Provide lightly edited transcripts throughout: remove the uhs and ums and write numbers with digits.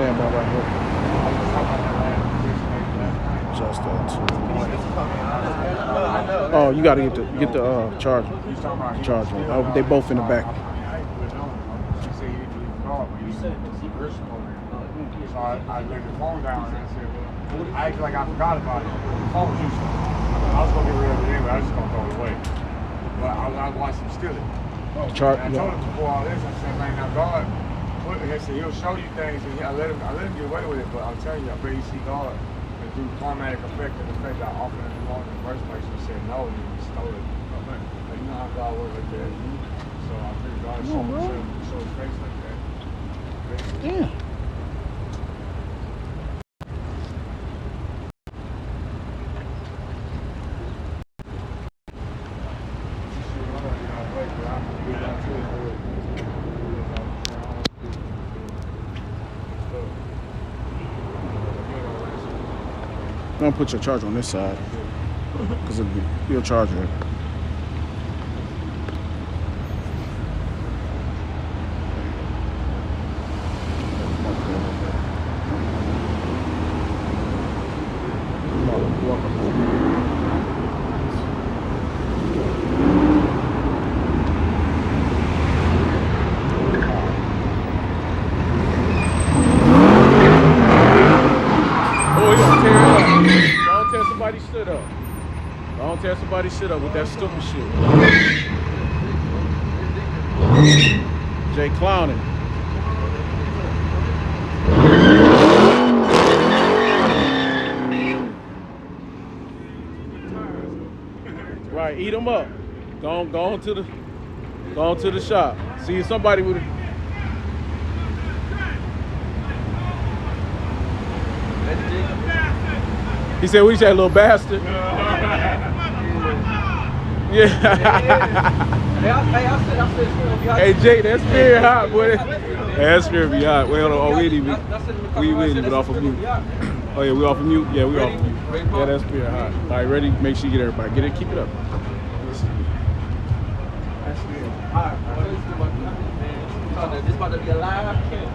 stand by right here. Just that too. Oh, you gotta get the charger. Charger. They both in the back. So I laid the phone down and I said, well, I acted like I forgot about it. The phone was useless. I was going to get rid of it anyway. I was just going to throw it away. But I watched him steal it. And I told him before all this, I said, man, now God, he said, he'll show you things. And I let him get away with it. But I'll tell you, I bet you see God. And through traumatic effect and the fact that I offered him the loan in the first place, he said no, and he stole it. Like, you know how God works like that. So I figured God show his face like that. Yeah. I'm gonna put your charger on this side because it'll be your charger. Don't tear somebody's shit up with that stupid shit. Jay clowning. Right, eat them up. Go on to the shop. See if somebody with it. He said, what you say, little bastard? Yeah. Hey, Jay, that spirit hot, boy. That spirit be hot. Well, oh, we didn't even off of mute. Oh, yeah, we off of mute? Yeah, we off of mute. Yeah, that spirit hot. All right, ready? Make sure you get everybody. Get it, keep it up. That's spirit hot. This about to be a live camp.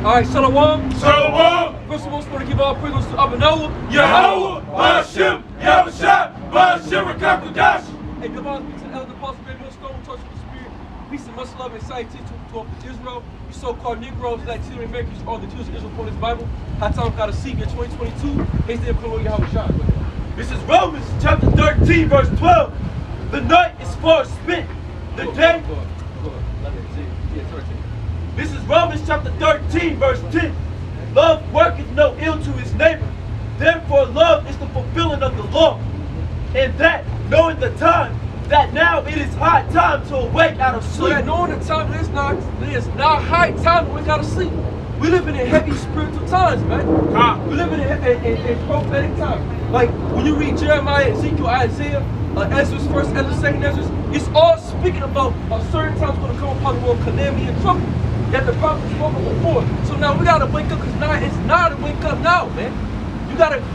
All right, Shalom. Shalom. First of all, I want to give all praise to Abanoah, Yahweh, Hashem, Yahushua, Hashem, Rakakudash. Hey, divine speaks to the elder apostle, great millstone, touch of the spirit. Peace and much love and anxiety to Israel. You so-called Negroes, Latin Americans, all the Jews of Israel for this Bible. High time got to see in 2022. Haste them come over Yahushua. This is Romans chapter 13, verse 12. The night is far spent. The day. This is Romans chapter 13, verse 10. Love worketh no ill to his neighbor. Therefore, love is the fulfilling of the law. And that, knowing the time, that now it is high time to awake out of sleep. So that knowing the time, it is not high time to wake out of sleep. We live in heavy spiritual times, man. We live in prophetic times. Like when you read Jeremiah, Ezekiel, Isaiah, Ezra's first, Ezra's second, Ezra's, it's all speaking about a certain time's going to come upon the world, calamity and trouble. That the prophet spoke of before. So now we gotta wake up, because now it's not to wake up now, man.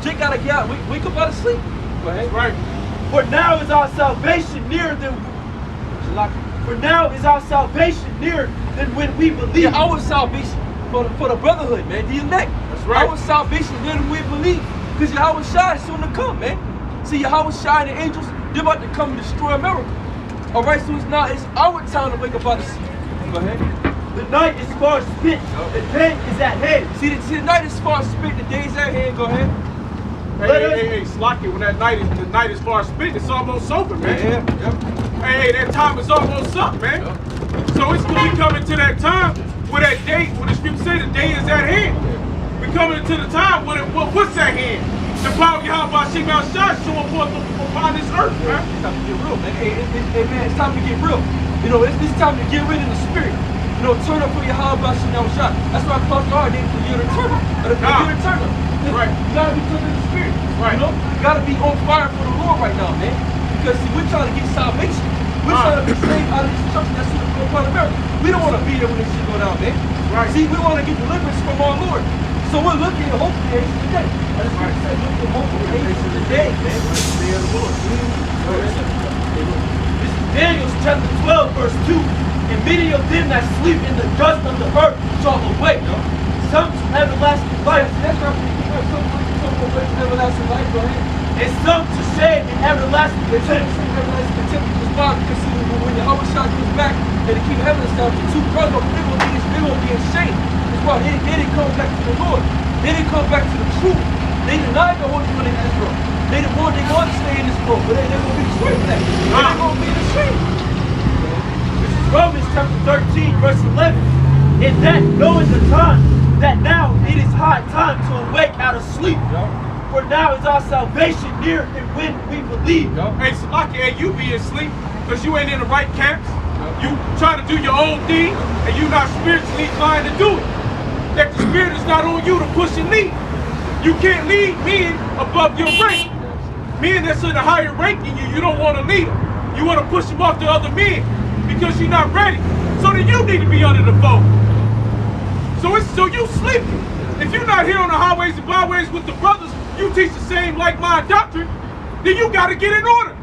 Jake gotta get out, wake up out of sleep. Go ahead. Right. For now is our salvation nearer than when we believe. Yeah, our salvation for the brotherhood, man, the elect. That's right. Our salvation when we believe. Because Yahushua is soon to come, man. See, Yahushua and the angels, they're about to come and destroy America. Alright, so it's our time to wake up out of sleep. Go ahead. The night is far spent. The day is at hand. See, the night is far spent. The day is at hand. Go ahead. Hey, Slocky, when the night is far spent, it's almost over, man. Yeah. Hey, that time is almost up, man. So it's gonna be coming to that time where that day, when the scripture say the day is at hand. We're coming to the time what's at hand? The power of Yahweh Shema Shah showing forth upon this earth, man. It's time to get real, man. Hey, man, it's time to get real. You know, it's time to get rid of the spirit. You know, turn up for your Yahweh Shema Shah. That's why I called our name for you to turn up. Right. You gotta be turning the spirit. Right. You know, you gotta be on fire for the Lord right now, man. Because see, we're trying to get salvation. We're trying to be saved out of this destruction that's in the upon America. We don't want to be there when this shit go down, man. Right. See, we want to get deliverance from our Lord. So we're looking at hope for the days of the day. That's what it said, looking at hope for the days of the day, man. This is Daniel chapter 12, verse 2. And many of them that sleep in the dust of the earth shall awake. Some to everlasting life. That's right. Some to everlasting life. Go ahead. And some to shame and everlasting contempt. Because when the Holy Shot comes back and they keep having themselves, the two brothers, they're going to be ashamed. That's why they didn't come back to the Lord. They didn't come back to the truth. They denied the Holy One in Israel. They want to stay in this world, but they're going to be destroyed for that. They're going to be ashamed. This is Romans chapter 13, verse 11. And that knowing the time, that now it is high time to awake out of sleep. For now is our salvation near, and when we believe. Hey, Salaki, hey, you be asleep because you ain't in the right camps. You trying to do your own thing, and you not spiritually inclined to do it. That the spirit is not on you to push and lead. You can't lead men above your rank. Men that's in a higher rank than you don't want to lead them. You want to push them off to other men because you're not ready. So then you need to be under the fold. So you sleeping. If you're not here on the highways and byways with the brothers, you teach the same like-minded doctrine, then you got to get in order.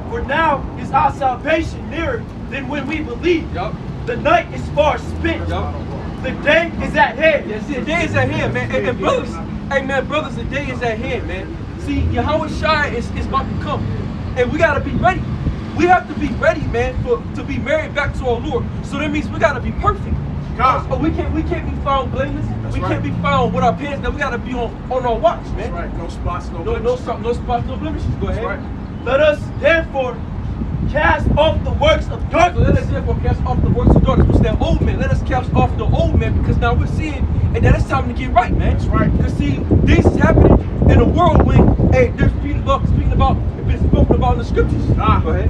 For now is our salvation nearer than when we believe. The night is far spent. The day is at hand. Yes, the day is at hand, man. And brothers, hey man, brothers, the day is at hand, man. See, Yahweh Shai is about to come, and we gotta be ready. We have to be ready, man, to be married back to our Lord. So that means we gotta be perfect. We can't be found blameless. We can't be found with our pants. That we gotta be on our watch, man. That's right. No spots, no blemishes. No spots, no blemishes. Go ahead. That's right. Let us therefore cast off the works of darkness. So let us therefore cast off the works of darkness, which that old man. Let us cast off the old man, because now we're seeing, and that it's time to get right, man. That's right. Because see, this is happening in a world when, hey, there's speaking about, it's been spoken about in the scriptures. Go ahead.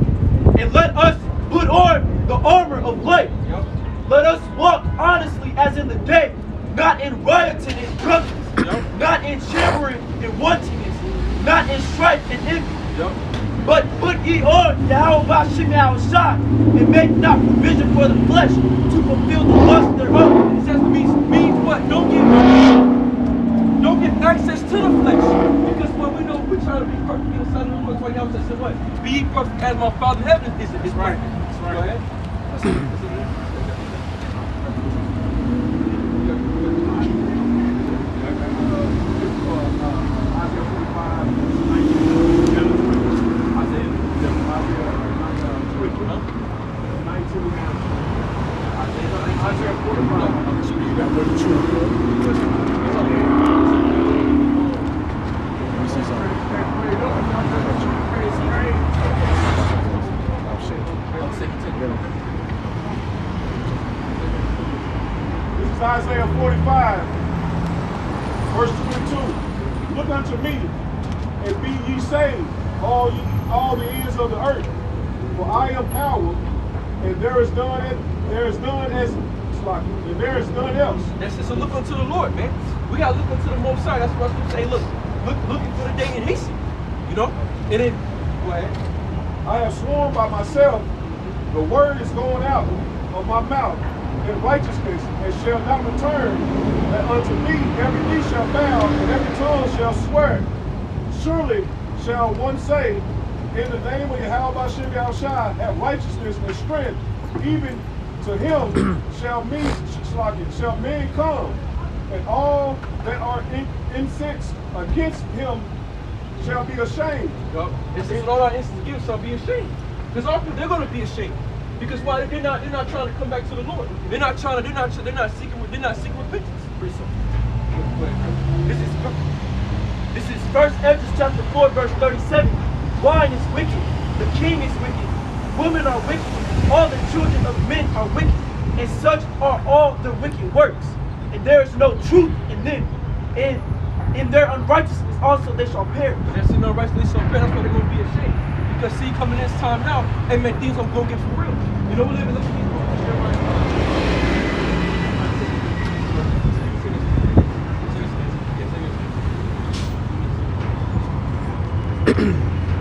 And let us put on the armor of light. Let us walk honestly as in the day, not in rioting and drunkenness, not in jabbering and wantonness, not in strife and envy. But put ye on Yahweh Shai, and make not provision for the flesh to fulfill the lust thereof. It says means what? Don't get access to the flesh. Because when we know we're trying to be perfect in the sight of the Lord, that's why Yahweh said what? Be ye perfect as my Father in heaven is perfect. That's right. Go ahead. That's it. Isaiah 45, verse 22. Look unto me, and be ye saved, all the ends of the earth. For I am power, and there is none else. That's just a look unto the Lord, man. We gotta look unto the Most High. That's what I was saying. Looking for the day in hasten. You know? And then, go ahead. I have sworn by myself, the word is going out of my mouth in righteousness, and shall not return, that unto me every knee shall bow, and every tongue shall swear. Surely shall one say, in the name of Yahweh Shai, have righteousness and strength, even to him shall men come, and all that are incensed against him shall be ashamed. It says all our instances against shall be ashamed. Because often they're going to be ashamed. Because why? They're not trying to come back to the Lord. They're not seeking repentance. This is 1 Ezra chapter 4, verse 37. Wine is wicked, the king is wicked, women are wicked, all the children of men are wicked, and such are all their wicked works. And there is no truth in them. And in their unrighteousness also they shall perish. There's no unrighteousness they shall perish. That's why they're going to be ashamed. Because see, coming this time now, hey man, things are going to get for real. You know, we live in this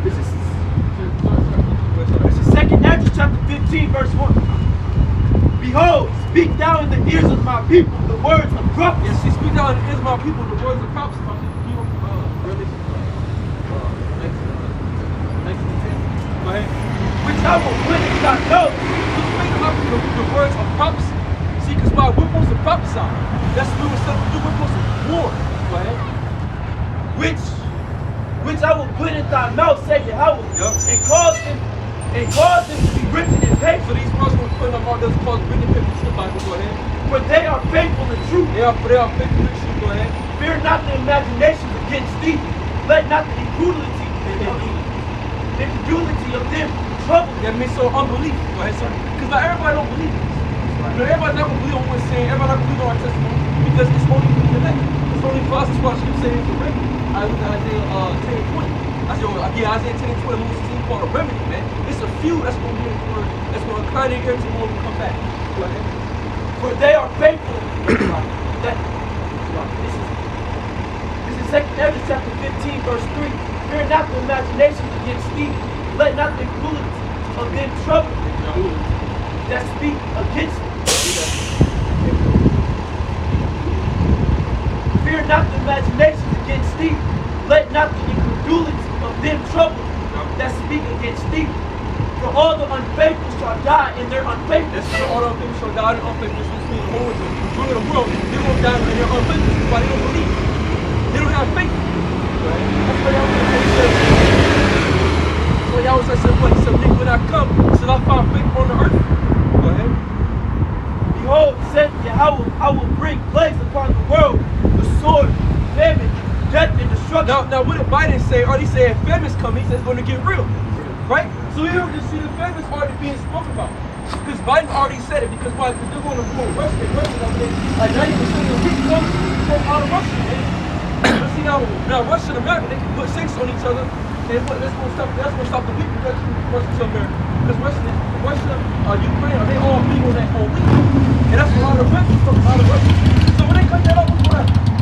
This is 2nd Ezra chapter 15, verse 1. Behold, speak thou in the ears of my people the words of prophecy. Yes, see, speak thou in the ears of my people the words of prophecy. Which I will put it down. No. The words of prophecy. See, because why we're supposed to prophesy. That's what we're supposed to do. We're supposed to warn. Go ahead. Which I will put in thy mouth, say Yahweh, and cause them to be written in paper. So these words we're putting them on this called written in paper in the Bible. Go ahead. For they are faithful and true. They are faithful and true. Go ahead. Fear not the imaginations against thee. Let not the incredulity of them trouble. That means so unbelief. Go ahead. So, because not everybody don't believe this. Everybody not gonna believe on what we're saying. Everybody not gonna believe on our testimony because it's only for the elect. It's only for us. That's why I keep saying it's a remedy. I look at Isaiah 10 and 20. I said, Isaiah 10 and 20, Luke 16 called a remedy, man. It's a few that's gonna be in the word. That's gonna incline their ear to when we come back. Go ahead. For they are faithful. This is 2 Ezra chapter 15, verse 3. Fear not the imaginations against thee. Let not the cruelty of them trouble that speak against thee. Fear not the imaginations against thee. Let not the incredulity of them trouble that speak against thee. For all the unfaithful shall die in their unfaithfulness. All the unfaithful shall die in their unfaithfulness. We're in the world. They're going to die in their unfaithfulness. That's why they don't believe. They don't have faith. That's why y'all said, what? He said, when I come, shall I find faith on the earth? Go ahead. Behold, said Yahweh, I will bring plagues upon the world, the sword, famine, death, and destruction. Now what did Biden say? Already said famine's coming. He says it's going to get real. Right? So here we see the famine's already being spoken about. Because Biden already said it. Because why? Because they're going to go Russia over there. Like 90% of the wheat comes from out of Russia, man. You see now Russia and America, they can put sanctions on each other. And that's going to stop the wheat production from Russia to America. Because Russia, Ukraine, they all big on that whole wheat. And that's a lot of revenue from out of Russia. So when they cut that off, what's going to happen?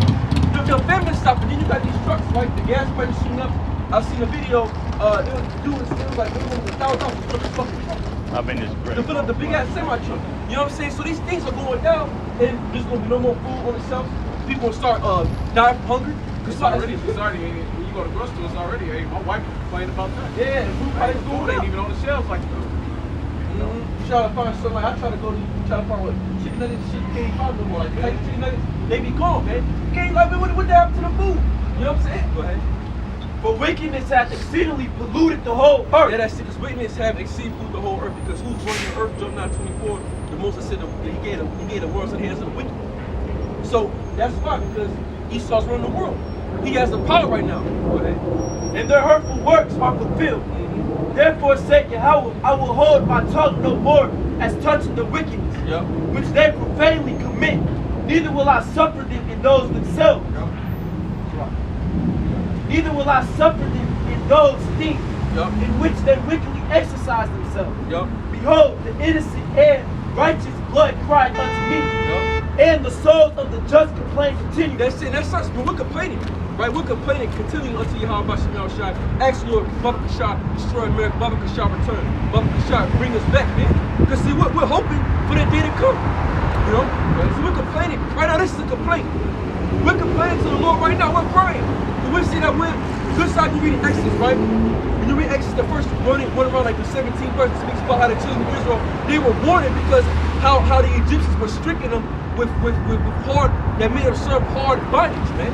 The famine stopped, and then you got these trucks, right? The gas prices shooting up. I've seen a video, it was like $1,000 for the fucking truck. I mean, it's great. To fill up the big ass semi truck. You know what I'm saying? So these things are going down, and there's gonna be no more food on the shelves. People will start dying from hunger. It's already, when you go to the grocery store, it's already, hey, my wife complained about that. Yeah, the food prices Food ain't even on the shelves like that. You try to find something like I try to find what chicken nuggets, shit you can't find no more. Like Kentucky chicken nuggets, they be gone, man. You can't like what happened to the food? You know what I'm saying? Go ahead. For wickedness hath exceedingly polluted the whole earth. Yeah, that's it. Because wickedness have exceedingly polluted the whole earth. Because who's running the earth? Job 9:24. The Moses said he gave the world to the hands of the wicked. So that's why, because Esau's running the world. He has the power right now. Go ahead. And their hurtful works are fulfilled. Therefore said Yahweh, I will hold my tongue no more as touching the wickedness, which they profanely commit. Neither will I suffer them in those themselves. Neither will I suffer them in those things in which they wickedly exercise themselves. Behold, the innocent and righteous blood cried unto me, and the souls of the just complain continue. That's it. That sucks, but we're complaining. Right, we're complaining, continuing unto Yahweh Shemel Shai. Ask Lord, Baba Kashah, destroy America, Baba Kashah return. Baba Kashah, bring us back, man. Because see, we're hoping for that day to come. You know? So we're complaining. Right now, this is a complaint. We're complaining to the Lord right now, we're praying. And we see that we're, good side you read Exodus, right? When you read Exodus, the first one around like the 17th verse, speaks about how the children of Israel, they were warned because how the Egyptians were striking them with hard, that made them serve hard bondage, man.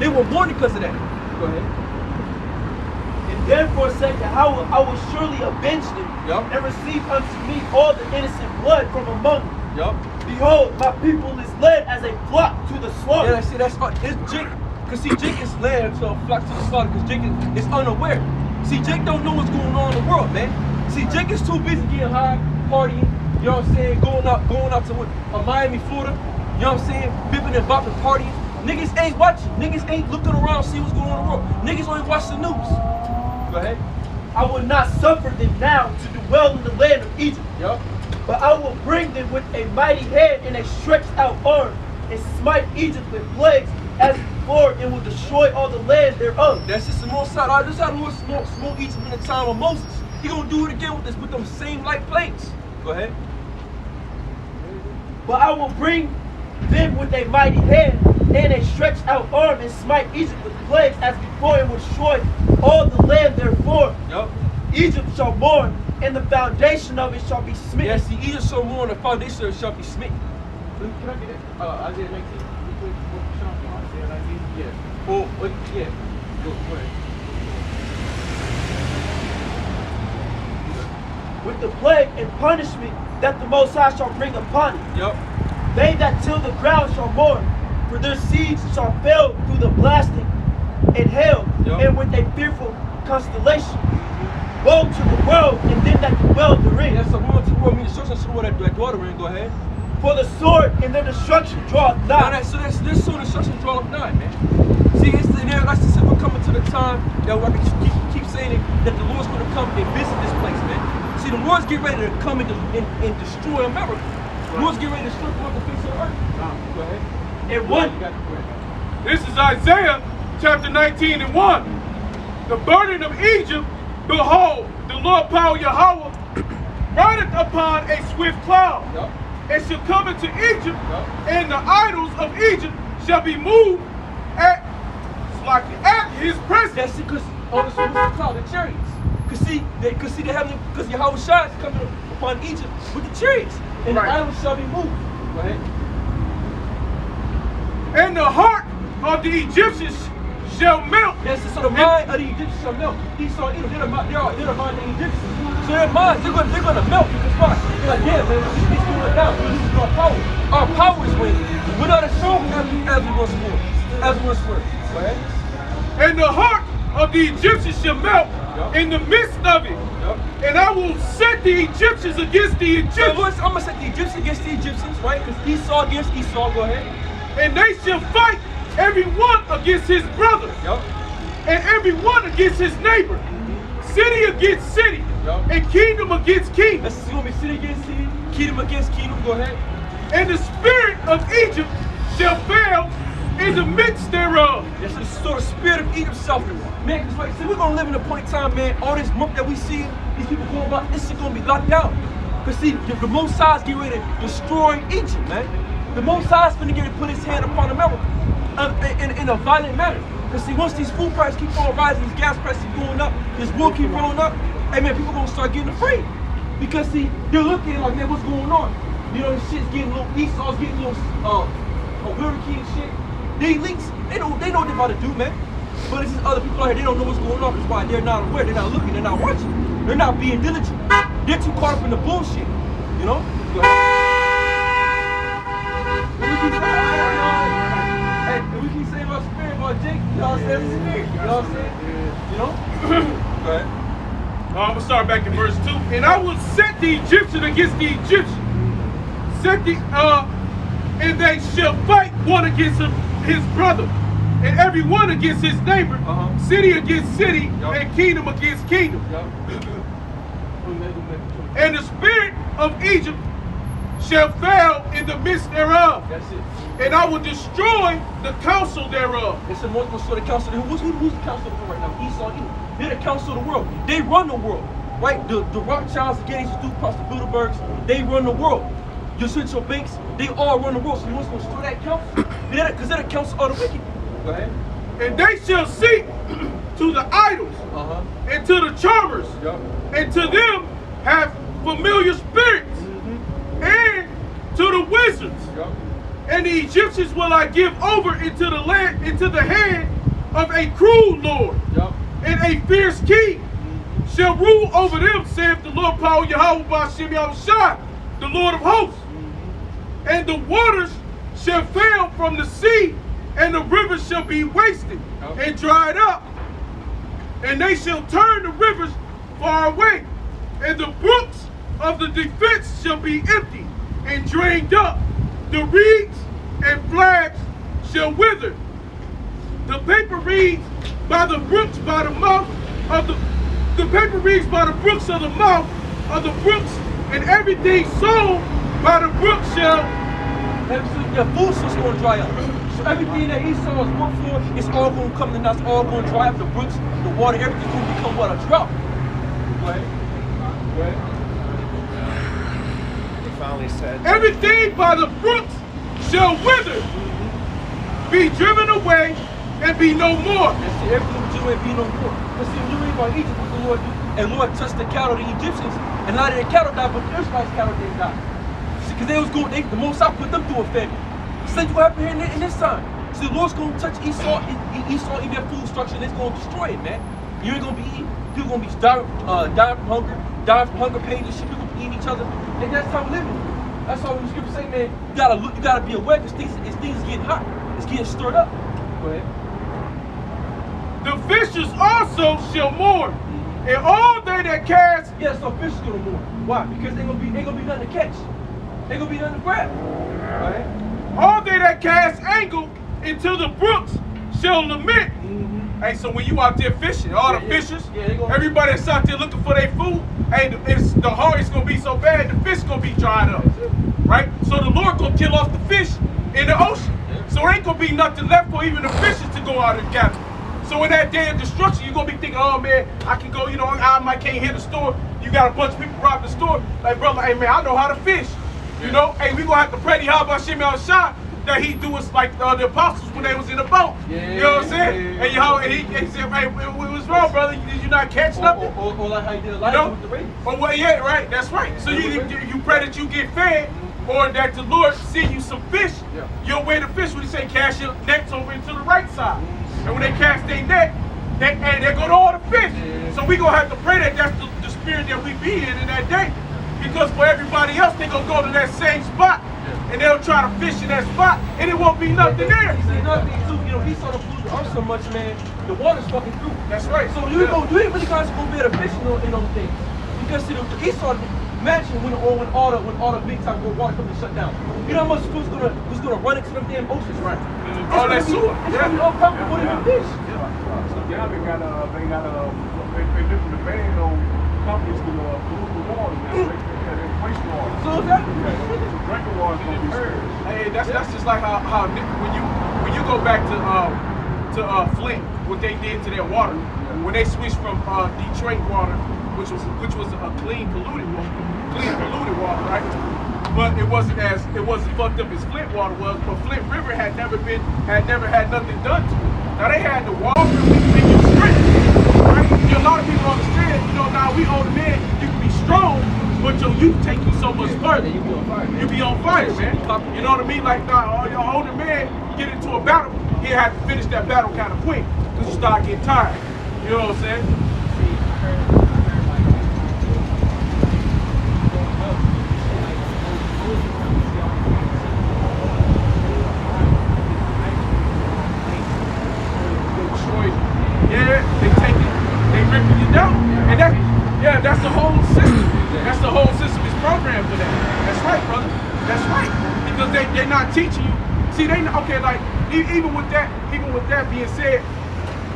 They were born because of that. Go ahead. And therefore said Yahweh, I will surely avenge them and receive unto me all the innocent blood from among them. Behold, my people is led as a flock to the slaughter. Yeah, see, it's Jake. Because see, Jake is led to a flock to the slaughter because Jake is unaware. See, Jake don't know what's going on in the world, man. See, Jake is too busy getting high, partying, you know what I'm saying, going out to Miami, Florida, you know what I'm saying, bipping and bopping, partying. Niggas ain't watching. Niggas ain't looking around to see what's going on in the world. Niggas only watch the news. Go ahead. I will not suffer them now to dwell in the land of Egypt. But I will bring them with a mighty hand and a stretched out arm and smite Egypt with plagues as before and will destroy all the land thereof. That's just the most side. This is how the Lord smote Egypt in the time of Moses. He gonna do it again with them same like plagues. Go ahead. But I will bring them with a mighty hand and a stretched out arm and smite Egypt with plagues as before and will destroy all the land therefore. Egypt shall mourn and the foundation of it shall be smitten. Yes, see, Egypt shall mourn, the foundation of it shall be smitten. Can I get it? Isaiah 19. Isaiah 19? Yeah. Oh, yeah. Go ahead. With the plague and punishment that the Most High shall bring upon it. Yep. They that till the ground shall mourn, for their seeds shall fail through the blasting and hail, and with a fearful constellation. Woe to the world and them that dwell therein. Yes, so woe to the world, mean destruction to the world that dwell therein. Go ahead. For the sword and their destruction draweth nigh. So this sword and destruction draweth nigh, man. See, it's the like I said, we're coming to the time that I can keep saying it, that the Lord's going to come and visit this place, man. See, the Lord's getting ready to come and destroy America. The Lord's getting ready to destroy the face of the earth. Go ahead. And one. This is Isaiah chapter 19 and 1. The burden of Egypt, behold, the Lord power Yahweh rideth upon a swift cloud. And shall come into Egypt, and the idols of Egypt shall be moved at his presence. That's because all the cloud, the chariots. Because they have because Yahweh Shai is coming upon Egypt with the chariots, and the idols shall be moved. Go ahead. And the heart of the Egyptians shall melt. Yes, so the mind of the Egyptians shall melt. Esau, they're the mind of the Egyptians. So their minds, they're gonna melt. Because why? They're like, yeah, man, this going down. This is our power. Our power is winning. We're not as strong as we once were. Go ahead. And the heart of the Egyptians shall melt in the midst of it. And I will set the Egyptians against the Egyptians. So I'm gonna set the Egyptians against the Egyptians, right? Because Esau against Esau. Go ahead. And they shall fight every one against his brother, and every one against his neighbor, city against city, and kingdom against kingdom. This is going to be city against city, kingdom against kingdom. Go ahead. And the spirit of Egypt shall fail in the midst thereof. Yes, so the spirit of Egypt shall fail. Man, because like, see, we're going to live in a point in time, man, all this month that we see, these people going about, this is going to be locked down. Because see, the Most High is getting ready to destroy Egypt, man. The Most High is going to get ready to put his hand upon America in a violent manner. Because see, once these food prices keep on rising, these gas prices going up, this wool keep rolling up, hey man, people going to start getting afraid. Because see, they're looking like, man, what's going on? You know, this shit's getting a little, Esau's getting a little, hurricane shit. The elites, they know what they're about to do, man. But it's just other people out here, they don't know what's going on. That's why they're not aware, they're not looking, they're not watching. They're not being diligent. They're too caught up in the bullshit, you know? Go ahead. And we keep saying about spirit, about Jake, y'all say spirit, you know what I'm saying? You know? Go ahead. I'm going to start back in verse 2. And I will set the Egyptian against the Egyptian. And they shall fight one against his brother, and every one against his neighbor, city against city, and kingdom against kingdom. And the spirit of Egypt shall fail in the midst thereof. That's it. And I will destroy the counsel thereof. It's a multiple sort of counsel. Who's the counsel of the world right now? Esau, Edom. They're the counsel of the world. They run the world, right? The Rothschilds, the Gates, the Dukes, the Bilderbergs, they run the world. Your central banks, they all run the world. So you want to destroy that counsel? Because they're the counsel of the wicked. Go ahead. And they shall seek to the idols, and to the charmers, and to them have familiar spirits, and to the wizards. And the Egyptians will I give over into the hand of a cruel lord, and a fierce king shall rule over them, saith the Lord power Yahweh Ba'Shem Yahushua, the Lord of hosts. And the waters shall fail from the sea, and the rivers shall be wasted and dried up. And they shall turn the rivers far away, and the brooks of the defense shall be empty and drained up. The reeds and flags shall wither. The paper reeds by the brooks by the mouth of the paper reeds by the brooks of the mouth of the brooks, and everything sown by the brook shall. Your food source is going to dry up. So everything that Esau was worked for, it's all going to come to now. It's all going to dry up. The brooks, the water, everything's going to become what? A drought. Right? He finally said, everything by the brooks shall wither, be driven away, and be no more. And see, everything with you and be no more. But see, when you read about Egypt, what the Lord do, and Lord touched the cattle of the Egyptians, and a lot of their cattle died, but the Israelites' cattle didn't die. See, because they was going, the Most High put them through a famine. So you happen here in this time. See, the Lord's going to touch Esau in their food structure, and it's going to destroy it, man. You ain't going to be eating. People going to be dying from hunger, pain, and shit. People going to be eating each other. And that's how we live. That's why when the scripture say, man, you gotta be aware because things getting hot. It's getting stirred up. Go ahead. The fishers also shall mourn, and all they that cast. Yeah, so fish is gonna mourn. Why? Because ain't gonna be nothing to catch. Ain't gonna be nothing to grab. Right? All they that cast angle into the brooks shall lament. Hey, so when you out there fishing, all the fishers, everybody that's out there looking for their food, hey, it's gonna be so bad, the fish gonna be dried up, right? So the Lord gonna kill off the fish in the ocean. So there ain't gonna be nothing left for even the fishes to go out and gather. So in that day of destruction, you're gonna be thinking, oh man, I can go, I can't hit the store. You got a bunch of people rob the store. Like, brother, hey man, I know how to fish. You know, hey, we gonna have to pray to Yahweh al Shah that he do us like the apostles when they was in the boat. You know what I'm saying? And he said, hey, what's wrong, brother? Did you not catch nothing? Or like how you did Elijah with the raven. Oh, well, yeah, right, that's right. So you pray that you get fed, or that the Lord send you some fish. You'll weigh the fish when he say cast your nets over into the right side. And when they cast their net, they go to all the fish. So we gonna have to pray that that's the spirit that we be in that day. Because for everybody else, they gonna go to that same spot. And they'll try to fish in that spot, and it won't be nothing there. Another thing too, he saw the food the earth so much, man, the water's fucking through. That's right. So you ain't really guys gonna be able to fish in those things. Because see, Esau, imagine when all the big time water comes and shut down. You know how much food's gonna run into them damn oceans, right? All that sewer. It's gonna be uncomfortable to fish. So yeah, they got different demand on companies to pollute the water, man. Wastewater. So that drinking water is gonna be scarce. Hey, that's just like how when you go back to Flint, what they did to their water, when they switched from Detroit water, which was a clean polluted water, right? But it wasn't fucked up as Flint water was. But Flint River had never had nothing done to it. Now they had the water in your strength, right? A lot of people understand. Now we older men, you can be strong. But your youth take you so much further. You be on fire, man. You know what I mean? Like your older man get into a battle, he'll have to finish that battle kind of quick because you start getting tired. You know what I'm saying? Yeah, they ripping you down, and that's the whole system. That's the whole system is programmed for that. That's right, brother. That's right. Because they're not teaching you. See, like even with that being said,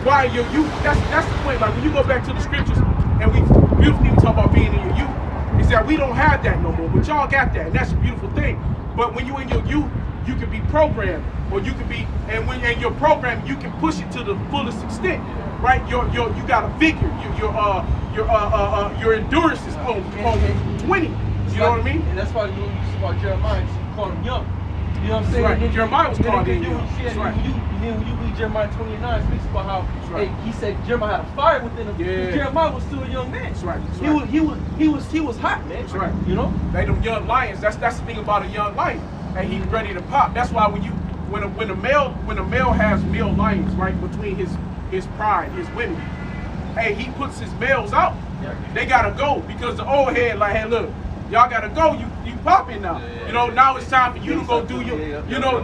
why your youth? That's the point. Like when you go back to the scriptures, and we beautifully talk about being in your youth, is that we don't have that no more. But y'all got that, and that's a beautiful thing. But when you in your youth, you can be programmed, or you can be, and when you're programmed, you can push it to the fullest extent. Right, you got a figure. Your endurance is on 20. You know what I mean? And that's why you used about Jeremiah, you call him young. You know what I'm saying? Right. Jeremiah was called young. That's right. When you read Jeremiah 29, it speaks about how he said Jeremiah had a fire within him. Yeah. Jeremiah was still a young man. That's right. He was hot, man. That's right. You know? They them young lions. That's the thing about a young lion, and he's ready to pop. That's why when a male has male lions right between his pride, his women, hey, he puts his males out. They gotta go because the old head like, hey, look, y'all gotta go. You popping now. Now it's time for you to go do your.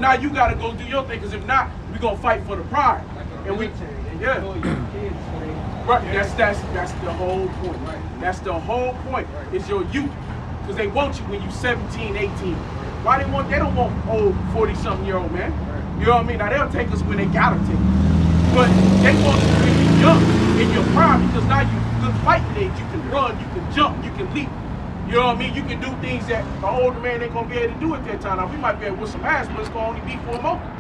Now you gotta go do your thing. Because if not, we gonna fight for the pride. And we, right. That's the whole point. That's the whole point. Is your youth, because they want you when you 17, 18. Why they don't want old 40-something-year-old man. You know what I mean? Now they'll take us when they gotta take us. But they want us when you're young in your prime, because now you're good fighting age. You can run, you can jump, you can leap. You know what I mean? You can do things that the older man ain't gonna be able to do at that time. Now we might be able to whip some ass, but it's gonna only be for a moment.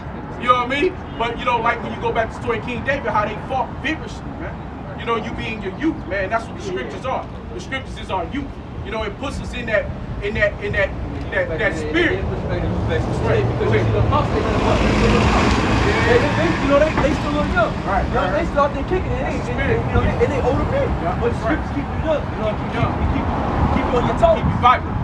You know what I mean? But like when you go back to the story of King David, how they fought vigorously, man. You be in your youth, man. That's what the scriptures are. The scriptures is our youth. It puts us in that spirit. Because the apostle They still look young. Right, You know, right. they still out there kicking it. And they older men. Yeah, But the right. scriptures keep you young. You know, keep you on your toes. Keep you vibrant.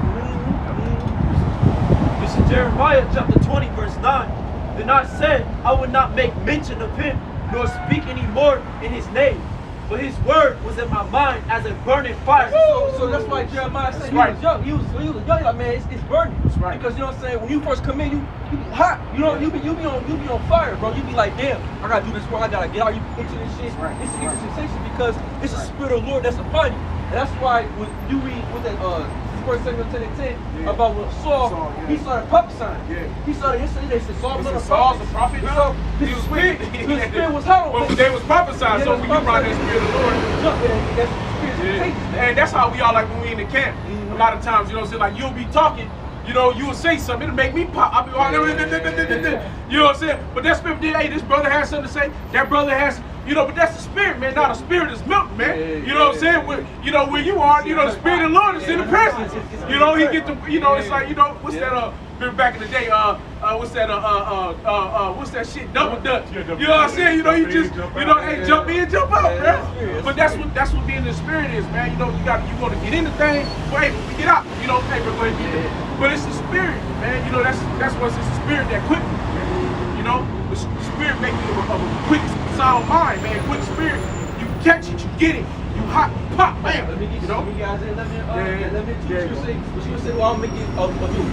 This is Jeremiah chapter 20, verse 9. Then I said, I would not make mention of him, nor speak any more in his name. But his word was in my mind as a burning fire. So that's why Jeremiah said he right. was young. He was young, like, man, it's burning. That's right. Because you know what I'm saying, when you first come in, you be hot. You know, you be on fire, bro. You be like, damn, I gotta do this work, I gotta get out. You into this shit. Right. It's an sensation because it's the spirit of the Lord that's upon you. And that's why when you read with that 1 Samuel 10:10 about when Saul, yeah. he started prophesying. Yeah. He started yesterday, they said Saul's They a said Saul's a prophet prophet. now? So He his was spirit, wicked. his spirit was hot. Well, they was prophesying, so when you ride that spirit of the Lord, That's the spirit takes, man. and that's how we are like when we in the camp. A lot of times, you know what I'm saying, like you'll be talking, you know, you will say something, it'll make me pop. I'll be you know what I'm saying? But that spirit, hey, this brother has something to say, that brother has, you know, but that's the spirit, man. Not a spirit is milk, man. You know what I'm saying? Where, you know, where you are, you know, the spirit of the Lord is in the presence. You know, he get the, you know, it's like, you know, what's that, remember back in the day, what's that shit, double dutch. You know what I'm saying? You know, you just, you know, hey, jump in, jump out, man. But that's what being in the spirit is, man. You know, you want to get in the thing, but hey, we get out. You know, hey, bro, go ahead and get it. But it's the spirit, man. You know, that's what's it's the spirit that quick. You know, the spirit make you of a quick, sound mind, man. Quick spirit, you catch it, you get it, you hot, pop, bam. Let me get You know, you guys in. Let me Yeah, you say. What you say? Well, I'll make it of you.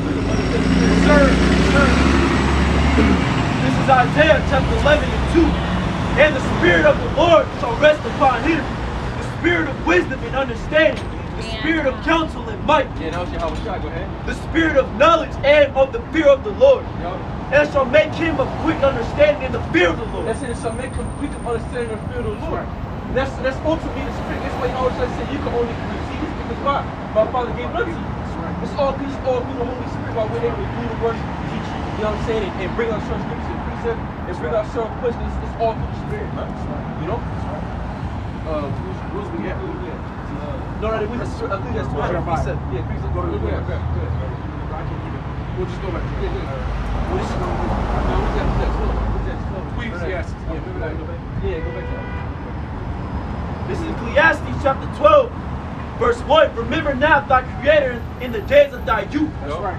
Sir. This is Isaiah chapter 11 and 2. And the Spirit of the Lord shall rest upon him. The Spirit of wisdom and understanding. The Spirit of counsel and might. Yeah, now see how we try. Go ahead. The Spirit of knowledge and of the fear of the Lord. Yo. And shall make him of quick understanding in the fear of the Lord. That's it. It shall make complete understanding of the fear of the Lord. That's ultimately the spirit. That's why you always say you can only receive this because why? My Father gave it unto you. It's all through the Holy Spirit while we're able to do the work, teach you. You know what I'm saying? And bring out certain scriptures and precept, and bring out certain questions. It's all through the Spirit, man. You know? where's we at? No, I think that's 200 precept. Yeah, precept. Go to the Go ahead. We'll just go back. Well, this is going to be. No, what's that? Ecclesiastes. Yeah, remember that. Yeah, go back to that. This is Ecclesiastes chapter 12, verse 1. Remember now thy Creator in the days of thy youth. That's right.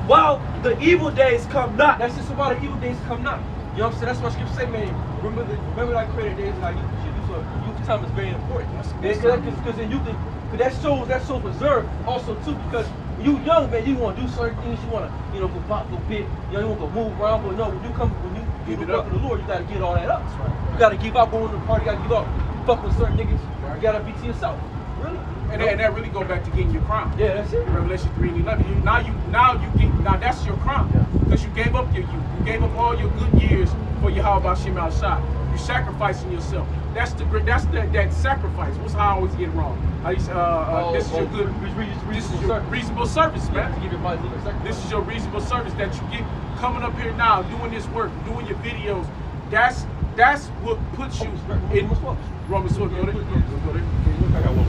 While the evil days come not. That's just why the evil days come not. You know what I'm saying? That's what Scripture say, man. Remember that created days like youth time is very important. Because then you can, because that shows reserve also too. Because when you young, man, you want to do certain things. You want to, you know, go pop a little bit. You know, you want to move around. But no, when you give it up to the Lord, you got to get all that up. That's right. You got to give up going to the party. You got to give up. Fuck with certain niggas. You got to be to yourself. Really. And that really go back to getting your crown. Yeah, that's it. Revelation 3:11. Now that's your crown. Because you gave up your youth. You gave up all your good years for Yahweh Shem Al Shah. You're sacrificing yourself. That's that sacrifice. What's how I always get it wrong? This is your good. This is your reasonable service, man. To give your body a sacrifice. This is your reasonable service that you get coming up here now, doing this work, doing your videos. That's what puts you in Romans 12. Go there. I got one.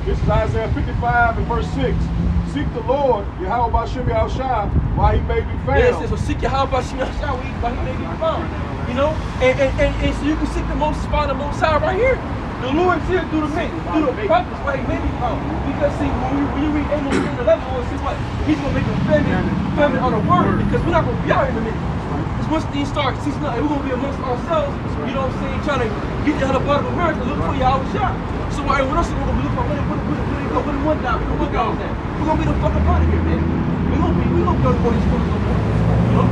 This is Isaiah 55 and verse 6. Seek the Lord, Yahweh Bashim Yahushua, while he may be found. Yeah, it says, so seek Yahweh Bashim Yahushua while he may be found. You know? And so you can seek the most spot, the most high right here. The Lord's here through the prophets while he may be found. Because see, when you read Amos 11, see what? He's going to make a famine on the word. Because we're not going to be out here in a minute. Because once things start ceasing up, we're going to be amongst ourselves. You know what I'm saying? Trying to get the hell up out of America, look for Yahweh Shah. So what else are we going to be looking for? Where the one down? Where the one down at? We're going to be the fucking part of here, man. We're going to go to all these photos no more. You know?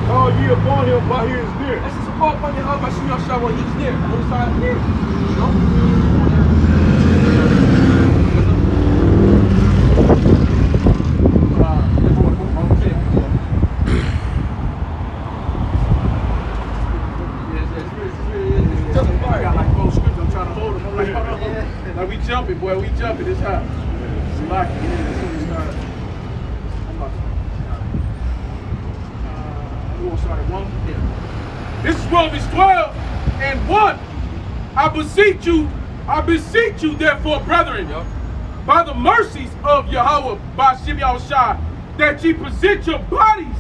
Call ye upon him while he is near. That's just a call upon Yahweh Bashim Yahushua while he's there. On the side of there. You know? Like we jumping, boy, we jumping. It's hot. It's locked. We gonna start at 1. Yeah. This is Romans 12 and 1. I beseech you, therefore, brethren, by the mercies of Yahweh, by Shem Yahushua, that ye present your bodies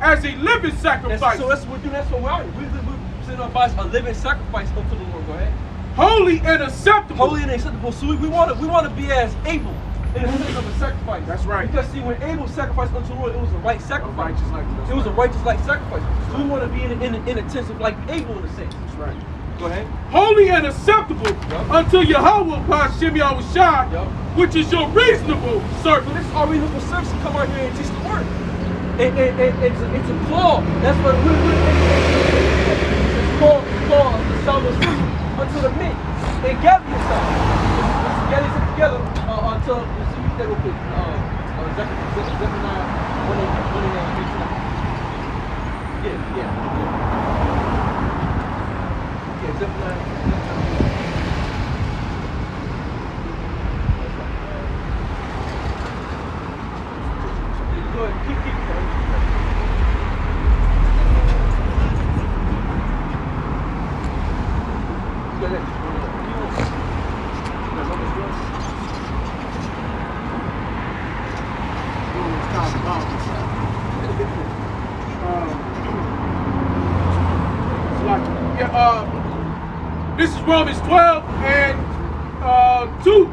as a living sacrifice. So that's what we do. That's what we are. We present our bodies a living sacrifice unto the Lord. Go ahead. Holy and acceptable. Holy and acceptable. So we want to be as Abel in the sense of a sacrifice. That's right. Because see, when Abel sacrificed unto the Lord, it was a right sacrifice. It was a righteous like sacrifice. So we want to be in a sense of like Abel in a sense. That's right. Go ahead. Holy and acceptable unto Yahweh Ba'Shem Yahushua, which is your reasonable service. So this is our reasonable service to come out here and teach the word. It's a call. That's what it's called the sound of truth unto the men. And gather yourself. Let's gather yourself together until you see that real quick. Zephaniah 1:8. Yeah. Zephaniah. Go ahead, keep going. This is Romans 12 and 2.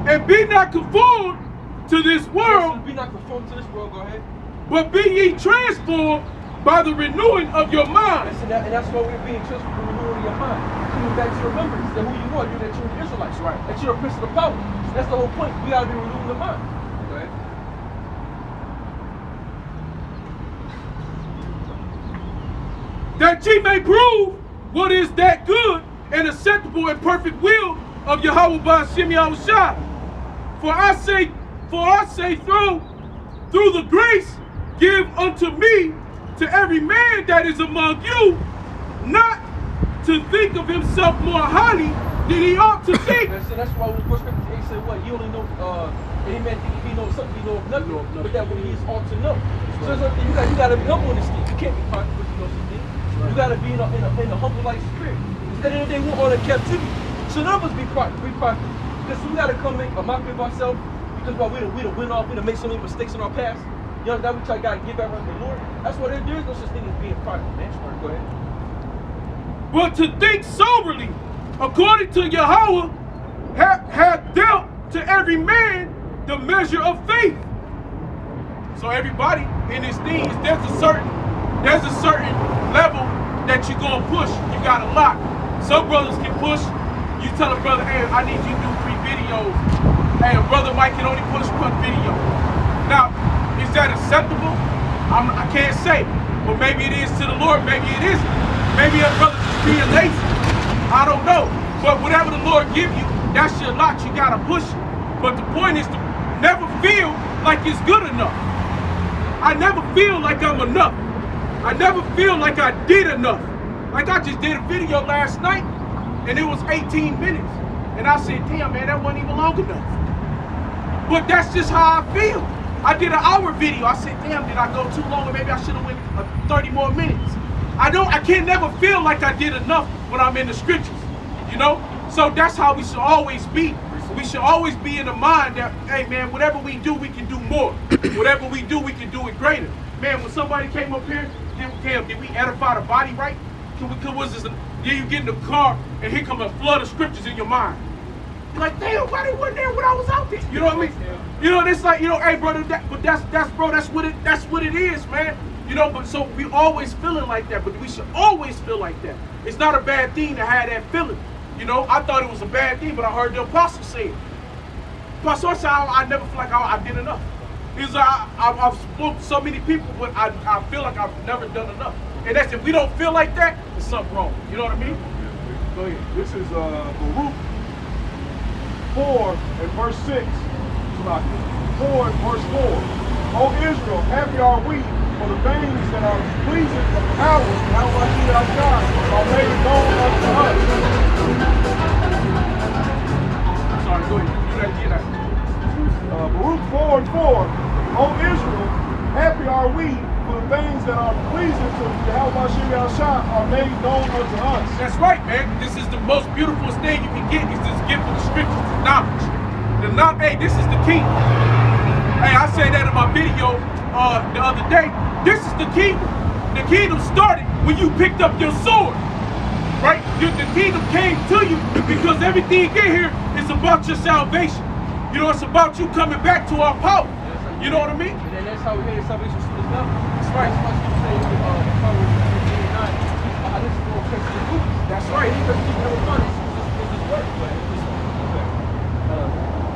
And be not conformed to this world. Be not conformed to this world. Go ahead. But be ye transformed by the renewing of your mind. And that's why we're being transformed by the renewing of your mind. Coming back to remembrance that who you are, that you're an Israelite, right? That you're a prince of the power. So that's the whole point. We gotta be renewing the mind. Go ahead. That ye may prove what is that good and acceptable and perfect will of Yahweh Ba'Shem Yahushua. For I say through the grace give unto me, to every man that is among you, not to think of himself more highly than he ought to think. So that's why when 1 Corinthians 8 said what? You only know, any man think if he knows something, he knows nothing. But that what he is ought to know. So it's something you got to be humble in this thing. You can't be prideful because you know something. You got to be in a humble like spirit. Instead of the day, we're on a captivity. So none of us be prideful. Because we got to come make a mockery of ourselves. Because while we done went off, we done made so many mistakes in our past. You know, that we got to get back around the Lord. That's why there is no such thing as being prideful, man. Go ahead. But to think soberly, according to Yahweh, have dealt to every man the measure of faith. So everybody in this thing, there's a certain level that you're gonna push. You got a lot. Some brothers can push. You tell a brother, hey, I need you to do 3 videos. Hey, a brother Mike can only push 1 video. Now, is that acceptable? I can't say. But maybe it is to the Lord, maybe it isn't. Maybe a brother just being lazy. I don't know. But whatever the Lord give you, that's your lot. You gotta push it. But the point is to never feel like it's good enough. I never feel like I'm enough. I never feel like I did enough. Like I just did a video last night and it was 18 minutes. And I said, damn man, that wasn't even long enough. But that's just how I feel. I did an hour video. I said, damn, did I go too long? Or maybe I should have went 30 more minutes. I can't never feel like I did enough when I'm in the scriptures, you know? So that's how we should always be. We should always be in the mind that, hey man, whatever we do, we can do more. Whatever we do, we can do it greater. Man, when somebody came up here, did we edify the body right? Then you get in the car and here come a flood of scriptures in your mind. You're like, damn, why they weren't there when I was out there? You know what I mean? You know, it's like, you know, hey brother, that's what it is, man. You know, but so we always feeling like that, but we should always feel like that. It's not a bad thing to have that feeling. You know, I thought it was a bad thing, but I heard the apostle say it. Apostle said, I never feel like I did enough. He's like, I've spoken to so many people, but I feel like I've never done enough. And that's, if we don't feel like that, there's something wrong. You know what I mean? Go ahead. This is Baruch 4 and verse 6. 4 and verse 4. O Israel, happy are we, for the things that are pleasing of ours, how much we have God, are made known unto us. Sorry, go ahead. You that. Baruch 4 and 4. O Israel, happy are we, for the things that are pleasing to Yahweh are made known unto us. That's right, man. This is the most beautiful thing you can get, is this gift of the scriptures, the knowledge. Hey, this is the key. Hey, I said that in my video the other day. This is the kingdom. The kingdom started when you picked up your sword. Right? The kingdom came to you because everything in here is about your salvation. You know, it's about you coming back to our power. You know what I mean? And then that's how we get salvation through this love. That's right. That's why you say That's right.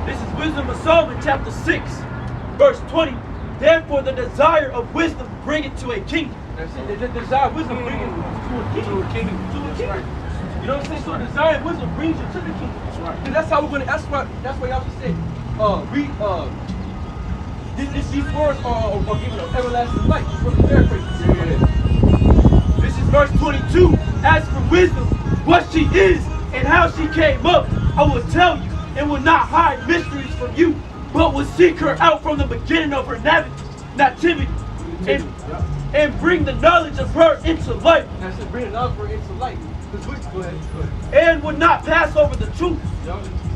This is Wisdom of Solomon, chapter 6, verse 20. Therefore, the desire of wisdom bring it to a kingdom. That's it. The desire of wisdom brings it to a kingdom. To a kingdom. Right. You know what I'm saying? So desire of wisdom brings you to the kingdom. That's right. And that's how we're gonna. That's why y'all should say, these words are given of everlasting life. This is This is verse 22. As for wisdom, what she is and how she came up, I will tell you, and will not hide mysteries from you, but will seek her out from the beginning of her nativity, and bring the knowledge of her into light. That's it. Bring the knowledge of her into light. Go ahead. And will not pass over the truth.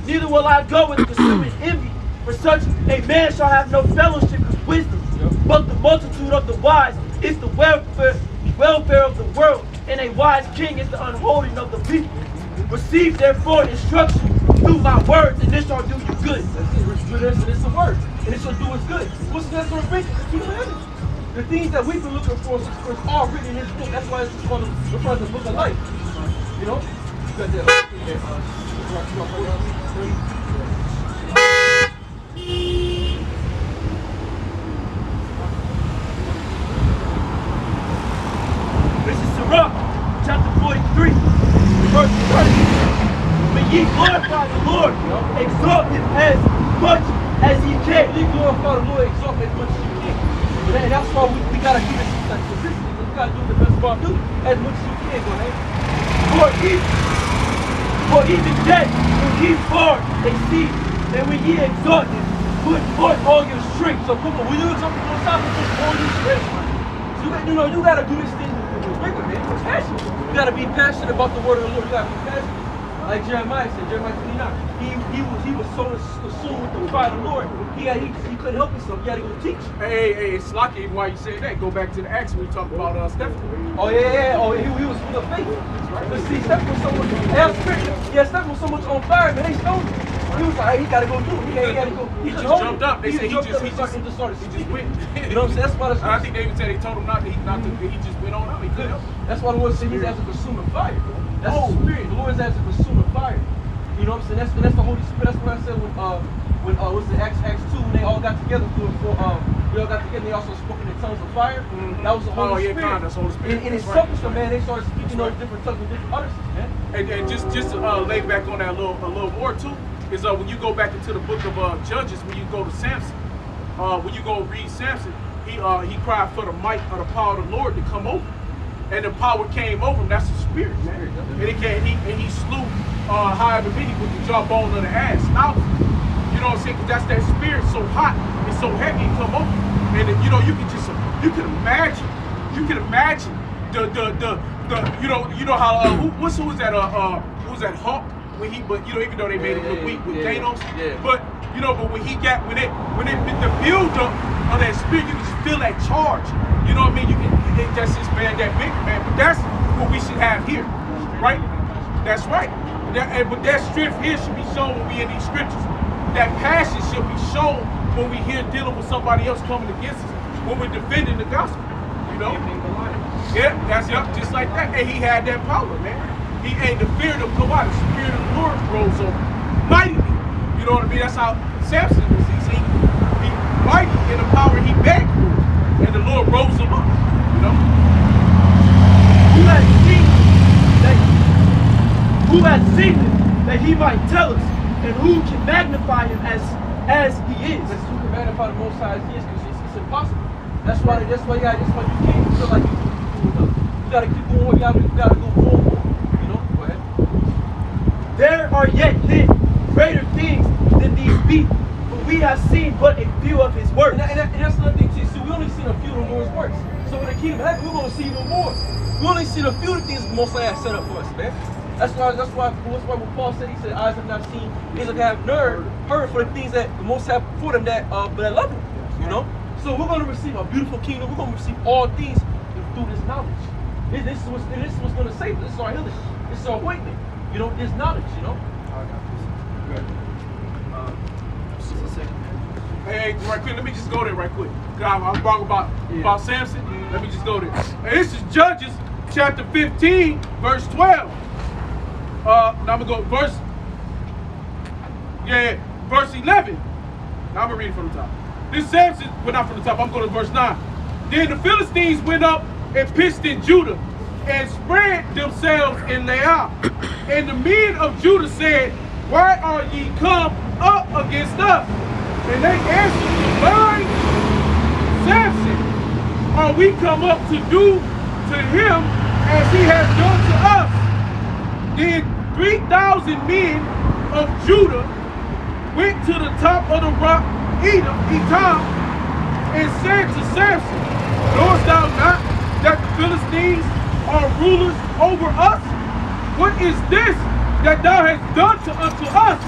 Neither will I go with consuming envy. For such a man shall have no fellowship with wisdom. But the multitude of the wise is the welfare of the world, and a wise king is the unholding of the people. Receive therefore instruction through my words, and this shall do you good. That's it. It's a word, and it shall do us good. What's that going to bring? The kingdom of heaven. The things that we've been looking for is all written in His book. That's why it's called the book of life. You know, you got that. This is Sirach, chapter 43, verse 30. When ye glorify the Lord, exalt Him as much as ye can. When you glorify the Lord, exalt Him as much as you can. And that's why we gotta do this consistently. We gotta do the best of our duty as much as you can. Go ahead. For even death will ye far exceed, and when ye exalt Him, put forth all your strength. So come on, when you exalt the Most High, put all your strength. So you gotta do this thing with rigor, man. With passion. You gotta be passionate about the word of the Lord. You gotta be passionate. Like Jeremiah said, Jeremiah 29. He was so consumed with the fire of the Lord, he couldn't help himself. He had to go teach. Hey, it's lucky why you say that. Go back to the Acts when we talk about Stephen. Oh yeah. Oh, he was full of faith. But see, Stephen was so much. Stephen was so much on fire, man. They stoned him. He was like, he gotta go do it. He had to go. He just jumped up. They said he just went. You know what I'm saying? That's why I think David said they told him not to. He just went on up. He couldn't help it. That's why the Lord said He's as a consuming fire. That's the Spirit. The Lord is as a consuming fire. You know what I'm saying? That's the Holy Spirit. That's what I said when what's it, Acts 2, when they all got together we all got together, they also spoke in the tongues of fire. That was the Holy Spirit. That's Holy Spirit. And it's focused on, man, they started speaking those different tongues with different utterances, man. And just to lay back on that a little more too, is when you go back into the book of Judges, when you go to Samson, when you go read Samson, he cried for the might of the power of the Lord to come over. And the power came over him. That's the spirit, man. And he slew however many with the jawbone of the ass. Now, you know what I'm saying? Because that's that spirit so hot and so heavy and come over. And you know, you can imagine the how who was that Hawk when he, but you know, even though they made him look weak with Thanos, but you know, but when the build up of that spirit, you can just feel that charge. You know what I mean? That's just, man, that bigger, man. But that's what we should have here, right? That's right. But that strength here should be shown when we in these scriptures. That passion should be shown when we here dealing with somebody else coming against us, when we're defending the gospel. You know? Yeah, that's just like that. And he had that power, man. He ain't the fear of come out. The spirit of the Lord rose over mightily. You know what I mean? That's how Samson was. He mighty in the power he begged for. And the Lord rose him up, you know? Who has seen him that he might tell us, and who can magnify him as he is? Who can magnify the Most High as he is, because it's impossible. That's why you can't feel like you gotta keep going, you gotta go forward. You know? Go ahead. There are yet hidden greater things than these be, but we have seen but a few of his works. And that's another thing too. See, we only seen a few of the Lord's works. So in the kingdom of heaven, we're gonna see even more. We only seen a few of the things the Most High has set up for us, man. That's why when Paul said, he said, eyes have not seen, ears have never heard for the things that the Most High for them that love him. You know? So we're going to receive a beautiful kingdom. We're going to receive all things through this knowledge. This is what's going to save us. This is our healing. This is our awakening. You know, this knowledge, you know? Hey, right quick, let me just go there right quick. I was talking about Samson. Let me just go there. And this is Judges chapter 15, verse 12. Now I'm gonna go verse 11. Now I'm gonna read it from the top. This Samson, well, not from the top, I'm going to verse 9. Then the Philistines went up and pitched in Judah and spread themselves in Laah. And the men of Judah said, why are ye come up against us? And they answered, by Samson are we come up to do to him as he has done to us. Then 3,000 men of Judah went to the top of the rock Etam, and said to Samson, knowest thou not that the Philistines are rulers over us? What is this that thou hast done unto us?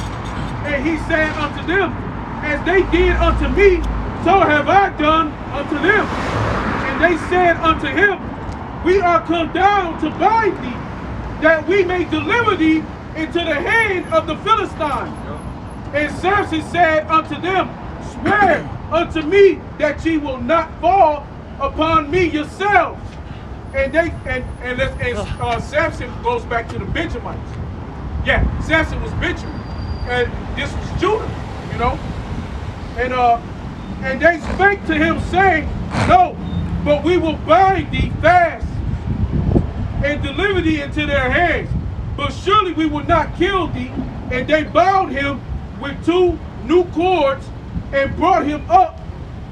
And he said unto them, as they did unto me, so have I done unto them. And they said unto him, we are come down to bind thee, that we may deliver thee into the hand of the Philistines. And Samson said unto them, swear unto me that ye will not fall upon me yourselves. And Samson goes back to the Benjamites. Yeah, Samson was Benjamin, and this was Judah, you know. And they spake to him, saying, no, but we will bind thee fast and deliver thee into their hands. But surely we will not kill thee. And they bound him with 2 new cords and brought him up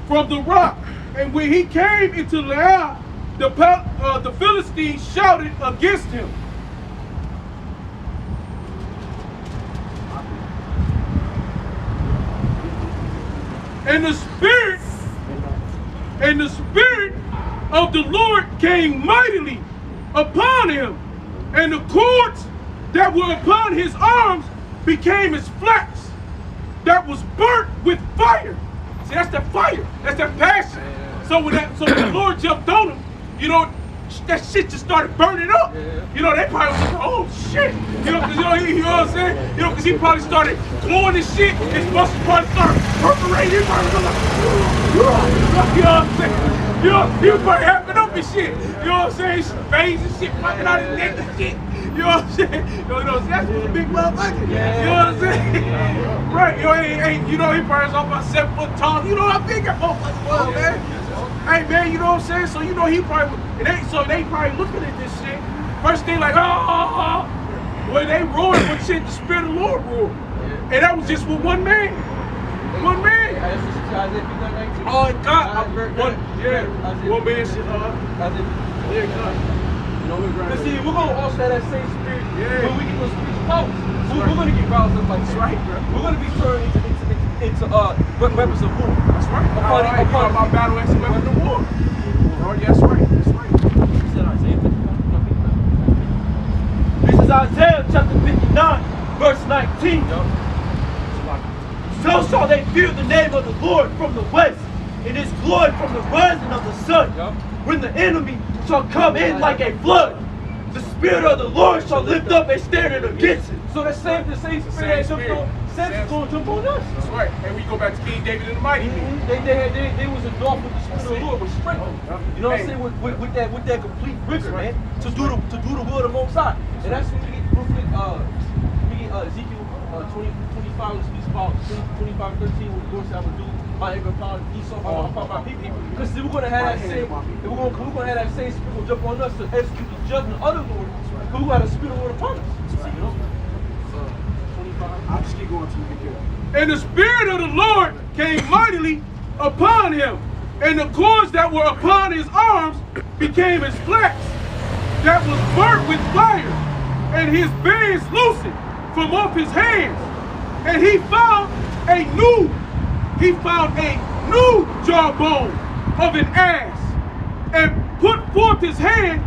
from the rock. And when he came into Laah, the Philistines shouted against him. And the spirit of the Lord came mightily upon him, and the cords that were upon his arms became as flax that was burnt with fire. See, that's the fire. That's that passion. So when the Lord jumped on him, you know, that shit just started burning up. You know, they probably was like, oh shit. You know, you know what I'm saying? You know, because he probably started glowing and shit. His muscles probably started perforating. He probably was like, you know what I'm saying? You know, he was probably having up and shit. You know what I'm saying? His veins and shit popping out his neck and shit. You know what I'm saying? You know, that's a big motherfucker. You know what I'm saying? Right. You know, he probably was off about 7 foot tall. You know how big that motherfucker was, man. Hey man, you know what I'm saying? So you know he probably, they probably looking at this shit. First thing like, when they roaring with shit, the Spirit of the Lord roared. And that was just with one man. One man. Oh God. One man shit. But see, we're gonna also have that same spirit when we get those spiritual powers. We're gonna get roused up like this. Right, bro. We're gonna be turned into weapons of war. That's right. Upon my battle axe and weapons of war. Oh, yeah, that's right. That's right. This is Isaiah chapter 59, verse 19. So shall they fear the name of the Lord from the west, and his glory from the rising of the sun. When the enemy shall come in like a flood, the Spirit of the Lord shall lift up a standard against it. So the same spirit that jumped on Samson's going to jump on us. That's right. And we go back to King David and the mighty men. They was engulfed with the Spirit of the Lord, was strengthened. You know what I'm saying? With that complete rigor, man, to do the will of the Most High. And that's when we get Ezekiel 25, which speaks about 25 and 13, when the Lord said, I would do my anger upon Esau, upon my people. Because we're gonna have that same, we're gonna have that same spirit will jump on us to execute the judgment of the Lord. Because we got a spirit of the Lord upon us. You know? I'll just keep going to you. And the Spirit of the Lord came mightily upon him, and the cords that were upon his arms became as flax that was burnt with fire, and his bands loosened from off his hands. And he found a new jawbone of an ass, and put forth his hand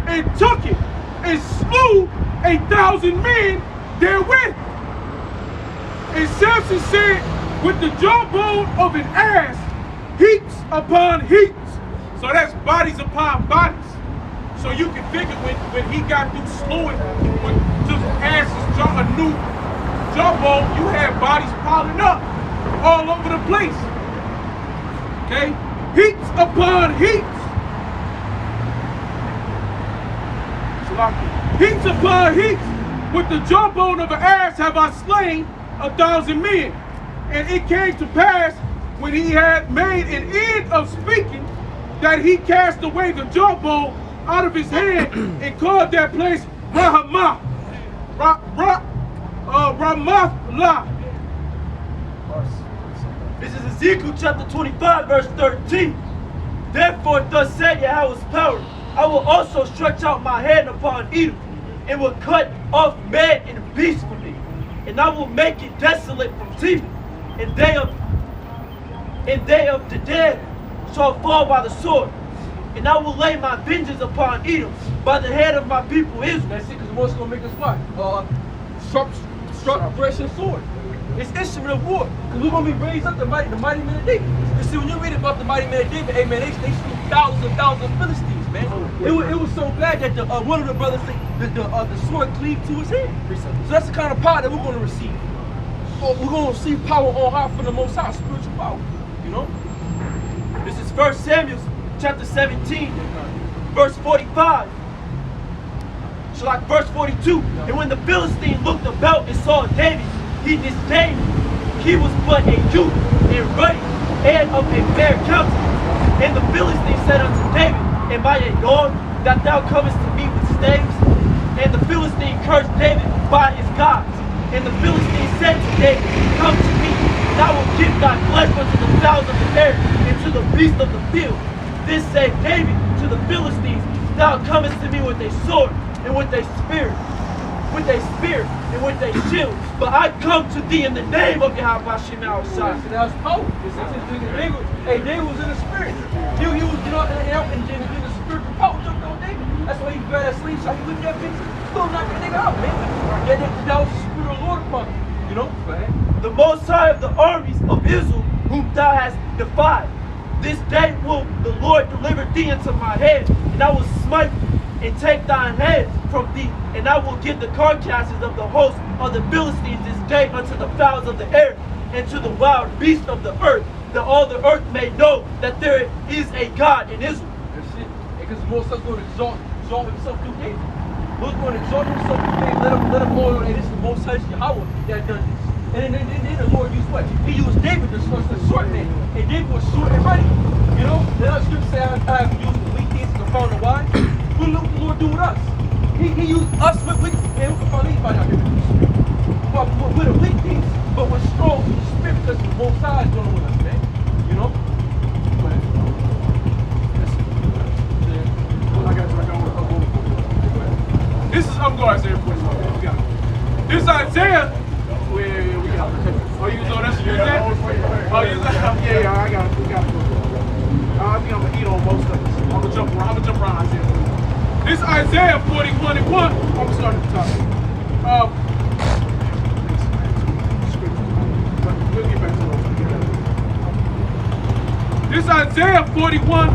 and took it, and slew 1,000 men therewith. And Samson said, with the jawbone of an ass heaps upon heaps. So that's bodies upon bodies. So you can figure when he got through slewing, when just asses jaw a new jawbone, you had bodies piling up all over the place. Okay? Heaps upon heaps. Heaps upon heaps. With the jawbone of an ass have I slain 1,000 men. And it came to pass when he had made an end of speaking that he cast away the jawbone out of his hand and called that place Ramath La. This is Ezekiel chapter 25, verse 13. Therefore, thus said Yahweh's power, I will also stretch out my hand upon Edom, and will cut off man and beast from me, and I will make it desolate from Teman, and they of the dead shall fall by the sword, and I will lay my vengeance upon Edom by the hand of my people Israel. That's it, because the Most gonna make us what? Sharp, fresh, and sword. It's instrument of war, because we're gonna be raised up the mighty man of David. You see, when you read about the mighty man of David, hey man, they slew thousands and thousands of Philistines, man. It was so bad that one of the brothers think that the sword cleaved to his hand. So that's the kind of power that we're gonna receive. We're gonna receive power on high from the Most High, spiritual power. You know. This is 1 Samuel chapter 17, verse 45. So like verse 42. And when the Philistine looked about and saw David, he disdained him. He was but a youth and ruddy and of a fair countenance. And the Philistine said unto David, Am I a dog that thou comest to me with staves? And the Philistine cursed David by his gods. And the Philistine said to David, Come to me, and I will give thy flesh unto the fowls of the air and to the beasts of the field. This said David to the Philistines, Thou comest to me with a sword and with a spear, and with a shield. But I come to thee in the name of Yahweh Shema Shai. That's power. David was in the spirit. He was, and the spiritual power jumped on David. That's why he grabbed that slingshot. He whipped that bitch. Still knocked that nigga out, man. That was the spirit of the Lord upon him. You know? The Most High of the armies of Israel, whom thou hast defied. This day will the Lord deliver thee into my hand, and I will smite and take thine head from thee, and I will give the carcasses of the host of the Philistines this day unto the fowls of the air and to the wild beasts of the earth, that all the earth may know that there is a God in Israel. That's it. Because the Most High's going to exalt himself through David. Lord's going to exalt himself through David. Let him know that it's the Most High Yahweh that done this. And then the Lord used what? He used David, the short man. And David was short and ready. You know? The other scripture say, I have used the weak things to confound the wise. What did the Lord do with us? He used us with weak things. Man, we can find anybody out here with the weak things, but we're strong in the spirit because the Most High is dealing with us, man. You know? This is, I'm going to say this is Isaiah. We got it. Oh, you know that's your dad? Oh, you yeah, I got it. We got it. I think I'm going to eat on most of this. I'm going to jump around Isaiah. This Isaiah 41:1. I'm going to start at the top. We'll get back to those. This Isaiah 41:1.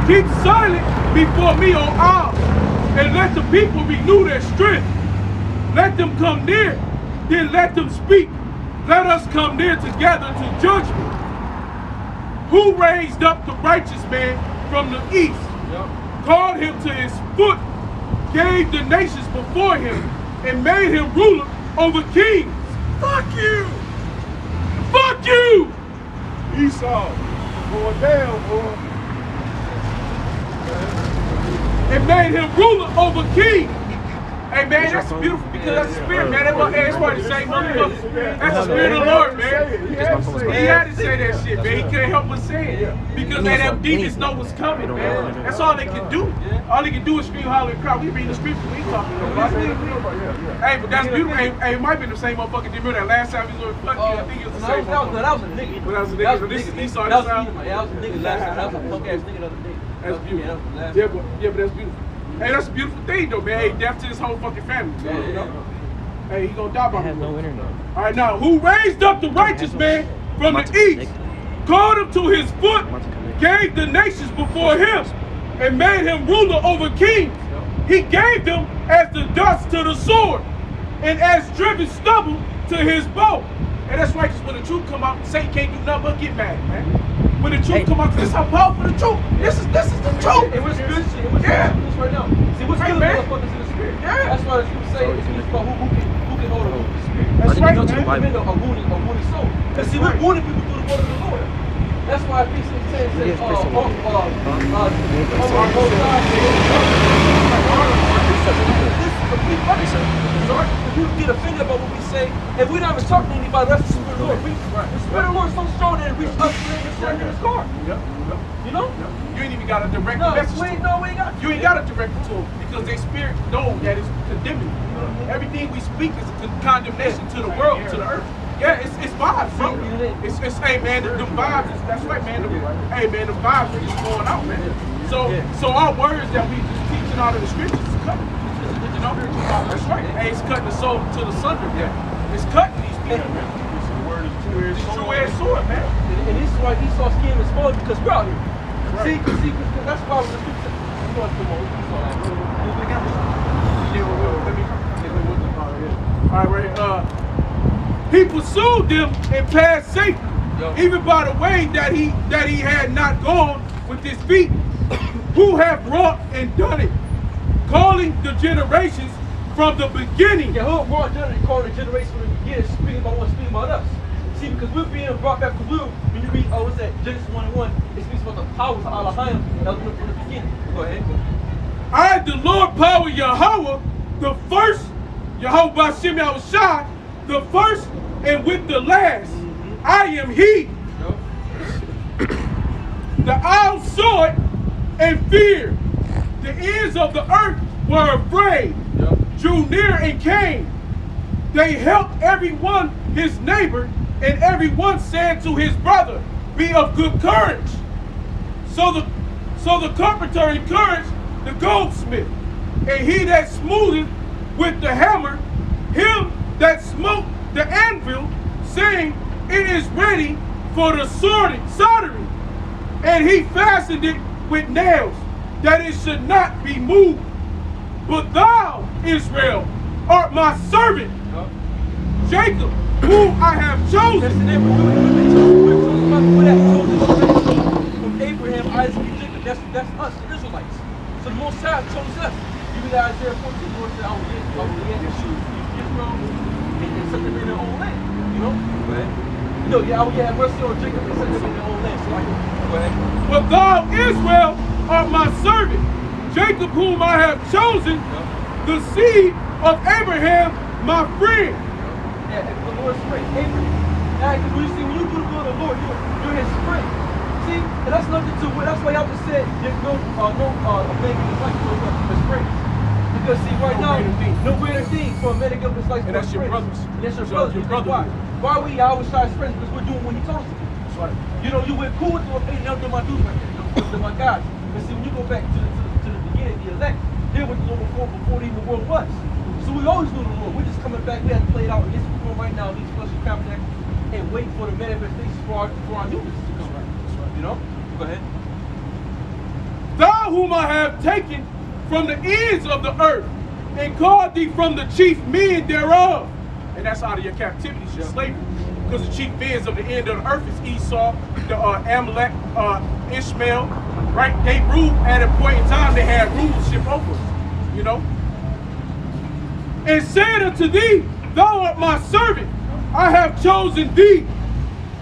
Keep silent before me, O arms, and let the people renew their strength. Let them come near, then let them speak. Let us come near together to judgment. Who raised up the righteous man from the east, called him to his foot, gave the nations before him, and made him ruler over kings? Fuck you! Fuck you! Esau, going down, boy. And made him ruler over kings. Hey man, that's beautiful because that's the spirit, man. That's why the same motherfucker. That's the spirit of the Lord, man. He had to say that shit, man. He couldn't help but say it. Because them demons know what's coming, man. That's all they can do. All they can do is scream, holler, and cry. We reading the scripture, we talking about. Hey, but that's beautiful. Hey, it might be the same motherfucker. Remember that last time he was on fuck you? I think it was the same motherfucker. That was a nigga. That was a nigga. This is Esau. That was a nigga last time. That was a punk ass nigga the other day. That's beautiful. Yeah, but that's beautiful. Hey, that's a beautiful thing though, man. Hey, death to his whole fucking family. Man, you know? Hey, he gonna die by me. no internet. All right, now, who raised up the righteous man from the east, called him to his foot, gave the nations before him, and made him ruler over kings. He gave them as the dust to the sword, and as driven stubble to his bow. And that's right, because when the truth come out, Satan can't do nothing but get mad, man. When the truth come out, this is how powerful the truth. This is the truth. It was good shit. It was good right now. See, what's killing motherfuckers in the spirit? Yeah. That's why the scripture say it's about who can hold on to the spirit. That's right, man. A wounded soul. And see, we're wounding people through the word of the Lord. That's why Ephesians 10 says, if you get offended about what we say, if we're not even talking to anybody, that's the Spirit of the Lord. The Spirit of the Lord is so strong that it reaches up in his car. You know? You ain't even got a direct message to them. We ain't got. You ain't got to direct it to them because their spirit know that it's condemning. Everything we speak is a condemnation to the world, to the earth. Yeah, it's vibes, bro. It's hey man, the vibes. That's right, man. Hey man, the vibes are just going out, man. So our words that we just teaching out of the scriptures is cutting. You know, that's right. Hey, it's cutting the soul to the sunder. Yeah, it's cutting these people. It's the word is two-edged sword, man. And this is why Esau's skin is small because we're out here. Right. See, that's why the scripture says, you want to come on. All right, he pursued them and passed safely, even by the way that he had not gone with his feet, who have wrought and done it, calling the generations from the beginning. Yeah, who wrought and done it, calling the generations from the beginning, speaking about us. See, because we're being brought back from blue. When you read, what's that? Genesis 1:1, it speaks about the powers of Elohim that was from the beginning. Go ahead. I, the Lord power Yahweh, the first, Yahweh B'Shem Yahushai, the first and with the last. I am he. The owl saw it and feared. The ends of the earth were afraid, drew near and came. They helped everyone his neighbor, and everyone said to his brother, be of good courage. So the carpenter encouraged the goldsmith, and he that smootheth with the hammer, him that smote the anvil, saying, it is ready for the soldering. And he fastened it with nails, that it should not be moved. But thou, Israel, art my servant, Jacob, whom I have chosen. From Abraham, Isaac, and Jacob. That's us, the Israelites. So the Most High chose us. You read Isaiah 14, Lord said, I will get Israel and set them in their own land. You know? Go ahead. No, yeah, I will have mercy on Jacob and set them in their own land. So go ahead. But thou, Israel, art my servant, Jacob, whom I have chosen, the seed of Abraham, my friend. Yeah, the Lord's friend, Abraham. Now, when you do the will of the Lord, you're his friend. See, and that's nothing to it. That's why y'all just said there's no man in his life for his friends. Because see, right now, no greater thing for a man to give his life for his friends. And that's your brothers. Your brother. Why are we always try friends? Because we're doing what he told us to do. That's right. You know, you went cool with them, hey, never do my dudes like that. They're my guys. But see, when you go back to the beginning, the elect, they were the Lord before the world was. So we always do the Lord. We're just coming back. We have to play it out in this world right now, these fleshly tabernacles, and wait for the manifestations for our humans to come. That's right. You know? Go ahead. Thou whom I have taken from the ends of the earth, and called thee from the chief men thereof. And that's out of your captivity, your slavery. Because the chief men of the end of the earth is Esau, the Amalek, Ishmael, right? They ruled at a point in time, they had rulership over us, you know? And said unto thee, thou art my servant, I have chosen thee,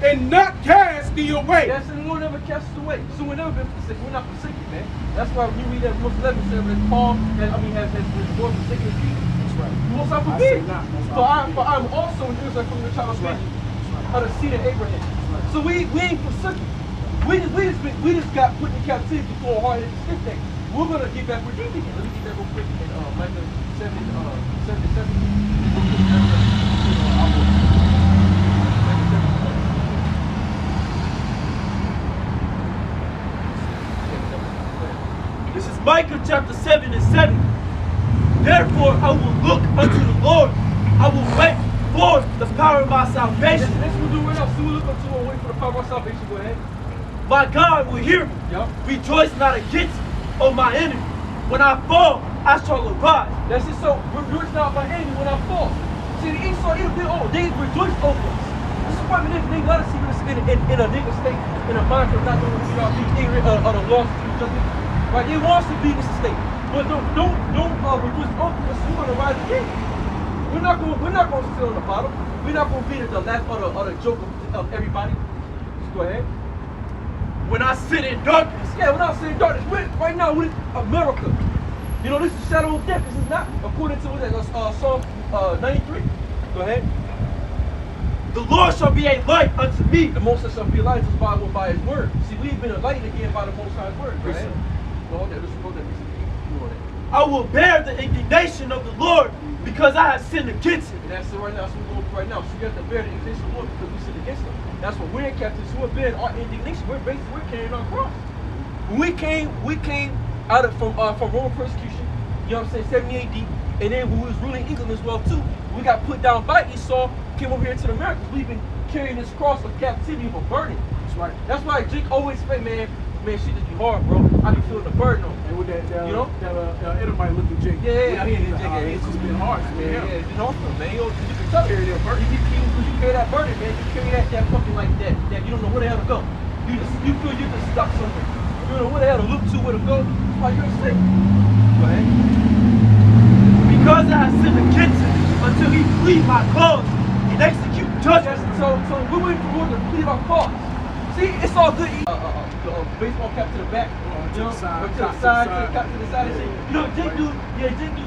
and not cast thee away. Yes, and the Lord never cast us away. So we've never been forsaken. We're not forsaken, man. That's why when you read that Romans 11, that Paul has Lord forsaken his people. That's right. Most I forbid. For I'm also an Israelite from the child of Benjamin, of the seed of Abraham. So we ain't forsaken. We just got put in captivity for a hard stiff thing. We're gonna get back redeemed again. Let me get that real quick in Micah 77. This is Micah chapter 7 and 7. Therefore I will look unto the Lord. I will wait forth the power of my salvation. That's what we do right now. See, we look unto and wait for the power of our salvation. Go ahead. My God will hear me. Yup. Rejoice not against me, O my enemy. When I fall, I shall arise. That's it. So rejoice not my enemy when I fall. See, the Esau, they rejoice over us. This is why they let us see us in a nigga state, in a mind of not knowing who we are, be ignorant of the laws of justice. Right? They want us to be in this state. But don't rejoice over us. We're gonna rise again. We're not gonna sit on the bottom. We're not gonna be the laugh or the joke of everybody. Just go ahead. When I sit in darkness, Yeah, when I say darkness, right now we're in America. You know, this is shadow of death. This is not according to Psalm 93. Go ahead. the Lord shall be a light unto me. The Most High shall be a light unto us by His word. See, we've been enlightened again by the Most High's word. Go ahead. Go on there. Let's go there. I will bear the indignation of the Lord because I have sinned against him. And that's it right now. That's what we're going right now. So you have to bear the indignation of the Lord because we sinned against Him. That's what we're in captivity. So we're bearing our indignation. We're carrying our cross. When we came out of from Roman persecution. You know what I'm saying? 70 AD. And then when we was ruling England as well too, we got put down by Esau. Came over here to the Americas. We've been carrying this cross of captivity of a burden. That's right. That's why Jake always say, man, shit just be hard, bro. I be feeling the burden on. And with that, you know, everybody look at Jake. Yeah, It's just been hard, man. Yeah, it's been hard for him, man. You can tell carry that burden. You carry that burden, man. You carry that fucking like that you don't know where the hell to go. You feel you just stuck somewhere. You don't know where the hell to look to, where to go. That's why you're sick. Go ahead. Because I have sinned against him until he plead my cause and execute judgment. So we're waiting for Lord to plead our cause. See, it's all good. The baseball cap to the back, you know, to the side, to the side. You know, Jake do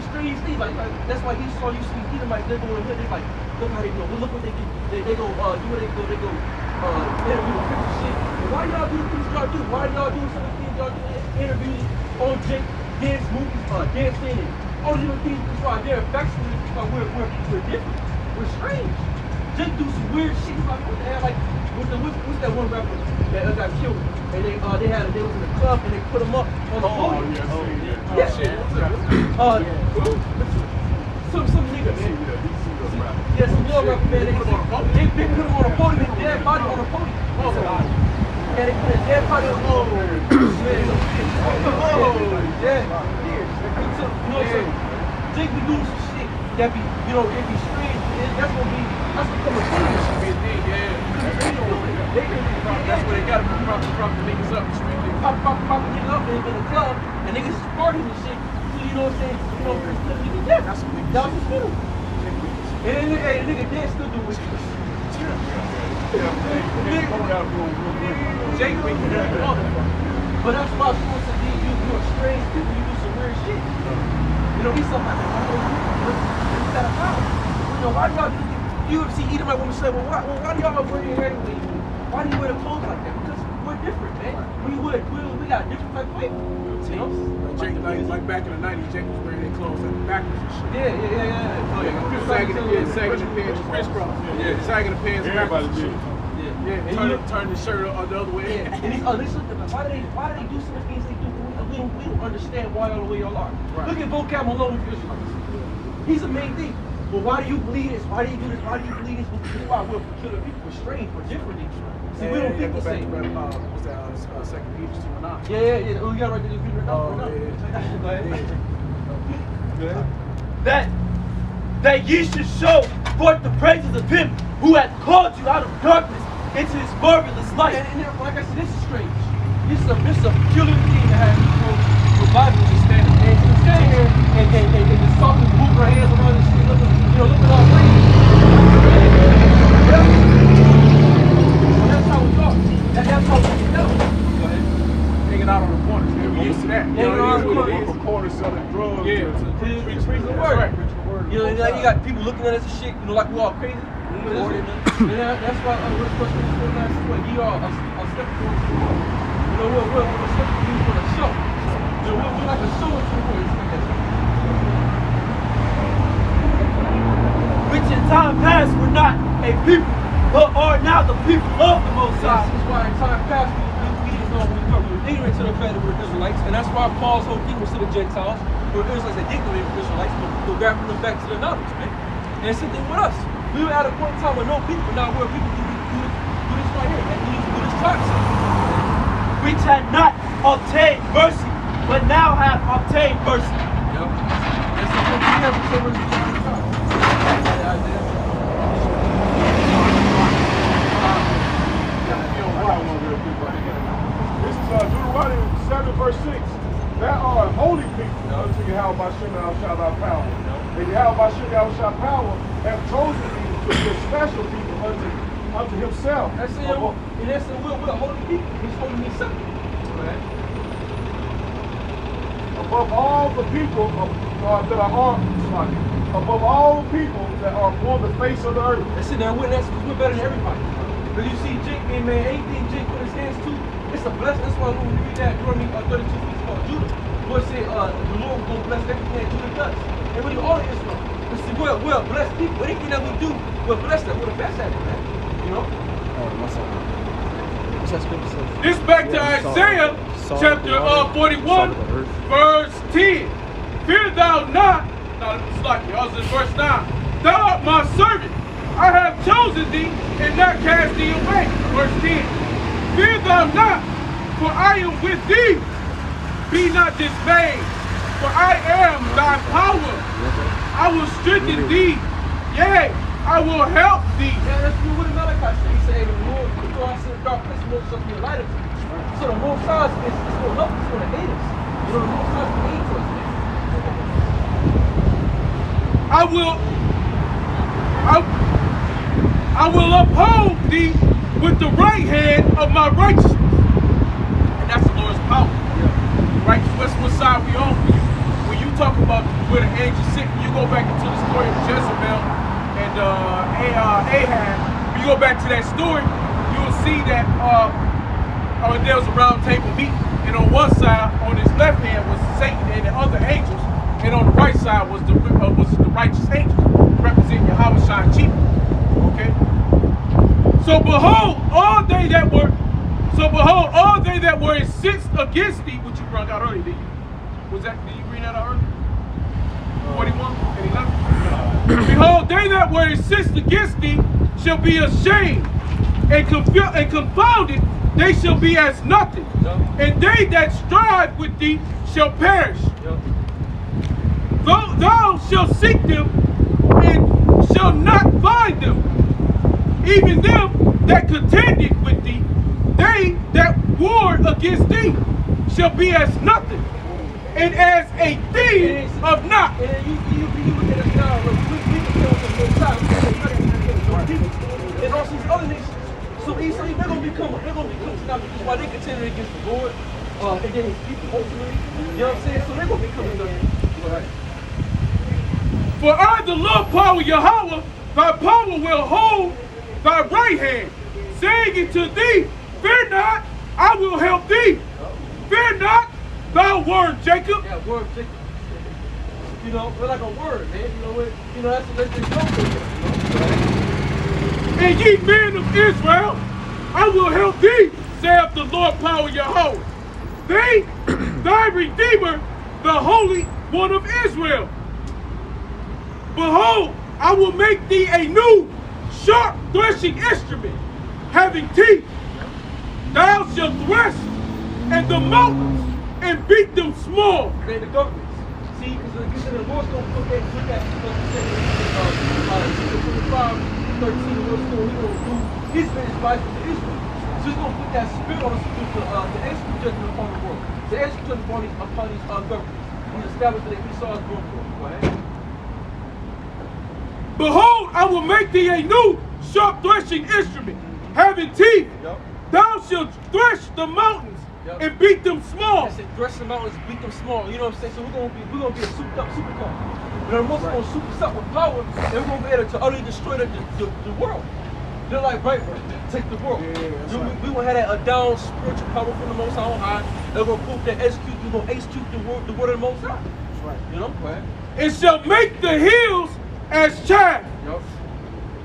strange things. Like that's why he saw you see Peter like they go in here. They like look how they go. Look what they do. They go do what they go. They go interview the Christian shit. Why y'all do the things y'all do? Why y'all do some of the things y'all do? Interviews on Jake, dance movies, dancing, and all these different things. That's why they're factually we're different. We're strange. Jake do some weird shit. Like what the hell? Like what's that one rapper that got killed? And they was in the club and they put him up on the podium. Yeah. Some nigga, man. Yeah, some little rapper, man. They put him on a podium, his dead body on a podium. And they put his dead body on the podium. Yeah. So, you know, so Jake be doing some shit that be, you know, it be strange. That's become a thing. That's where they got to prop the niggas up. Pop niggas up in the club, and niggas is partying and shit. So you know what I'm saying? You know, niggas dead. That's what's cool. And the nigga dead still do what Jake making it all that. But that's why I'm supposed to be you're strange people, you do some weird shit. You know, he's somebody what's that about? You know, why do y'all do you ever see Edomite women say, well, why do y'all wear your hair the way you do? Why do you wear the clothes like that? Because we're different, man. We got different type of people. You know? Jake, like back in the 90s, Jake was wearing their clothes like backwards and shit. Yeah. Oh, yeah. Sagging the pants crisscross. Yeah, sagging the pants backwards and shit. Yeah, turn the shirt the other way. Yeah. And why do they do some of the things they do? We don't understand why y'all the way y'all are. Right. Look at vocab alone with Israelites. He's the main thing. Well, why do you believe this? Why do you do this? Why do you believe this? This is why we're peculiar people. We're strange. We're different. See, we don't think the same. What's that? Second Peter 2:9. Yeah. Oh, you got right there. Go ahead. That ye should show forth the praises of him who hath called you out of darkness into his marvelous light. And like I said, this is strange. This is a peculiar thing to have the Bible to stand here and just talking, moving our hands around and shit, looking all crazy. That's how we are. That's how we get down. Go ahead. Hanging out on the corners, man. We used to that. Hanging out on the corners. From corners selling drugs. Yeah, to preach the word. You know, you got people looking at us and shit, you know, like we all crazy. That's why we're supposed to be nice as well. You are a step towards the world. You know, we're supposed to be for the show. You know, we're like a show to the world. Which in time past were not a people, but are now the people of the Most High. That's why in time past we didn't know we were ignorant to the fact that we're Israelites, and that's why Paul's whole thing was to the Gentiles. We're Israelites that ignorant Israelites, but we're grabbing them back to the knowledge, man. And it's the thing with us. We were at a point in time where no people, now where people do this right here, and do this trap shit. Which had not obtained mercy, but now have obtained mercy. Yep. That's the whole thing that so much This is Deuteronomy 7 verse 6. That are holy people unto Yahweh Bashem thou shalt thy power. And Yahweh Bashem thou shalt power have chosen thee to be a special people unto himself. That's it. And that's the will. We're holy people. He's holding me separate. Right? Above all the people that are above all the people that are on the face of the earth. That's it. Now we're better than everybody. Because you see, Jake, man, anything Jake put his hands to, it's a blessing. That's why when we read that Deuteronomy 32 speaks about Judah. Lord said, the Lord will bless everything that Judah does. And really all of Israel. But see, we're blessed people. Anything that we do, we're blessed at. We're the best at it, man. You know? This back to Isaiah chapter 41, verse 10. Fear thou not. No, it's like I was in verse 9. Thou art my servant. I have chosen thee and not cast thee away. Verse 10. Fear thou not, for I am with thee. Be not dismayed, for I am thy power. I will strengthen thee. Yea, I will help thee. Yeah, that's what Malachi said. He said, the Lord, you go out to the dark place, the Lord shall be a light of you. So the Most High is going to help us, it's going to aid us. You know, the Most High is aid us, man. I will uphold thee with the right hand of my righteousness. And that's the Lord's power. Right? What side we on? When you talk about where the angels sit, you go back into the story of Jezebel and Ahab. When you go back to that story, you will see that there was a round table meeting, and on one side, on his left hand was Satan and the other angels, and on the right side was the righteous angels, representing Yahweh Shine Chief. Okay. So behold, all they that were incensed against thee, which you brought out earlier, did you read that out earlier? 41 and 11. Behold, they that were incensed against thee shall be ashamed and confounded, they shall be as nothing. And they that strive with thee shall perish. Thou shalt seek them and shall not find them. Even them that contended with thee, they that warred against thee, shall be as nothing, and as a thing of naught. And then you look at us now, we can tell them no time. And also these other nations, so easily they're going to become now because while they contended against the Lord, and then his people ultimately, you know what I'm saying? So they're going to become nothing. For I, the Lord power Yahweh, thy power will hold thy right hand, saying unto thee, fear not, I will help thee. Fear not, thou word Jacob. Yeah, word Jacob. You know, we're like a word, man. You know, that's just go. And ye men of Israel, I will help thee, saith the Lord power Yahweh. They, thy Redeemer, the Holy One of Israel. Behold, I will make thee a new, sharp threshing instrument, having teeth. Thou shalt thresh in the mountains and beat them small. They're the governments. See, because you said the Lord's going to put that, the Lord's going to do his business by Israel. So he's going to put that spirit on us to execute judgment upon the world, to execute judgment upon these governments. He's established that he saw us going for. Go ahead. Behold, I will make thee a new, sharp threshing instrument, having teeth. Yep. Thou shalt thresh the mountains and beat them small. I said, thresh the mountains, beat them small. You know what I'm saying? So we're gonna be a souped up supercar. You know, most gonna soup us up with power, and we're gonna be able to utterly destroy the world. They're like, right, take the world. We gonna have that down spiritual power from the Most High on high. They're gonna prove that we're gonna execute the word of the Most High. That's right. You know, right? It shall make the hills as chaff. Yep.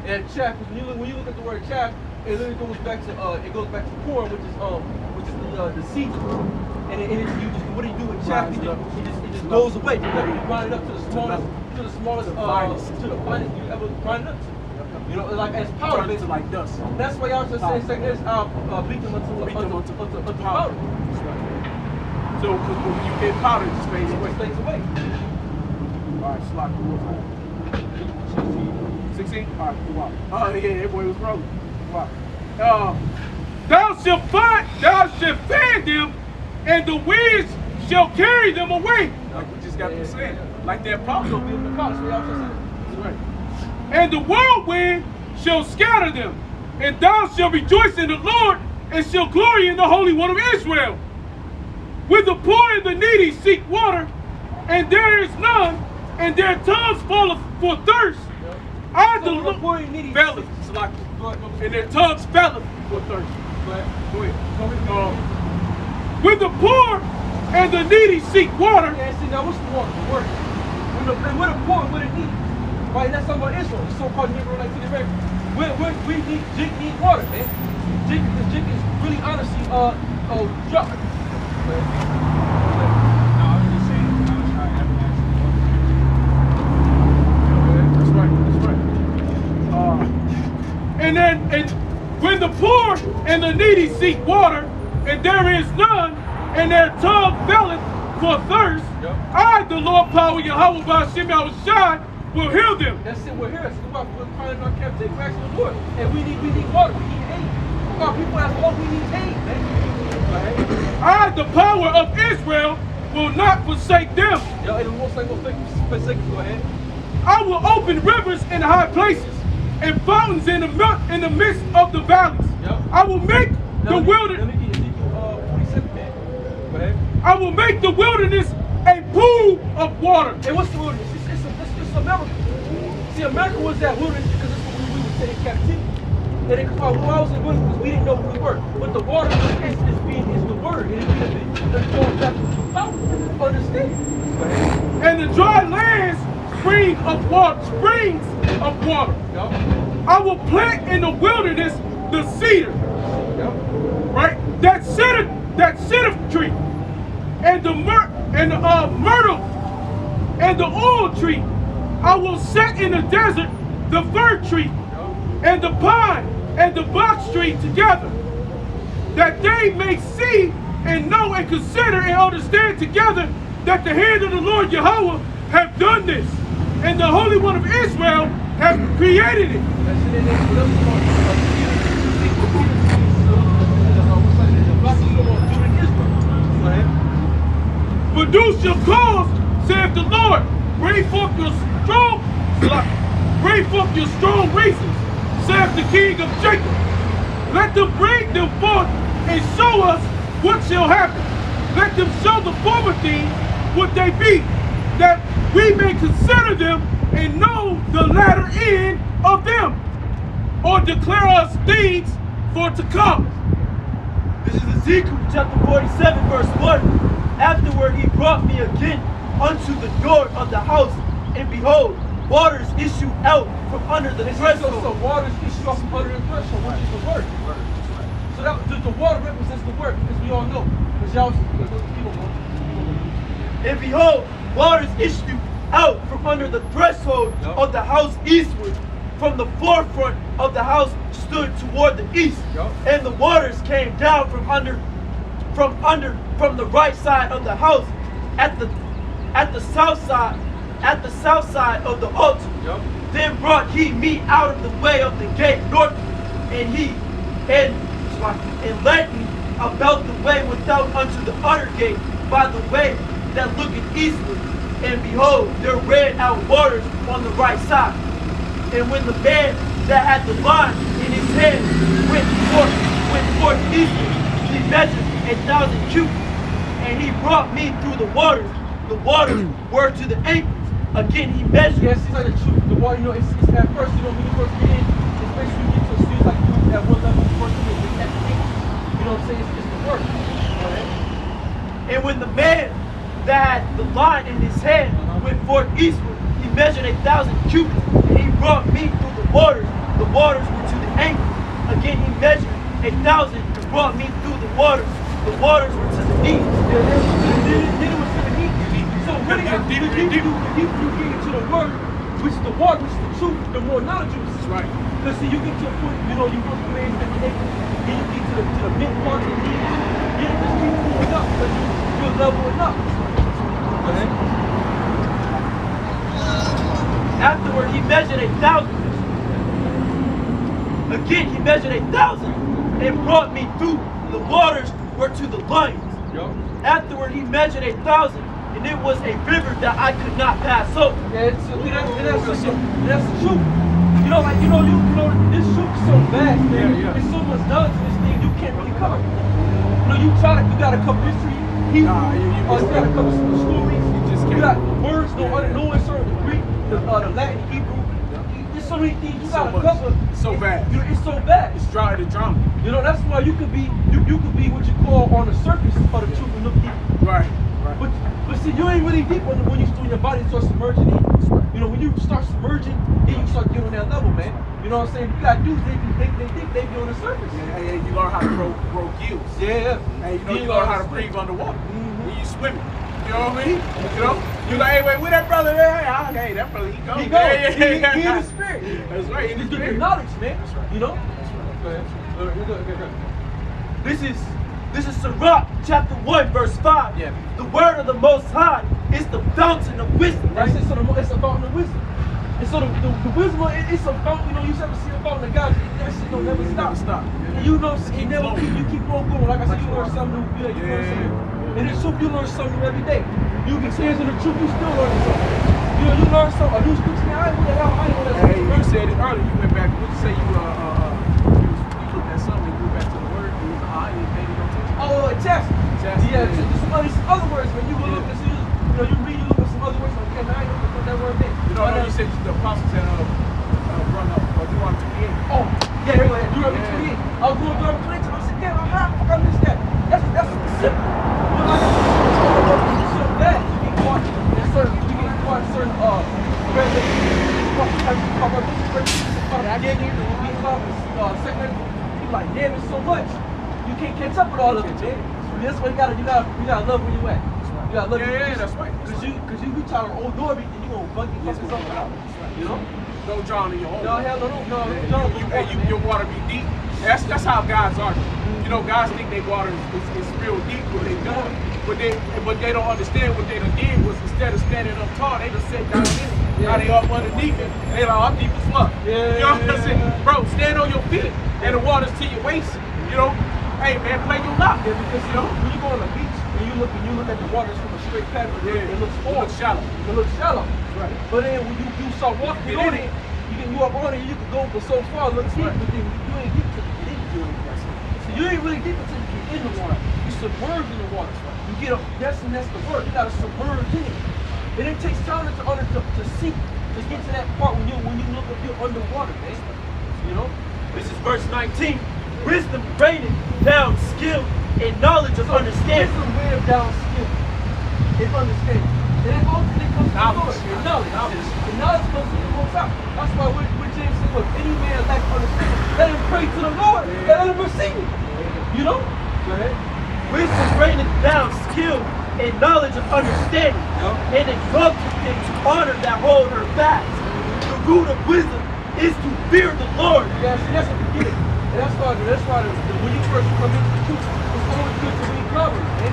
And chaff, when you look at the word chaff, it literally goes back to corn, which is the seed. And what do you do with chaff? It just goes away. You grind it up to the smallest, to the finest you ever grind it up to. You know, like as powder. Turn it to like dust. That's why y'all just say this. Beat them unto powder. So, because when you get powder, it just fades away. It stays away. All right, slot the 16? All right, come on. Oh, yeah, that boy was rolling. Come on. Thou shalt fan them, and the winds shall carry them away. Like we just got to saying. Like that powder. So be in the powder. So y'all just say. That's right. And the whirlwind shall scatter them, and thou shalt rejoice in the Lord, and shall glory in the Holy One of Israel. When the poor and the needy seek water, and there is none, and their tongues fall for thirst, I the Lord felleth, and their tongues felleth for thirst. Go ahead. When the poor and the needy seek water, Yeah, see, now what's the water? The word. When the poor and when the needy. Right, that's talking about Israel, the so-called Hebrew like to the American. Jake need water, man. Jake is really honestly dry. and when the poor and the needy seek water, and there is none, and their tongue faileth for thirst, I, the Lord power Yahweh Ba'ashem Yahushai, will heal them. That's it, we're here. So we're crying in our captivity, we're asking the Lord. And we need water, we need aid. Our people ask, Lord, we need aid, man. I, the power of Israel, will not forsake them. Yo, and the Lord's like, go ahead. I will open rivers in high places and fountains in the midst of the valleys. Yep. I will make the wilderness. Let me get Ezekiel 47, man. Go ahead. I will make the wilderness a pool of water. And what's the wilderness? It's America. See, America was that wilderness because it's what we would say in captivity. And then, while I was in the wilderness, because we didn't know who we were. But the water is the word. And it's going back to the power. Understand? Go ahead. And the dry lands springs of water. Yep. I will plant in the wilderness the cedar, Yep. right? That cedar tree, and the myrtle, and the oil tree. I will set in the desert the fir tree, and the pine, and the box tree together, that they may see and know and consider and understand together that the hand of the Lord Yahweh have done this, and the Holy One of Israel have created it. For thou shall cause, saith the Lord, bring forth your strong reasons, saith the King of Jacob. Let them bring them forth and show us what shall happen. Let them show the former things what they be, that we may consider them and know the latter end of them, or declare us things for to come. This is Ezekiel chapter 47, verse 1. Afterward he brought me again unto the door of the house, and behold, waters issue out from under the threshold. So waters issue out from under the threshold, which is the word. So that the water represents the word, because we all know. Because y'all people know. And behold, waters issue out from under the threshold of the house eastward. From the forefront of the house stood toward the east, and the waters came down from the right side of the house, at the south side of the altar. Then brought he me out of the way of the gate north, and led me about the way without unto the utter gate by the way that looketh eastward. And behold, there ran out waters on the right side. And when the man that had the line in his hand went forth eastward, he measured 1,000 cubits, and he brought me through the waters. The waters were to the ankles. Again he measured. Yes, it's like the water, you know, it's at first, you know, when you first get in, it's basically you get to see like you at one level, first you get at the ankles. You know what I'm saying? It's the word. And when the man that had the line in his hand went forth eastward, he measured 1,000 cubits, and he brought me through the waters. The waters were to the ankles. Again he measured 1,000 and brought me through the waters. The waters were to the knees. Then it was to the knees. So really, if you get into the word, which is the water, which is the truth, the more knowledge you receive. That's right. Because see, you get to a point, you know, you go through age 58, then you get to the mid part of the year, you just keep moving up because you're leveling up. Okay? Afterward, he measured 1,000. Again, he measured 1,000 and brought me through the waters were to the lions. Afterward, he measured 1,000, and it was a river that I could not pass over. Yeah, that's the truth. You know, like this truth is so vast, man. Yeah. There's so much knowledge in this thing you can't really cover. You know, you gotta cover history, Hebrew, you gotta cover some stories. You got words, knowing certain Greek, the Latin, Hebrew. There's so many things you gotta cover. It's so vast. It's so vast. It's dry to drama. You know, that's why you could be what you call on the surface of the truth and look deep. Right. But see, you ain't really deep when your body starts submerging in. You know, when you start submerging, then you start getting on that level, man. You know what I'm saying? You got dudes, they think they be on the surface. And you learn how to grow gills. Yeah. And you learn how to breathe underwater. When you swimming. You know what I mean? You know? You like, hey, wait, where that brother there? Hey, that brother, he goes. He goes. He in the spirit. That's right. He's getting knowledge, man. That's right. You know? Go ahead. Go. This is Sirach chapter 1 verse 5. Yeah. The word of the Most High is the fountain of wisdom. Right? It's a fountain of wisdom. And so the wisdom, it's a fountain. You know, you ever see a fountain of God, that shit don't never stop. And you know, you keep on going. Like I said, you learn something new. You learn something. And in truth, you learn something new every day. You get changed in the truth, you still learning something. You know, you learn something. A new scripture, I ain't know that. Hey, you said it earlier. You went back. What you say? You looked at something. You went back to the word. You was you paid no attention. Oh, chest. Yeah, there's some other words, man. You go look and see, you read, you look at some other words. Like, okay, man, I ain't know what that word meant. You know, you said the apostles had run up Deuteronomy 28. Oh, yeah, Deuteronomy 28. I was going Deuteronomy 28. I said, damn, how the fuck I missed that? That's simple. You know, like it's so bad. You get caught in certain like, damn, it's so much. You can't catch up with all of it, man. That's why you gotta love where you at. You gotta love that's right. Cause you try to know everything, you gonna bug yourself out. You know? Don't drown in your own. No, hell no. Your water be deep. That's how guys are. You know, guys think their water is real deep what they doing, but they don't understand what they done did was instead of standing up tall, they just sit down in it. Now they up underneath it. And they like, I'm deep as fuck. You know what I'm saying? Bro, stand on your feet and the water's to your waist. You know? Hey man, play your knock. Yeah, because you know, when you go on the beach and you look at the water from a straight pattern, it looks shallow. It looks shallow. Right. But then when you start walking on it, you up on it, you can go for so far, look deep, but then you ain't deep until you get into it. So you ain't really deep until you get in the water. You submerge in the water. You get up, that's the word. You gotta submerge in it. And it takes time to sink, to get to that part when you look up, you're underwater, man. You know? This is verse 19. Wisdom raineth down skill and knowledge of understanding. Wisdom raineth down skill and understanding. And it ultimately comes to knowledge. And knowledge comes to the Most High. That's why when James said, look, any man lack understanding, let him pray to the Lord, let him receive it. You know? Go ahead. Wisdom raineth down skill and knowledge of understanding, and exalteth them to honor that hold her fast. The root of wisdom is to fear the Lord. Yes, that's what you get. And that's why when you first come into the truth, it's always good to read Proverbs, man.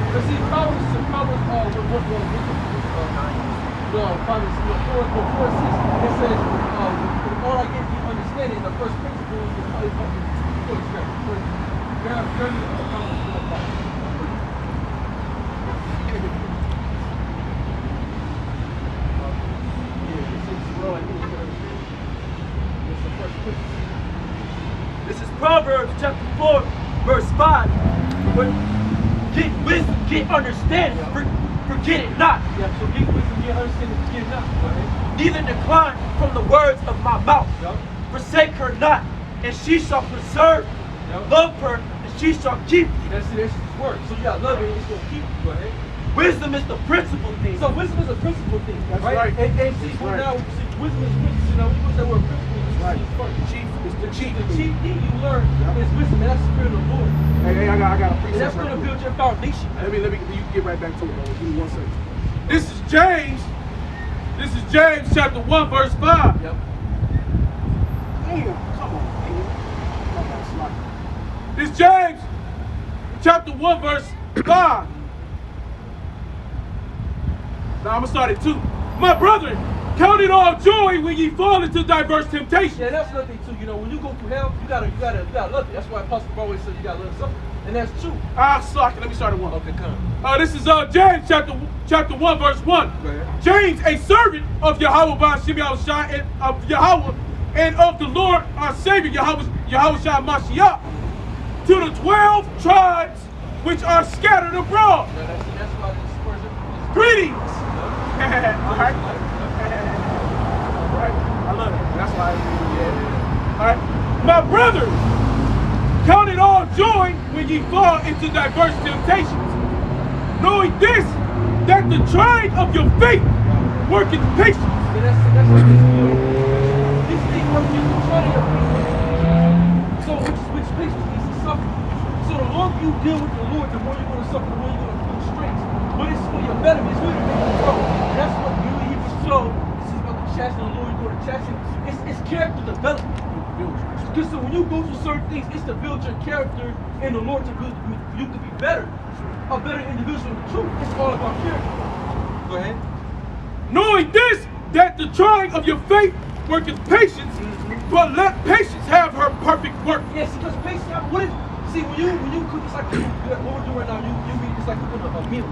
Because see, Proverbs Proverbs 4 and 6, it says, all I get you understanding, the first principle is This is Proverbs chapter 4, verse 5. But get wisdom, get understanding, forget it not. Yeah, so get wisdom, get understanding, forget it not. Neither decline from the words of my mouth. Forsake her not, and she shall preserve. Love her, and she shall keep you. That's his word. So you gotta love it, and it's gonna keep you. Go ahead. Wisdom is the principal thing. So wisdom is a principal thing, That's right? right. And see, That's now, wisdom is principle. You know, when you use that word principle, Right. it's The chief. the chief thing you learn is wisdom, and that's the spirit of the Lord. Hey, I got a And precept. that's gonna build your foundation. Let me you get right back to it, bro. Give me 1 second. This is James. This is James chapter 1, verse 5. Yep. Damn, come on, man. This is James chapter 1, verse 5. Now I'm gonna start at 2. My brethren, count it all joy when ye fall into diverse temptations. Yeah, that's another thing too. You know, when you go through hell, you gotta love it. That's why Apostle always says you gotta love something, and that's true. Suck it. Let me start at 1. Okay, come. This is James chapter 1, verse 1. James, a servant of Yahweh by Shimei and of Yahweh and of the Lord our Savior Yahweh Shai Mashiach, to the 12 tribes which are scattered abroad. Yeah, that's why this person is Greetings. All right. Right. I love it. That's why All right. My brothers, count it all joy when ye fall into diverse temptations, knowing this, that the trying of your faith worketh patience. Yeah, that's what this is. This thing working the trying of faith. So which patience is the suffering. So the longer you deal with the Lord, the more you're gonna suffer, the more you're gonna feel straits. But it's for your betterment, it's for you to make you grow. And that's what you and Hebrews 12, this is about the chastising the Lord, you're gonna chastise. It's character development. Because so when you go through certain things, it's to build your character in the Lord, to build you to be better, a better individual in the truth. It's all about character. Go ahead. Knowing this, that the trying of your faith worketh patience, but let patience have her perfect work. Yes, because patience. When you cook, it's like what we're doing right now. You read it's like cooking a meal.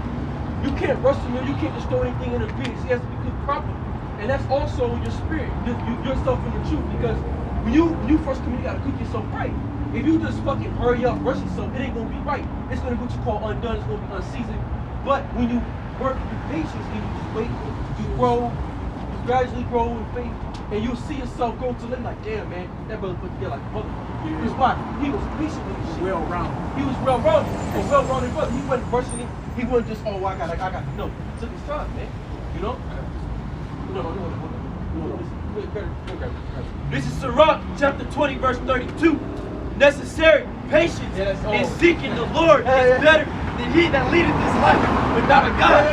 You can't rush the meal. You can't just throw anything in the ingredients. It has to be cooked properly, and that's also your spirit, yourself in the truth. Because when you first come in, you gotta cook yourself right. If you just fucking hurry up, rush yourself, it ain't gonna be right. It's gonna be what you call undone. It's gonna be unseasoned. But when you work with patience and you just wait, you grow, you gradually grow in faith, and you'll see yourself grow to live like, damn man, that brother put together like a mother. Because why? He was patient with his shit. well-rounded. He was well-rounded. A well-rounded brother. He wasn't rushing it. He wasn't just, oh, I got. No, he took his time, man. You know? No. This is Sirach chapter 20, verse 32. Necessary patience in seeking the Lord is better than he that leadeth his life without a God.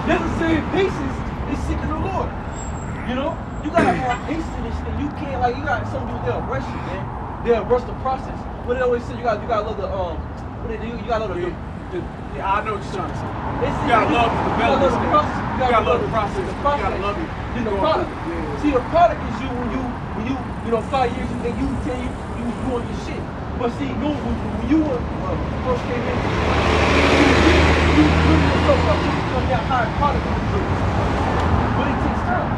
Necessary patience is seeking the Lord. You know? You gotta have patience in this thing. You can't, like, you got some people, they'll rush you, man. They'll rush the process. What they always say, you gotta love the, what they do, you gotta love the, Yeah, I know what you're trying to say. you gotta love the development stage. process. You gotta love the process. The You process. gotta love it. Then the product. Yeah. See, the product is you when you know, 5 years and then you 10 years, you was doing your shit. But see, when you first came in, you put yourself up to become that higher product of the truth. But it takes time.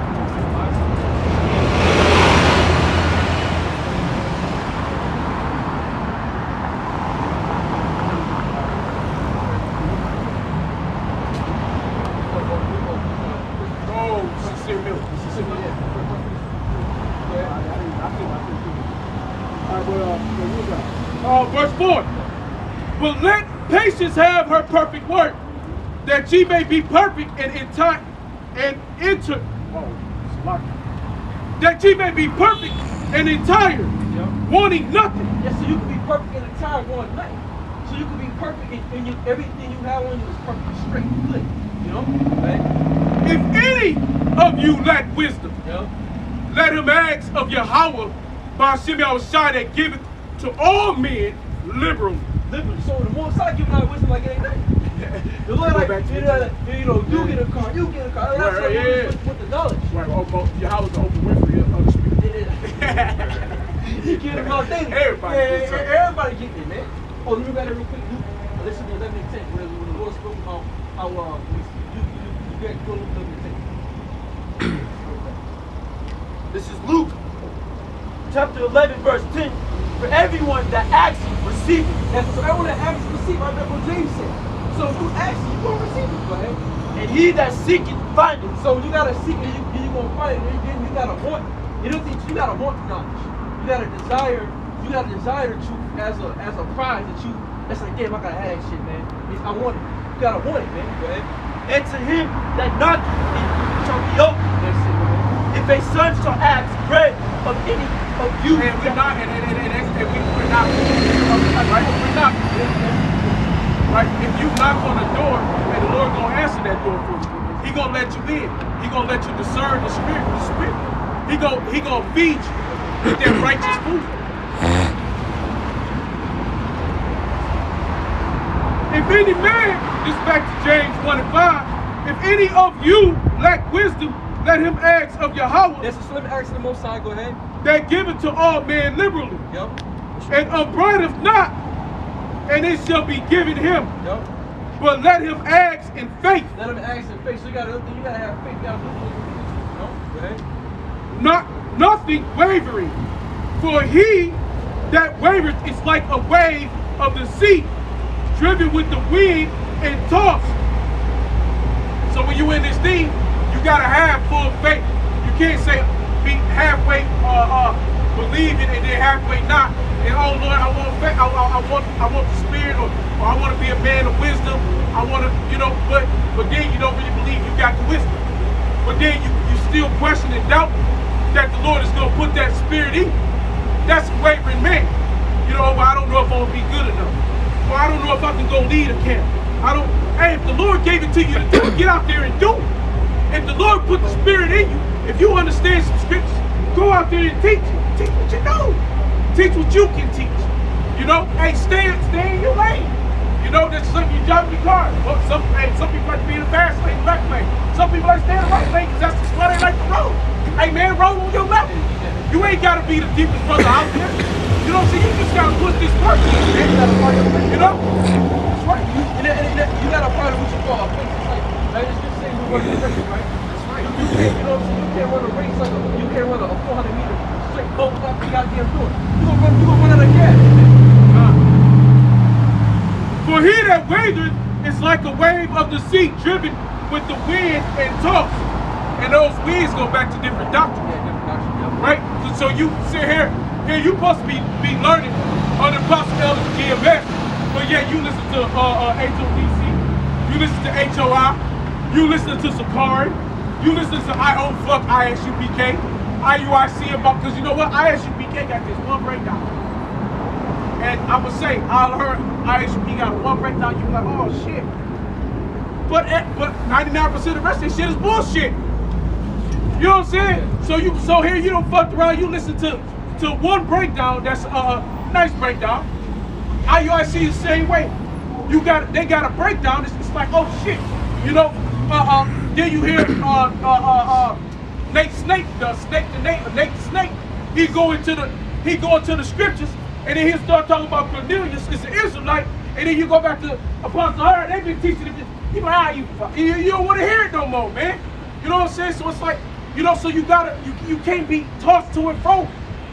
Sincere milk. Verse 4. But let patience have her perfect work, that ye may be perfect and that ye may be perfect and entire, wanting nothing. Yes, so you can be perfect and entire, wanting nothing. So you can be perfect and everything you have on you is perfect, straight, good. You know? Right? If any of you lack wisdom, let him ask of Yahweh by Shimei Shai that giveth to all men liberally. So the more I give out wisdom like it ain't nothing. The Lord like, you get a car, you get a car. That's what with the knowledge. Right, Yahweh's the Oprah Winfrey of the spirit. You get him out daily. Everybody getting it, man. Oh, let me read it real quick. Listen to 11 and 10. When the Lord spoke about how you get go to 11 and 10. This is Luke chapter 11, verse 10. For everyone that asks, receive it. And for everyone that asks, receive. I remember what James said. So if you ask, you're going to receive it. Go ahead. And he that seeketh, findeth. So you got to seek it, you're going to find it. Then you got to want. You got to want knowledge. You got to desire the truth as a prize that that's like, damn, I got to have that shit, man. I want it. You got to want it, man. Go ahead. And to him that knocketh, it shall be opened. That's it, man. If a son shall ask bread of any of you, And we're not, and we're not, right? We're not. Right? If you knock on the door, and the Lord gonna answer that door for you. He gonna let you in. He gonna let you discern the spirit. He gonna feed you with that righteous food. If any man, this is back to James 1 and 5, if any of you lack wisdom, let him ask of Yahweh. Yes, so let me ask the Most High, go ahead. That giveth to all men liberally. Yep. And upbraideth not, and it shall be given him. Yep. But let him ask in faith. Let him ask in faith. So you gotta have faith. You gotta go ahead. Nothing wavering. For he that wavereth is like a wave of the sea, driven with the wind and tossed. So when you in this thing, you gotta have full faith. You can't say be halfway believing and then halfway not. And oh Lord, I want faith. I want the spirit, or I want to be a man of wisdom. I want to, but then you don't really believe you got the wisdom. But then you still question and doubt that the Lord is gonna put that spirit in you. That's a wavering man. But I don't know if I'm gonna be good enough. Or I don't know if I can go lead a camp. Hey, if the Lord gave it to you to do it, get out there and do it. If the Lord put the spirit in you, if you understand some scriptures, go out there and teach it. Teach what you know. Teach what you can teach. Hey, stay in your lane. There's something you drive your car. Well, some people like to be in the fast lane, the left lane. Some people like to stay in the right lane because that's why they like the road. Hey man, roll on your level. You ain't gotta be the deepest brother out there. You just gotta put this work in, man. That's right. You gotta apply to what you call a place. Like it's just saying we're running a race, right? That's right. You can't run a race like you can't run a 400 meter straight boat without the goddamn door. You gonna run out of gas. For he that wavereth is like a wave of the sea, driven with the wind and tossed. And those winds go back to different doctrines. Right? So you sit here you supposed to be learning under Apostle Elder GMS, but yeah, you listen to HODC, you listen to HOI, you listen to Sakari, you listen to ISUPK, IUIC, because you know what? ISUPK got this one breakdown. And I would say, I heard ISUP got one breakdown, you be like, oh shit. But 99% of the rest of this shit is bullshit. You know what I'm saying? So here you don't fuck around, you listen to one breakdown that's a nice breakdown. IUIC is the same way. They got a breakdown, it's like, oh shit. Then you hear Nate the Snake. He go into the scriptures, and then he'll start talking about Cornelius is an Israelite, and then you go back to Apostle Hart, they've been teaching it. He's like, you don't want to hear it no more, man. You know what I'm saying? So it's like, so you can't be tossed to and fro.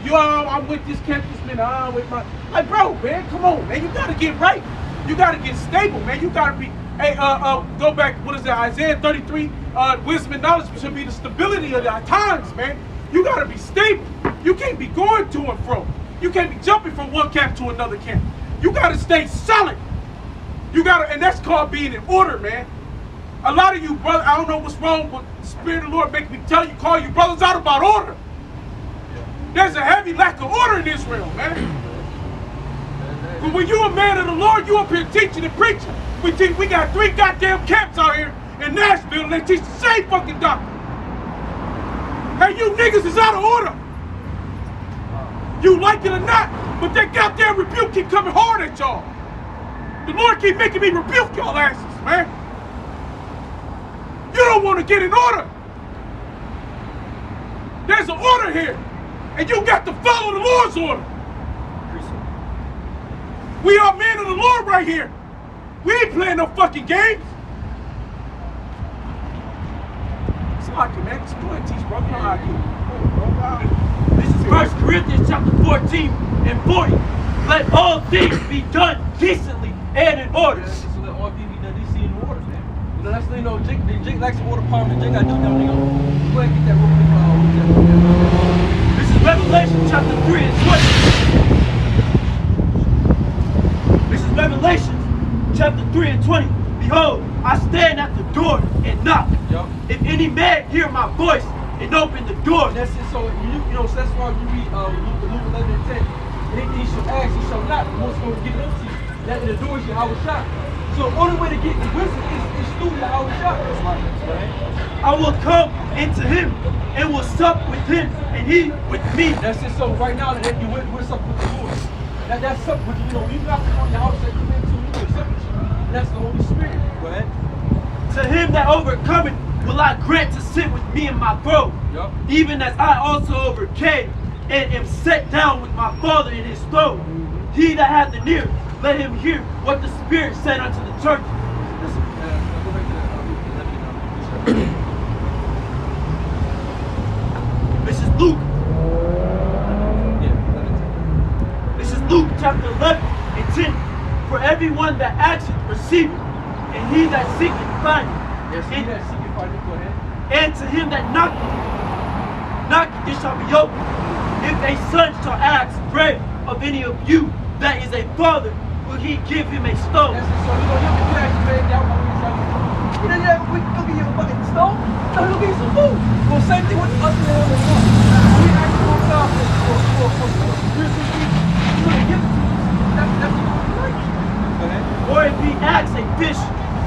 I'm with this camp, this man, I'm with my, like, bro, man, come on, man, you gotta get right. You gotta get stable, man. You gotta be, go back, what is that, Isaiah 33, wisdom and knowledge should be the stability of our times, man. You gotta be stable. You can't be going to and fro. You can't be jumping from one camp to another camp. You gotta stay solid. And that's called being in order, man. A lot of you, brother, I don't know what's wrong, but the Spirit of the Lord make me call you brothers out about order. There's a heavy lack of order in Israel, man. But when you're a man of the Lord, you up here teaching and preaching. We got 3 goddamn camps out here in Nashville, and they teach the same fucking doctrine. Hey, you niggas is out of order. You like it or not, but that goddamn rebuke keep coming hard at y'all. The Lord keep making me rebuke y'all asses, man. You don't want to get in order. There's an order here, and you got to follow the Lord's order. We are men of the Lord right here. We ain't playing no fucking games. Somebody, man, just go ahead and teach, bro. This is 1 Corinthians chapter 14 and 40. Let all things be done decently and in order. Yeah, so let all things be done decently and in order, man. That's Jake likes to order palm, and Jake got to do that. Go ahead and get that real quick. This is Revelation chapter 3 and 20. This is Revelation chapter 3 and 20. Behold, I stand at the door and knock. Yep. If any man hear my voice and open the door. That's it. So so that's why you read Luke 11 and 10. Anything you shall ask, you shall not. The Lord's going to give it up to you. That in the door is your hour shot. So the only way to get the wisdom is Hallelujah, hallelujah. I will come into him and will sup with him and he with me. That's it. So right now, that you we're something with the Lord. That's something with, you know, you got to come on your house and come into you or something. And that's the Holy Spirit. Go ahead. To him that overcometh will I grant to sit with me in my throne, even as I also overcame and am set down with my Father in his throne. He that hath an ear, let him hear what the Spirit said unto the church. This is Luke. This is Luke chapter 11 and 10. For everyone that asketh receiveth, and he that seeketh findeth. Yes, he that seeketh findeth. Go ahead. And to him that knocketh, it shall be opened. If a son shall ask bread of any of you that is a father, will he give him a stone? That's it. So you know, you can ask bread down on yourself. You know, yeah, we go get you a fucking stone. No, he'll give you some food. Well, same thing with us in the hell as well. We ask for God for spiritual needs. You know, give it to us. That's what we like. Go ahead. Or if he asks a fish,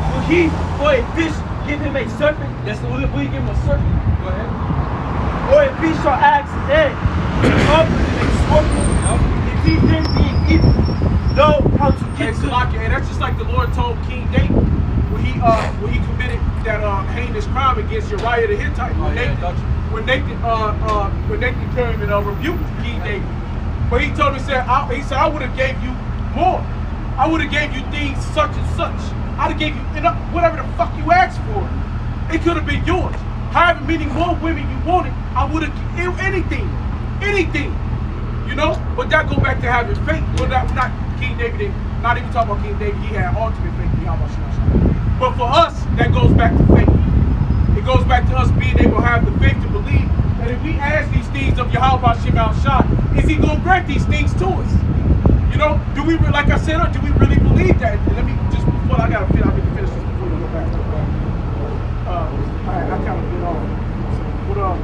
will he for a fish give him a serpent? That's the will you give him a serpent. Go ahead. Or if he shall ask an egg, offer him a scorpion. If he then being evil, know how to get to And that's just like the Lord told King David when he committed that heinous crime against Uriah the Hittite. When Nathan came and rebuked King David, but he told him, he said, I would have gave you more. I would have gave you things such and such. I'd have gave you whatever the fuck you asked for. It could have been yours. However many more women you wanted, I would have given anything. You know? But that go back to having faith. Well, that not King David, not even talking about King David, he had ultimate faith in Yahweh. But for us, that goes back to faith. It goes back to us being able to have the faith to believe that if we ask these things of Yahweh Shemel Shah, is he going to grant these things to us? You know, do we, like I said, do we really believe that? Let me just, before I got to finish this before we go back. I kind of get off.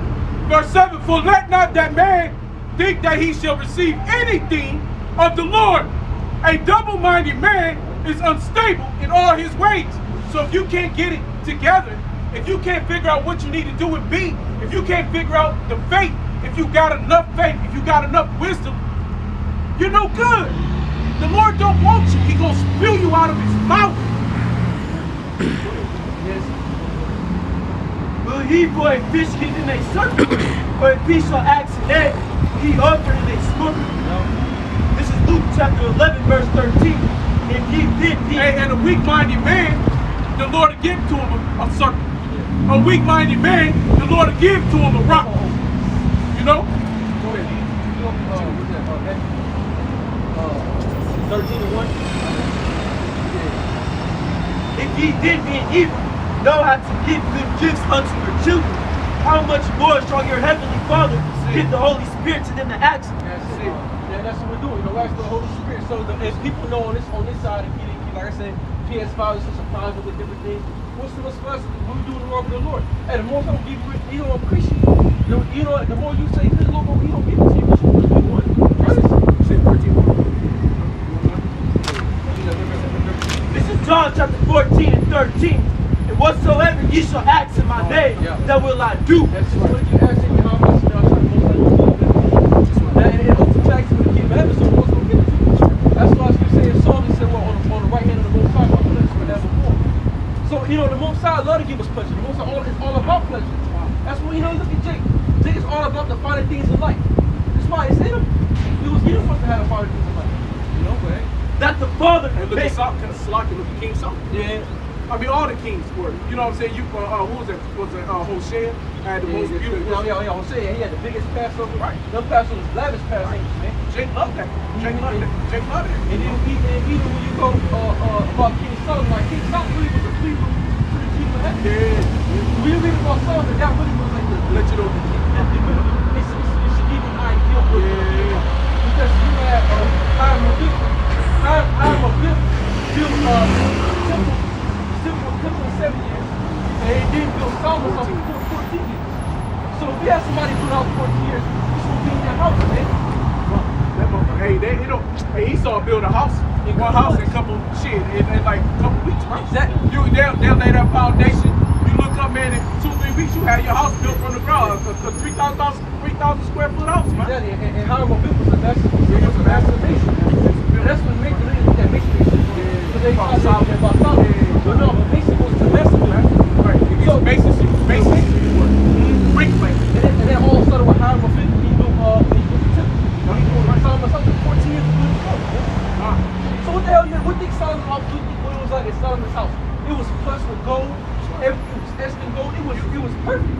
Verse 7, for let not that man think that he shall receive anything of the Lord. A double-minded man is unstable in all his ways. So if you can't get it together, if you can't figure out what you need to do and be, if you can't figure out the faith, if you got enough faith, if you got enough wisdom, you're no good. The Lord don't want you. He's going to spew you out of his mouth. Yes. Will he for a fish give him a serpent? Or if he shall ask an egg, he offered him a scorpion? No. This is Luke chapter 11, verse 13. If he did be... And a weak-minded man, the Lord will give to him a serpent. A weak-minded man, the Lord will give to him a rock. You know? Go ahead. 13:1. If ye then being evil know how to give good gifts unto your children, how much more shall your heavenly Father give the Holy Spirit to them that ask him? That's what we're doing. You know, ask the Holy Spirit. So as people know on this side, if you like I said, PS5 is such a positive with different things. What's the response? What we do the work with the Lord? And the more time give you, he don't appreciate it. You know, the more you say good Lord, he don't give it to you. Say 13. This is John chapter 14 and 13. And whatsoever ye shall ask in my name, that will I do. That's just what you ask in how much and it looks attractive to the kingdom of heaven, so what's going to give it to you? That's why I say in Psalm, he said, well, on the right hand of the Most High, my pleasure forevermore. So, you know, the Most High love to give us pleasure. The Most High is all about pleasure. That's what, you know, look at Jake. Jake is all about the finer things in life. That's why it's in him. It was given for us to have the finer things in life. You know, but that the Father and look at Slocky, look at King Solomon. Yeah. I mean, all the kings were. You know what I'm saying? You, who was it? Was it Hosea? Had the most beautiful. Yeah, Hosea. He had the biggest Passover. Right. Them Passovers, lavish Passovers, man. Jake loved that. Jake loved it. Jake loved it. And then even when you go about King Solomon, like King Solomon really was a prelude to the kingdom of heaven. Yeah. When you read about Solomon, that really was like the let you know the king. It should give you an idea of what because you had Hiram Abimelech built simple temple in 7 years, and he didn't build Solomon's house for 14 years. So if you have somebody build out 14 years, this will be in their house, man. Hey, Esau built a house one house in a couple in like a couple weeks, bro. Exactly. They'll lay that foundation. You look up, man, in 2-3 weeks, you have your house built from the ground, a 3,000 square foot house, man. Exactly. And Hiram Abiff was a master. He was a master mason. And that's what makes that mason. Because they thought about solid. But no, but mason was the master. Right. So masonry work. Bricklaying. And that all started with Hiram Abiff. He built the temple. He built something 14 years ago. So what the hell? What did Solomon what it was like at Solomon's house? It was plush with gold. Everything was etched in gold. It was perfect.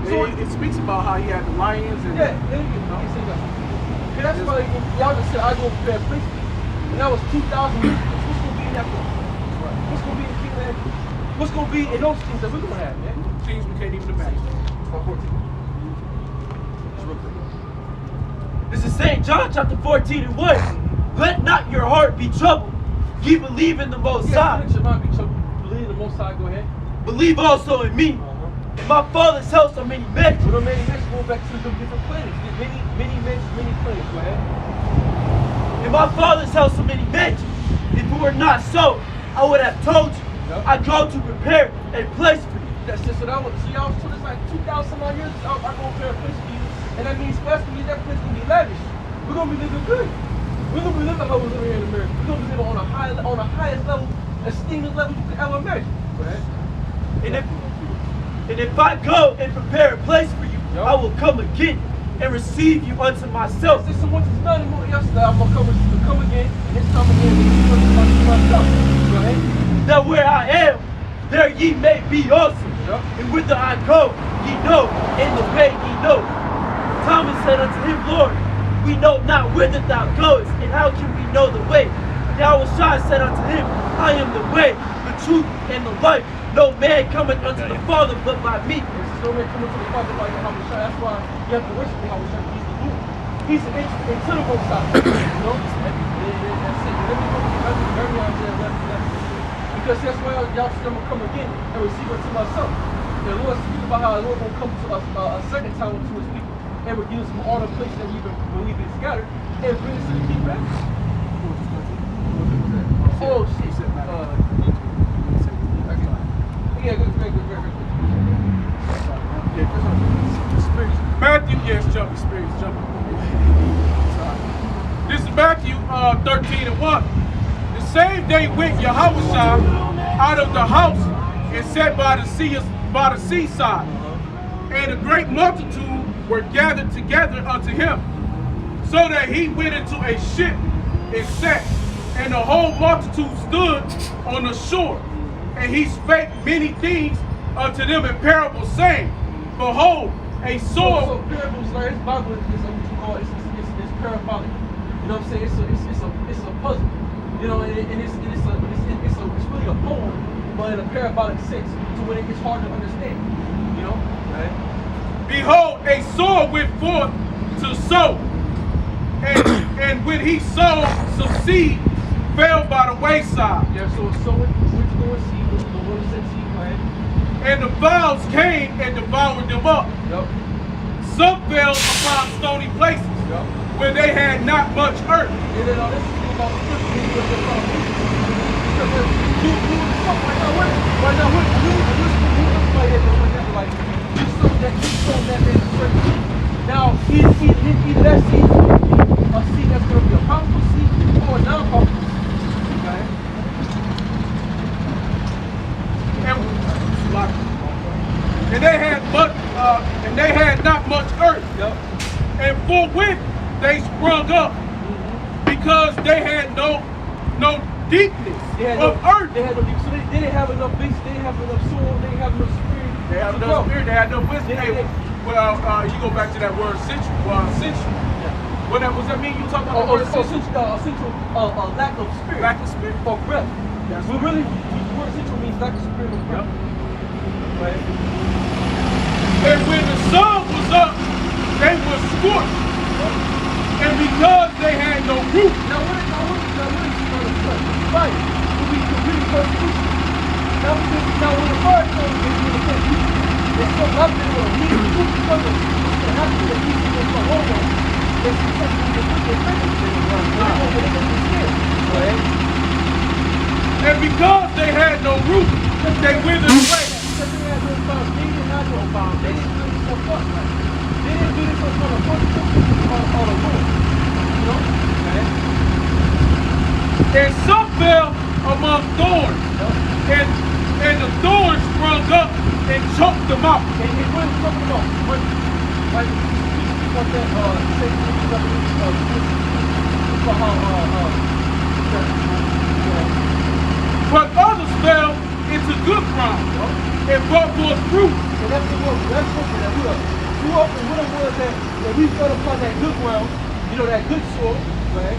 So it speaks about how he had the lions and that's why y'all just said I go prepare a place for you. And that was 2,000 years ago. What's gonna be in that place? What's gonna be in the kingdom of heaven? What's gonna be in those things that we're gonna have, man? things we can't even imagine. This is St. John chapter 14 and 1. Let not your heart be troubled. Ye believe in the Most High. Let your mind be troubled. Believe in the Most High. Go ahead. Believe also in me. In my Father's house are many mansions. Well, many mansions go back to the different planets. There's many mansions, many planets. Go ahead. In my Father's house are many mansions. If it were not so, I would have told you. Yep. I go to prepare a place for you. That's just what I want to see. I was told this like 2,000 some odd years ago. I go prepare a place for you. And that means for us to be that place gonna be lavish. We're gonna be living good. We're gonna be living how we're living here in America. We're gonna be living on the highest level, esteemed level you could ever imagine. Go ahead. And if I go and prepare a place for you, Yep. I will come again and receive you unto myself. This is what is done in yesterday. I'm gonna come again, and this time again, and receive unto myself. Go ahead. That where I am, there ye may be also. Yep. And whither I go, ye know, and the way ye know. Thomas said unto him, Lord, we know not whither thou goest, and how can we know the way? Yahushua said unto him, I am the way, the truth, and the life. No man cometh unto the Father but by me. There's no man coming to the Father by Yahushua. That's why you have to worship Yahushua. He's the Lord. He's an into the Most High. You know? That's it. Let me go very because that's why y'all see I'm gonna come again and receive unto myself. The Lord speaks about how the Lord will come to us a second time unto his people and will give us from all the places that we've been scattered and bring us to the kingdom. Oh shit. Yeah, good. Matthew, yes, jumping spirits, jumping. This is Matthew 13 and 1. The same day went Yahushua out of the house and sat by the seaside, and a great multitude were gathered together unto him, so that he went into a ship and sat, and the whole multitude stood on the shore. And he spake many things unto them in parables, saying, Behold, a sword. So parables, like this Bible is what you call it's parabolic. You know what I'm saying? It's a puzzle. You know, and it's really a poem, but in a parabolic sense, to where it gets hard to understand. You know, right? Behold, a sword went forth to sow, and when he sowed, some seed fell by the wayside. Yeah, so it's sowing, which you go and see. The Lord said seed, right? And the fowls came and devoured them up. Yep. Some fell upon stony places, Yep. where they had not much earth. And then this is the thing about the scripture, because they're foundation. Because you right now, what you like you sow that in a certain seed. Now, either that seed will be a seed that's going to be a powerful seed or a non-powerful seed. Okay? And they had not much earth. Yep. And forthwith they sprung up, because they had no deepness of earth. They had no deep, so they didn't have enough base, they didn't have enough soil, they didn't have enough spirit. They had no spirit, they had no wisdom. You go back to that word central. Yeah. What that mean? You talking about the word central? A lack of spirit. Lack of spirit. Or breath. That's Well, really, the word central means lack of spirit or breath. Right? And when the sun was up, they were scorched. And because they had no root. Now what is fire? Will be really persecution. Now when the fire comes, it's so up there with a meat because of what's going to happen to the people in the whole world. There's something that they think they're going to be scared. And because they had no root, they withered away. Because they had no foundation, they had no foundation. They didn't do this for fun. They didn't do this for the purpose of the Lord. You know? And some fell among thorns, and the thorns sprung up and choked them out. And it wasn't something about like we want that But others fell into good ground and brought forth fruit. and that's the word. That's something that we are. Too often, what it was that we fell upon that good ground, you know, that good soil, right?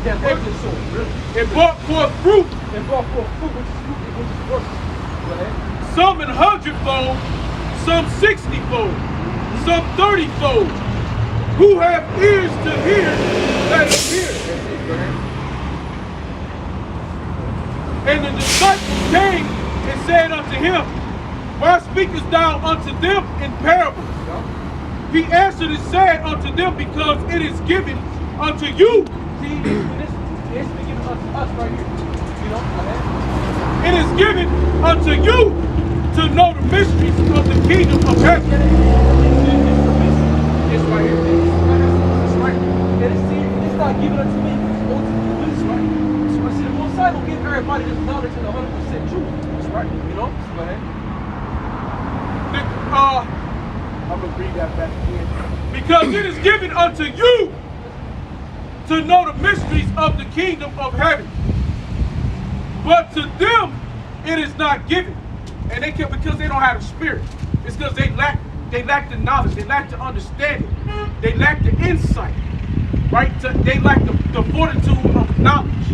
That excellent soil, really. It brought forth fruit, And brought forth fruit, which is worship, right? some an 100-fold, some 60-fold, some 30-fold. Who have ears to hear, let him hear. And the disciples came and said unto him, why speakest thou unto them in parables? He answered and said unto them, because it is given unto you. See, it's been given unto us right here. You know, It is given unto you to know the mysteries of the kingdom of heaven. It's right here. It's right. And it's not given unto me. It's right. So I see the Most High will give everybody this knowledge and 100% truth. That's right. You know? Go ahead. I'm going to read that back again. Because it is given unto you to know the mysteries of the kingdom of heaven. But to them it is not given. And they can, because they don't have the spirit. It's because they lack the knowledge, they lack the understanding, they lack the insight, right? They lack the fortitude of knowledge.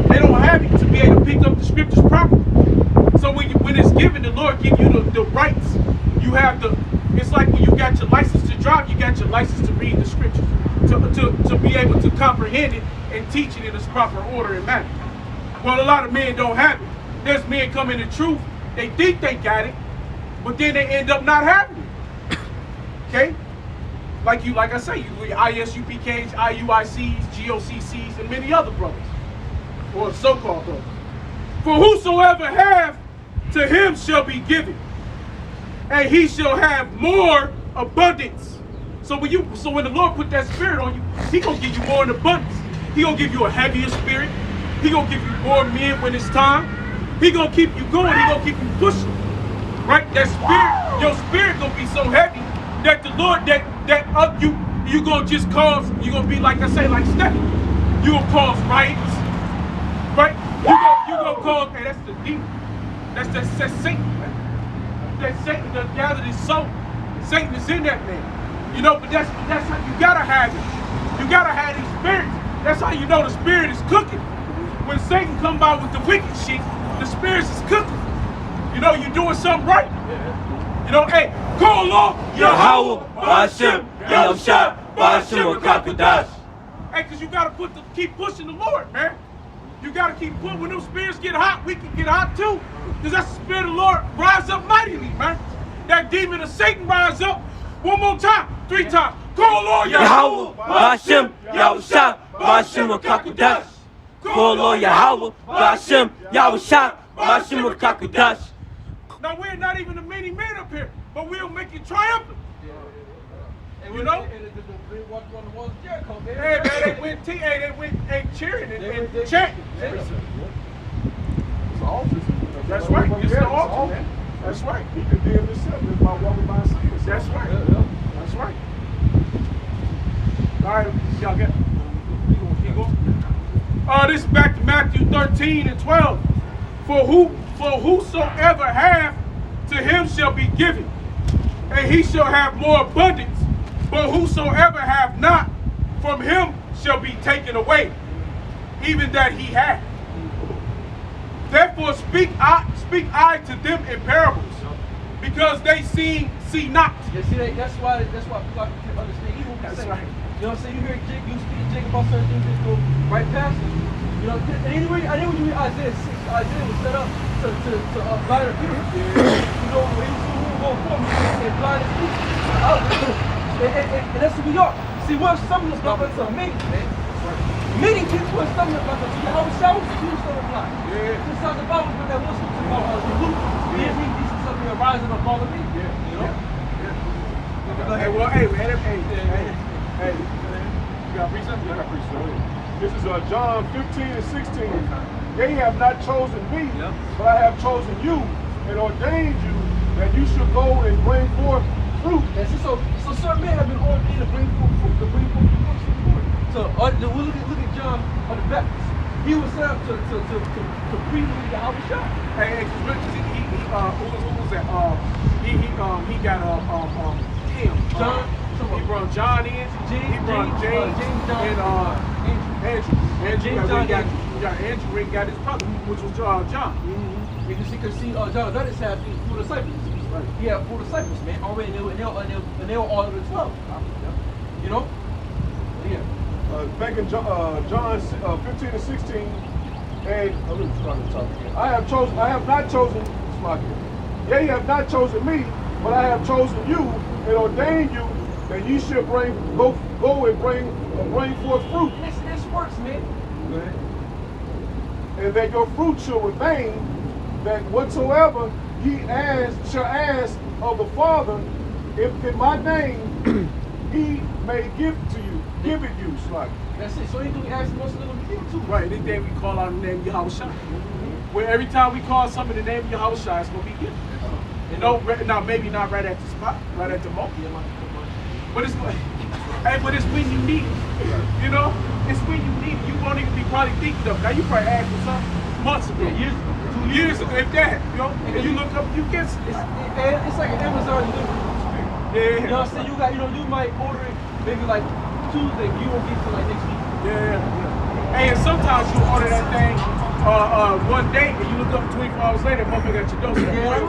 They don't have it to be able to pick up the scriptures properly. So when it's given, the Lord give you the rights. You have it's like when you got your license to drive, you got your license to read the scriptures, to be able to comprehend it and teach it in its proper order and manner. Well, a lot of men don't have it. There's men come in the truth, they think they got it, but then they end up not having it. Okay? Like I say, you ISUPKs, IUICs, GOCCs, and many other brothers, or so-called brothers. For whosoever hath, to him shall be given, and he shall have more abundance. So when the Lord put that spirit on you, he gonna give you more in abundance. He gonna give you a heavier spirit. He gonna give you more men when it's time. He gonna keep you going. He gonna keep you pushing. Right? That spirit, your spirit gonna be so heavy that the Lord you gonna just cause. You gonna be like I say, like Stephen. You gonna cause riots. Right? You gonna cause. Hey, that's the demon. That's Satan. Man. That Satan done gathered his soul. Satan is in that man. You know, but that's how you gotta have it. You gotta have these spirits. That's how you know the spirit is cooking. When Satan come by with the wicked shit, the spirits is cooking. You know, you're doing something right. You know, hey, call Lord Yahweh, Ba'ashem, Yahushua, Ba'ashem, Rakakadash. Hey, because you got to keep pushing the Lord, man. You got to keep pushing. When those spirits get hot, we can get hot too. Because that's the spirit of the Lord rise up mightily, man. That demon of Satan rise up. One more time, 3 times. Call Lord Yahweh, Ba'ashem, Yahushua, Ba'ashem, Rakakadash. Call Lord Yahweh, Ba'ashem, Yahushua, Ba'ashem, Rakakadash. Now, we're not even the many men up here, but we'll make it triumphant. You know? Hey, man, they went cheering and chanting. That's right. It's the altar, man. That's right. He could do it himself just by walking by himself. That's right. That's right. All right, y'all get. Keep going. This is back to Matthew 13 and 12. For whosoever hath, to him shall be given, and he shall have more abundance. But whosoever hath not, from him shall be taken away, even that he hath. Therefore speak I to them in parables, because they see not. Yeah, see, that's why people can understand. Even when That's say, right. you know what I'm saying? You hear you speak to Jake about certain things, just go right past it. You know, and anyway, I think when you read Isaiah 6, Isaiah was set up to blind the people. You know, when he was going forth and blind the people. And that's who we are. See, what some of us don't understand, man. many people are stumbling about the whole show was a huge stumbling block. Yeah. Just talking about when that was about the loop. Then he did something rising up all of me. Yeah. You know? Hey, well, hey, man, hey, you got to preach something? I got preach something. This is John 15 and 16. They have not chosen me, but I have chosen you and ordained you that you should go and bring forth fruit. And so certain men have been ordained to bring forth fruit, to bring forth the works of the Lord. So look at John the Baptist. He was set up to preach the house shop. Hey, who was that? He got him. John. He brought John in. He brought James and Andrew. Andrew got his brother, which was John. Because see, John the Baptist had 4 disciples. Right. He had 4 disciples, man, already, and they were all of the 12. You know? Yeah. Back in John 15 and 16, and I'm going to start the top again. I have not chosen, ye have not chosen me, but I have chosen you and ordained you that ye should go and bring forth fruit. This works, man. And that your fruit shall remain, that whatsoever ye shall ask of the Father, if in my name he may give it you, Slack. That's it. So anything we ask most of them to give too. Right, anything we call out the name of Yahushua. Where every time we call something in the name of Yahushua, it's going to be given. Now maybe not right at the spot, right at the moment. But it's when you need it. You know? It's when you need it. You won't even be probably thinking of it. Now you probably asked for something months ago. Yeah, 2 years ago, if that. You know? And you look up, you get it's like an Amazon delivery. Yeah. You know what I'm saying? You might order it maybe like Tuesday, you won't get it till like next week. Yeah. Hey, and sometimes you order that thing one day and you look up 24 hours later, motherfucker at your doorstep. Yeah, I'm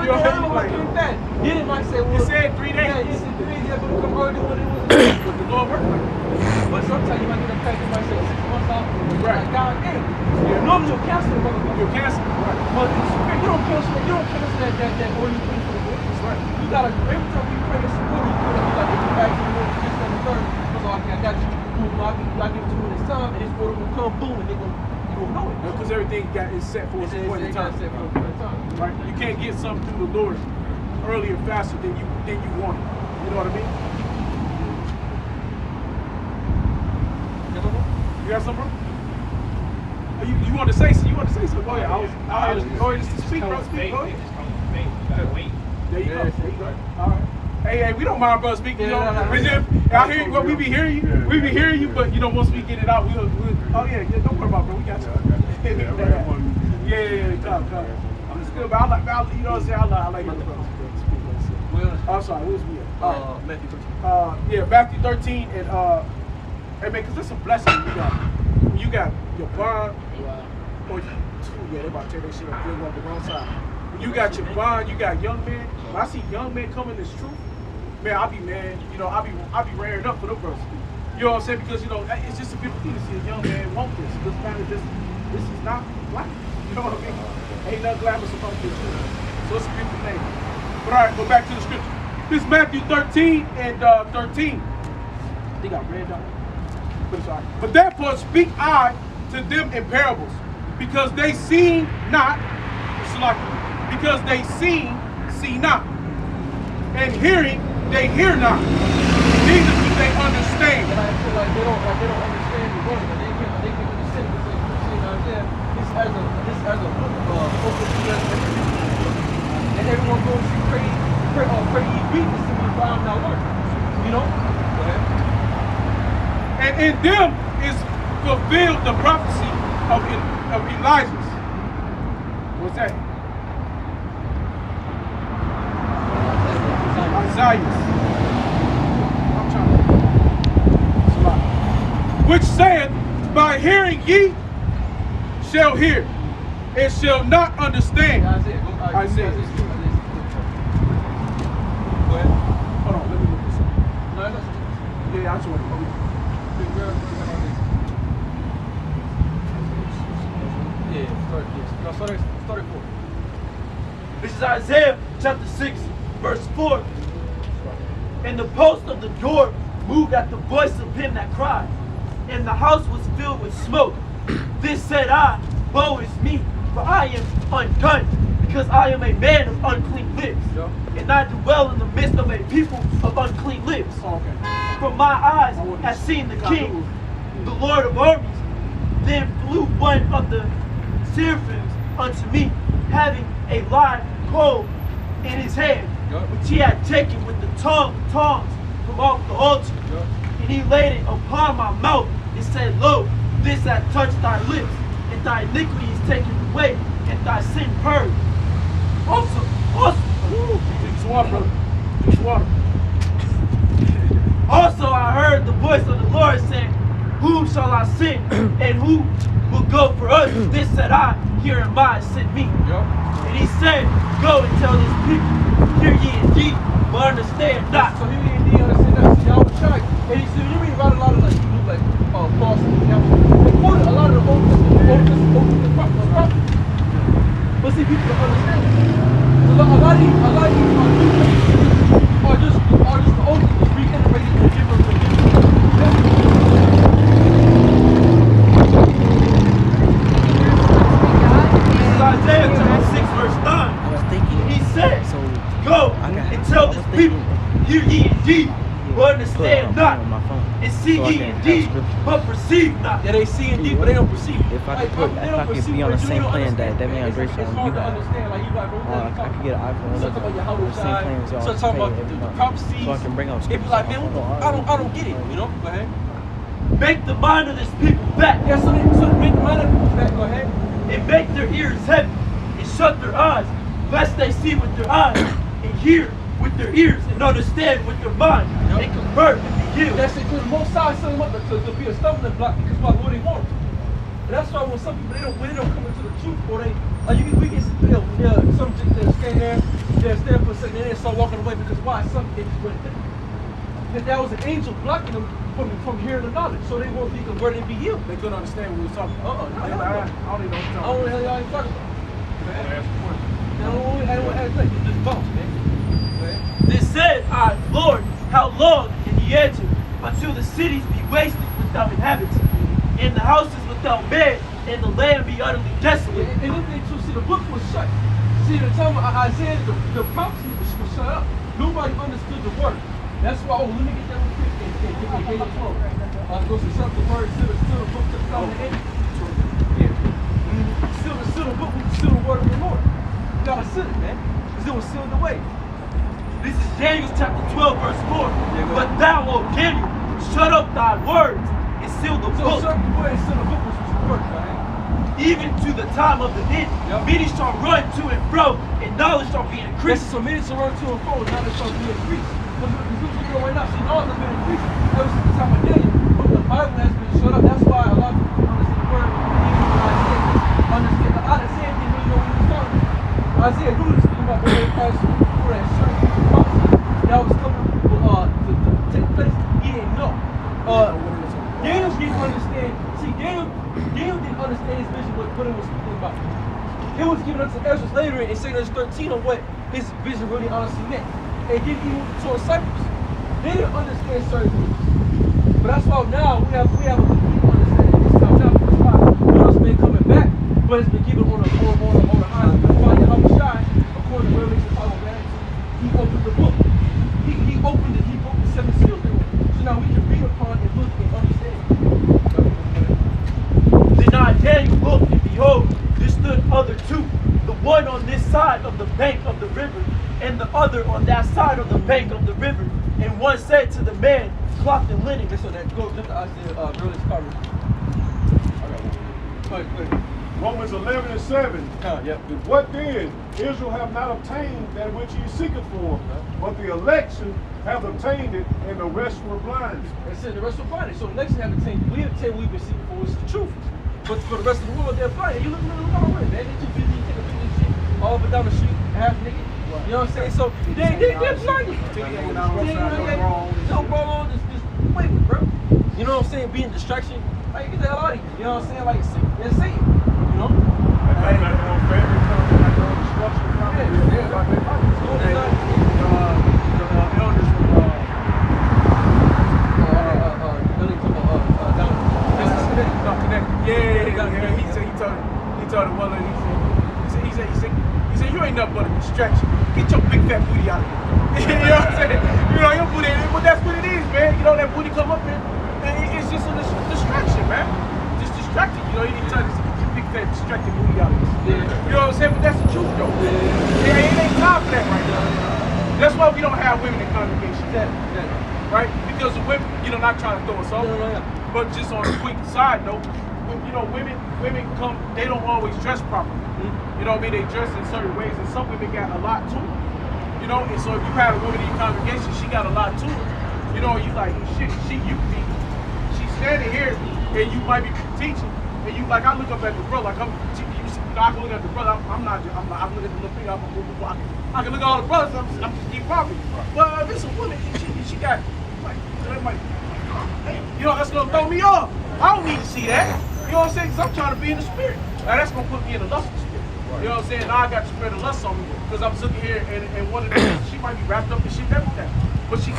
like, that. Then it might say, well, it said 3 days. Yeah, it said 3 days, but it come earlier than what it was. But the Lord worked like that. But sometimes you might get a package, might say 6 months out. Right. Like, God damn. Yeah. Normally you'll cancel it, motherfucker. You'll cancel it. Right. But in the spirit, you don't cancel that order you put for the Lord. That's right. You gotta, every time we pray this order, you put it, you gotta get it back to the Lord, just on the third. So I got you. I give it to you in this time, and this order will come, boom, and they gonna know it. Because everything is set for a point in time. Right? You can't get something through the Lord earlier, faster than you want it. You know what I mean? You got something, bro? You want to say something? You want to say something? Go ahead. I was going to speak, bro. Speak, go ahead. Wait. There you go. There you go. All right. Hey, we don't mind, bro, speaking. You know, I hear you. Well, we be hearing you. We be hearing you, but you know, once we get it out, we'll oh yeah, don't worry about it, bro. We got you. Yeah, come. I'm just good, but you know what I'm saying? I like it. I'm sorry, where's we at? Matthew 13. Yeah, Matthew 13, and hey man, cause there's some blessing you got your bond, or they about to tear that shit up, bring up the wrong side. When you got your bond, you got young men. When I see young men coming this truth, man, I be raring up for them brothers. You know what I'm saying? Because you know it's just a beautiful thing to see a young man want this. This kind of this is not life. You know what I mean? Ain't nothing glamorous about this. So it's a beautiful thing. But all right, go back to the scripture. This is Matthew 13 and 13. They got red down. But therefore speak I to them in parables, because they see not, because they see not, and hearing they hear not, neither do they understand. And I feel like they don't understand the word, but they can understand it because they see out there. This as a open and everyone goes to pray ye read this to me for I'm not working. You know? Go ahead. And in them is fulfilled the prophecy of Elijah. What's that? Isaiah. I'm trying to. Which saith, by hearing ye shall hear, and shall not understand. Isaiah. Go ahead. Hold on, let me look this up. No, that's Yeah, I just want to. Start at 4. This is Isaiah chapter 6, verse 4. And the post of the door moved at the voice of him that cried, and the house was filled with smoke. This said I, woe is me, for I am undone, because I am a man of unclean lips, and I dwell in the midst of a people of unclean lips. For my eyes have seen the King, the Lord of armies. Then flew one of the seraphims unto me, having a live coal in his hand, which he had taken with the tongs from off the altar. And he laid it upon my mouth and said, Lo, this hath touched thy lips, and thy iniquity is taken away, and thy sin purged. Also, Drink some water, brother. Drink some water. also I heard the voice of the Lord saying, Whom shall I send, and who will go for us? This said I, Here am I, send me. And he said, Go and tell this people, hear ye indeed, but understand not. So he didn't understand that. See, I was trying. And he said, you read about a lot of like false examples. They quoted a lot of the Old Testament prophets. But see, people don't understand it. A lot of these are just the Old Testament reiterated and given to Isaiah chapter 6 verse 9. He said, Go and tell this people, hear ye indeed, but understand not, and see ye indeed, but perceive not. Yeah, they see indeed, but they don't perceive. If I could be on the same plan that man Grace on, it's hard to understand. Like you got I could get an iPhone so talking about your the same plan as y'all. so talking about the prophecies. So I can bring out It be like, man, I don't get it. You know, go ahead. Make the mind of this people back, Yeah, so make the mind of people back. Go ahead. and make their ears heavy, and shut their eyes, lest they see with their eyes, and hear with their ears, and understand with their mind, and convert and be healed. That's it. Because most sides set them up to be a stumbling block because why what they want. And that's why when some people when they don't come into the truth, or they we get some that stand there, they stand for a second, and they start walking away because why? Something is what that was an angel blocking them from hearing the knowledge, so they won't be converted and be healed. They couldn't understand what we was talking about. No, I don't even know I don't know what the hell y'all ain't talking about. I don't want to ask that. You just bounce, man. This said I, Lord, how long? And he answered, until the cities be wasted without inhabitants, and the houses without man, and the land be utterly desolate. And look at it too, see the book was shut. See the time of Isaiah, the prophecy was shut up. Nobody understood the word. That's why, let me get that real quick and get it close. Go to shut the word, seal the book to come to end. Seal the book with the seal the word of the Lord. You gotta seal it, man. Because it was sealed away. This is Daniel chapter 12 verse 4. But thou, O Daniel, shut up thy words, and seal the So book, shut the word and seal the book, which was the word, right? even to the time of the end. Many shall run to and fro, and knowledge shall be increased. So many shall run to and fro, now they shall be increased. Because who's doing right now? See, knowledge has been increased ever since the time of Daniel. But the Bible has been shut up. That's why a lot of people understand the word. Understand. Isaiah didn't really know what he was talking about. Isaiah knew this thing about the way past for that certain prophecy that was coming to take place. He didn't know. Daniel didn't understand. See, Daniel didn't understand his vision, what it was speaking about. It was given unto Ezra later in 613 on what his vision really honestly meant. And then even with the 12 disciples, they didn't understand certain things. But that's why now we have a complete understanding of this time now. That's why God's been coming back, but it's been given on the high. That's why Yahweh Shai, according to Revelation 5, he opened the book. He opened it. He broke the 7 seals. So now we can read upon and look and understand. Then I, Daniel, looked, and behold, there stood other two, the one on this side of the bank of the river, and the other on that side of the bank of the river. And one said to the man clothed in linen. So that go to Isaiah, Revelation 5. Go ahead. Romans 11 and 7. Yep. What then? Israel have not obtained that which ye seeketh for, but the election have obtained it, and the rest were blinded. It said the rest were blinded. So the election have obtained. We have obtained what we've been seeking for, which is the truth. But for the rest of the world, they're blinded. You look already, man. They too busy taking pictures and shit all up and down the street, half naked. You know what I'm saying? So they're blinded. No wrong, just wait, bro. You know what I'm saying? Being a distraction. Like, get the hell out of here. You know what I'm saying? Like, they're Satan. You know? distraction. Get your big fat booty out of here. You know what I'm saying? You know, your booty, but that's what it is, man. You know, that booty come up here, and it's just a distraction, man. Just distracting. You know, you need to tell this big fat distracted booty out of here. You know what I'm saying? But that's the truth, though. It ain't time for that right now. That's why we don't have women in congregations. Right? Because the women, you know, not trying to throw us off, but just on a quick side note, you know, women come, they don't always dress properly. You know what I mean? They dress in certain ways, and some women got a lot to it. You know, and so if you have a woman in your congregation, she got a lot to it. You know, you like, shit, she's standing here, and you might be teaching, and you like, I look up at the brother, like I can look at the brother, I'm looking at the little finger, I can look at all the brothers, I'm just keep popping. But if it's a woman, she got, like, hey, you know, that's gonna throw me off. I don't need to see that. You know what I'm saying? Because I'm trying to be in the spirit. Now that's gonna put me in the lustful spirit. You know what I'm saying? Now I got the spirit of lust on me because I'm sitting here and one of them, she might be wrapped up in shit and everything. But she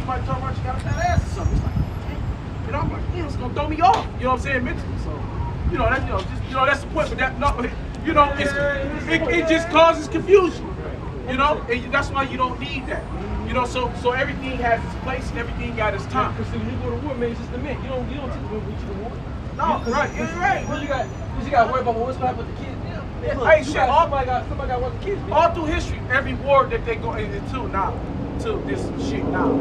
might turn around, she got a fat ass or something. It's like, you know, I'm like, damn, it's gonna throw me off. You know what I'm saying? Mentally. So, you know, that's that's the point. But that, no, you know, it just causes confusion. You know, and that's why you don't need that. You know, so everything has its place and everything got its time. Because when you go to war, man, it's just the men. You don't teach women when you to war. No, right, right. Because you got to worry about what's going to happen with the kids. Yeah, Look, hey, shit, somebody got to watch the kids. Man. All through history, every war that they go into now, to this shit now.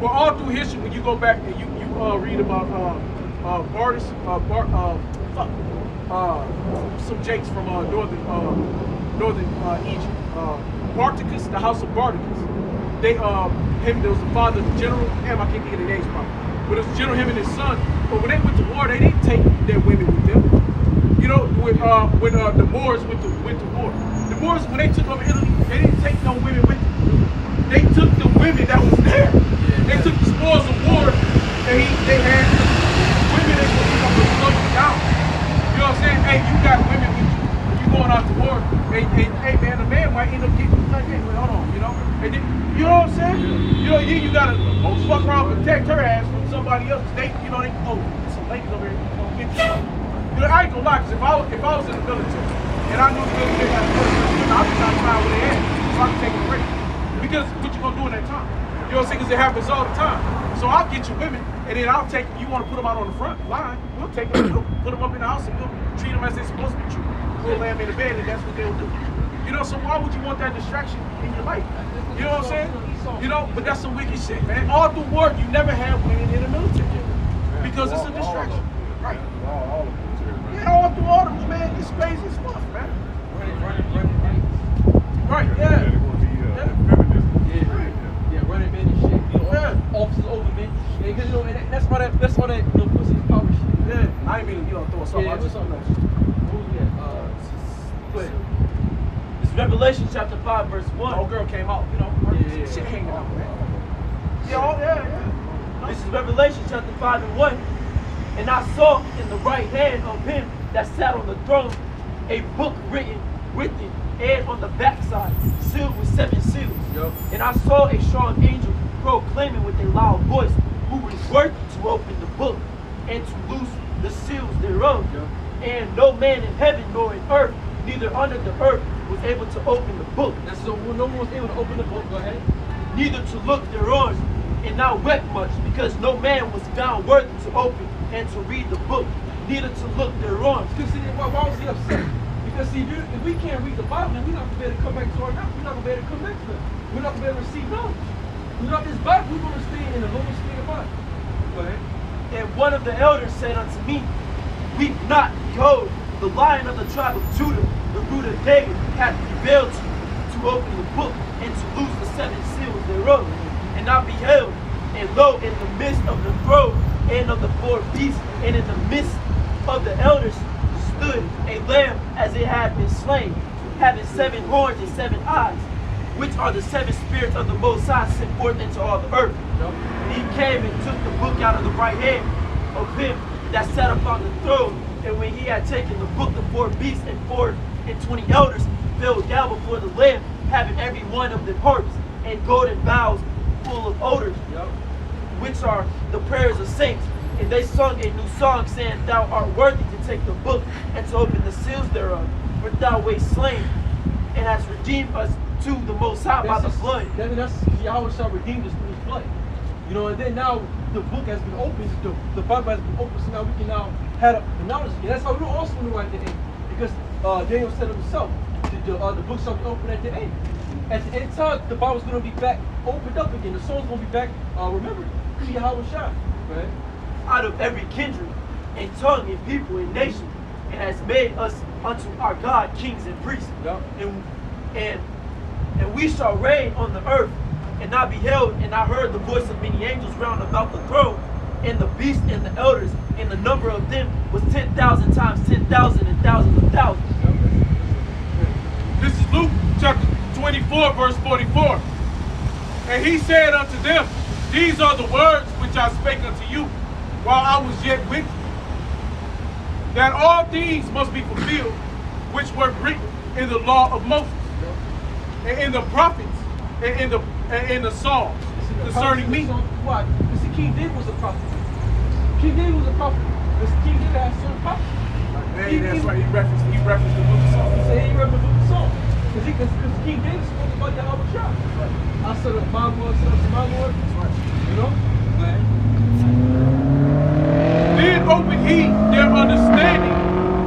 Well, all through history, when you go back and you read about some jakes from northern Egypt. Spartacus, the house of Spartacus. There was the father of the general. Damn, I can't think of the names probably. But it was general, him and his son. But when they went to war, they didn't take their women with them. You know, when the Moors went to war, the Moors, when they took over Italy, they didn't take no women with them. They took the women that was there. They took the spoils of war, and they had women that were slow you down. You know what I'm saying? Hey, you got women with you. You going out to war. Hey man, the man might end up getting like, hey, hold on, you know? And then, you know what I'm saying? You know, you gotta fuck around and protect her ass from somebody else. You know, some ladies over here gonna get you. You know, I ain't gonna lie, because if I was in the military and I knew the military had a person, I was trying to find where they at so I can take a break. Because what you gonna do in that time? You know what I'm saying? Because it happens all the time. So I'll get you women, and then I'll take, you want to put them out on the front line, we'll take them, put them up in the house, and we'll treat them as they're supposed to be treated. We'll lay them in the bed, and that's what they'll do. You know, so why would you want that distraction in your life? You know what I'm saying? You know, but that's some wicked shit, man. All through war, you never have women in the military. Because it's a distraction. Right. Yeah, all through all of them, man. It's crazy as fuck, man. Right, yeah. Yeah, running men and shit. You know, officers over men. Yeah, because you know, and that's why that you know, pussy power shit. Yeah. I ain't mean, you know, throw us off. Yeah, what's something else? Go ahead. It's Revelation chapter 5, verse 1. Old girl came out, you know, shit hanging out, man. Yeah. This is Revelation chapter 5 and 1. And I saw in the right hand of him that sat on the throne a book written with it, and on the backside sealed with 7 seals. Yep. And I saw a strong angel proclaiming with a loud voice, who was worthy to open the book and to loose the seals thereof. Yep. And no man in heaven nor in earth, neither under the earth, was able to open the book. That's so no one was able to open the book. Go ahead. Neither to look thereon, and I wept much, because no man was found worthy to open and to read the book, neither to look thereon. Because see, why was he upset? Because see, if we can't read the Bible, then we're not going to be able to come back to our knowledge. We're not going to be able to come back to it. We're not going to be able to receive knowledge. Without this Bible, we're going to stay in the lowest state of mind. Go ahead. And one of the elders said unto me, weep not, behold, the Lion of the tribe of Judah, the root of David, hath prevailed to open the book and to loose the 7 seals thereof. And I beheld, and lo, in the midst of the throne and of the 4 beasts, and in the midst of the elders, stood a lamb as it had been slain, having 7 horns and 7 eyes, which are the 7 spirits of the Most High sent forth into all the earth. And he came and took the book out of the right hand of him that sat upon the throne. And when he had taken the book, the 4 beasts and 24 elders fell down before the Lamb, having every one of them harps and golden bowls full of odors, which are the prayers of saints. And they sung a new song, saying, Thou art worthy to take the book and to open the seals thereof, for thou wast slain and hast redeemed us to the Most High by the blood. That's Yahweh shall redeem us through his blood. You know, and then now the book has been opened, the Bible has been opened, so now we can now have the knowledge again. That's how we also know at the end. Because Daniel said of himself, the book shall be opened at the end. At the end time, the Bible's going to be back, opened up again. The soul's going to be back, remembered. See Yahweh shall. Right? Out of every kindred and tongue and people and nation, and has made us unto our God kings and priests. Yep. And we shall reign on the earth, and not be held. And I heard the voice of many angels round about the throne, and the beast and the elders, and the number of them was 10,000 times 10,000 and thousands of thousands. This is Luke chapter 24, verse 44. And he said unto them, these are the words which I spake unto you while I was yet with you, that all things must be fulfilled which were written in the law of Moses, and in the prophets, and in the Psalms concerning me. Why? Because King David was a prophet. King David was a prophet. Because King David had certain prophets. That's right. He referenced the book of Psalms. He said he read the book of Psalms. Because King David spoke about Yahweh Shah. I said of my Lord, son of my Lord. You know? Then open he their understanding,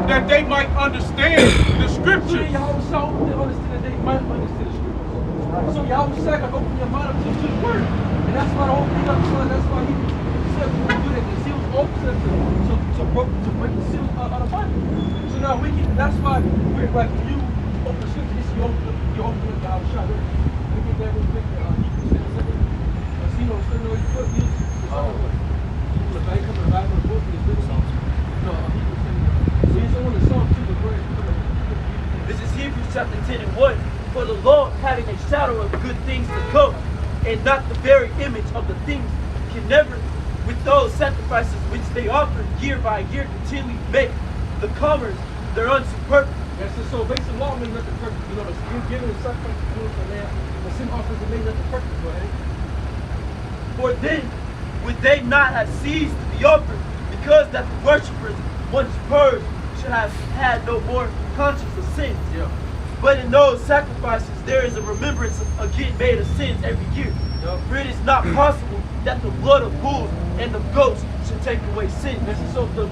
that they might understand the scriptures. Yahweh Shah opened their understanding, that they might understand the scriptures. So Yahweh Shah can open your mind up to the word. And that's why the whole thing up to, that's why he said we will do that. The seals open to break the seals out of the Bible. So now we can, that's why we're like, when you open the scripture, you open up Yahweh Shah. We get that real quick. This is Hebrews chapter 10 and 1. For the law, having a shadow of good things to come, and not the very image of the things, can never, with those sacrifices which they offer year by year, continually make the comers thereunto perfect. Yes, so basic law made nothing perfect. You know, the giving the sacrifice to the land, the sin offers that made nothing perfect. Go ahead. For then would they not have ceased to be offered, because that the worshippers, once purged, should have had no more conscience of sins. Yeah. But in those sacrifices there is a remembrance again made of sins every year. Yeah. For it is not possible that the blood of bulls and of goats should take away sin. Yes, so the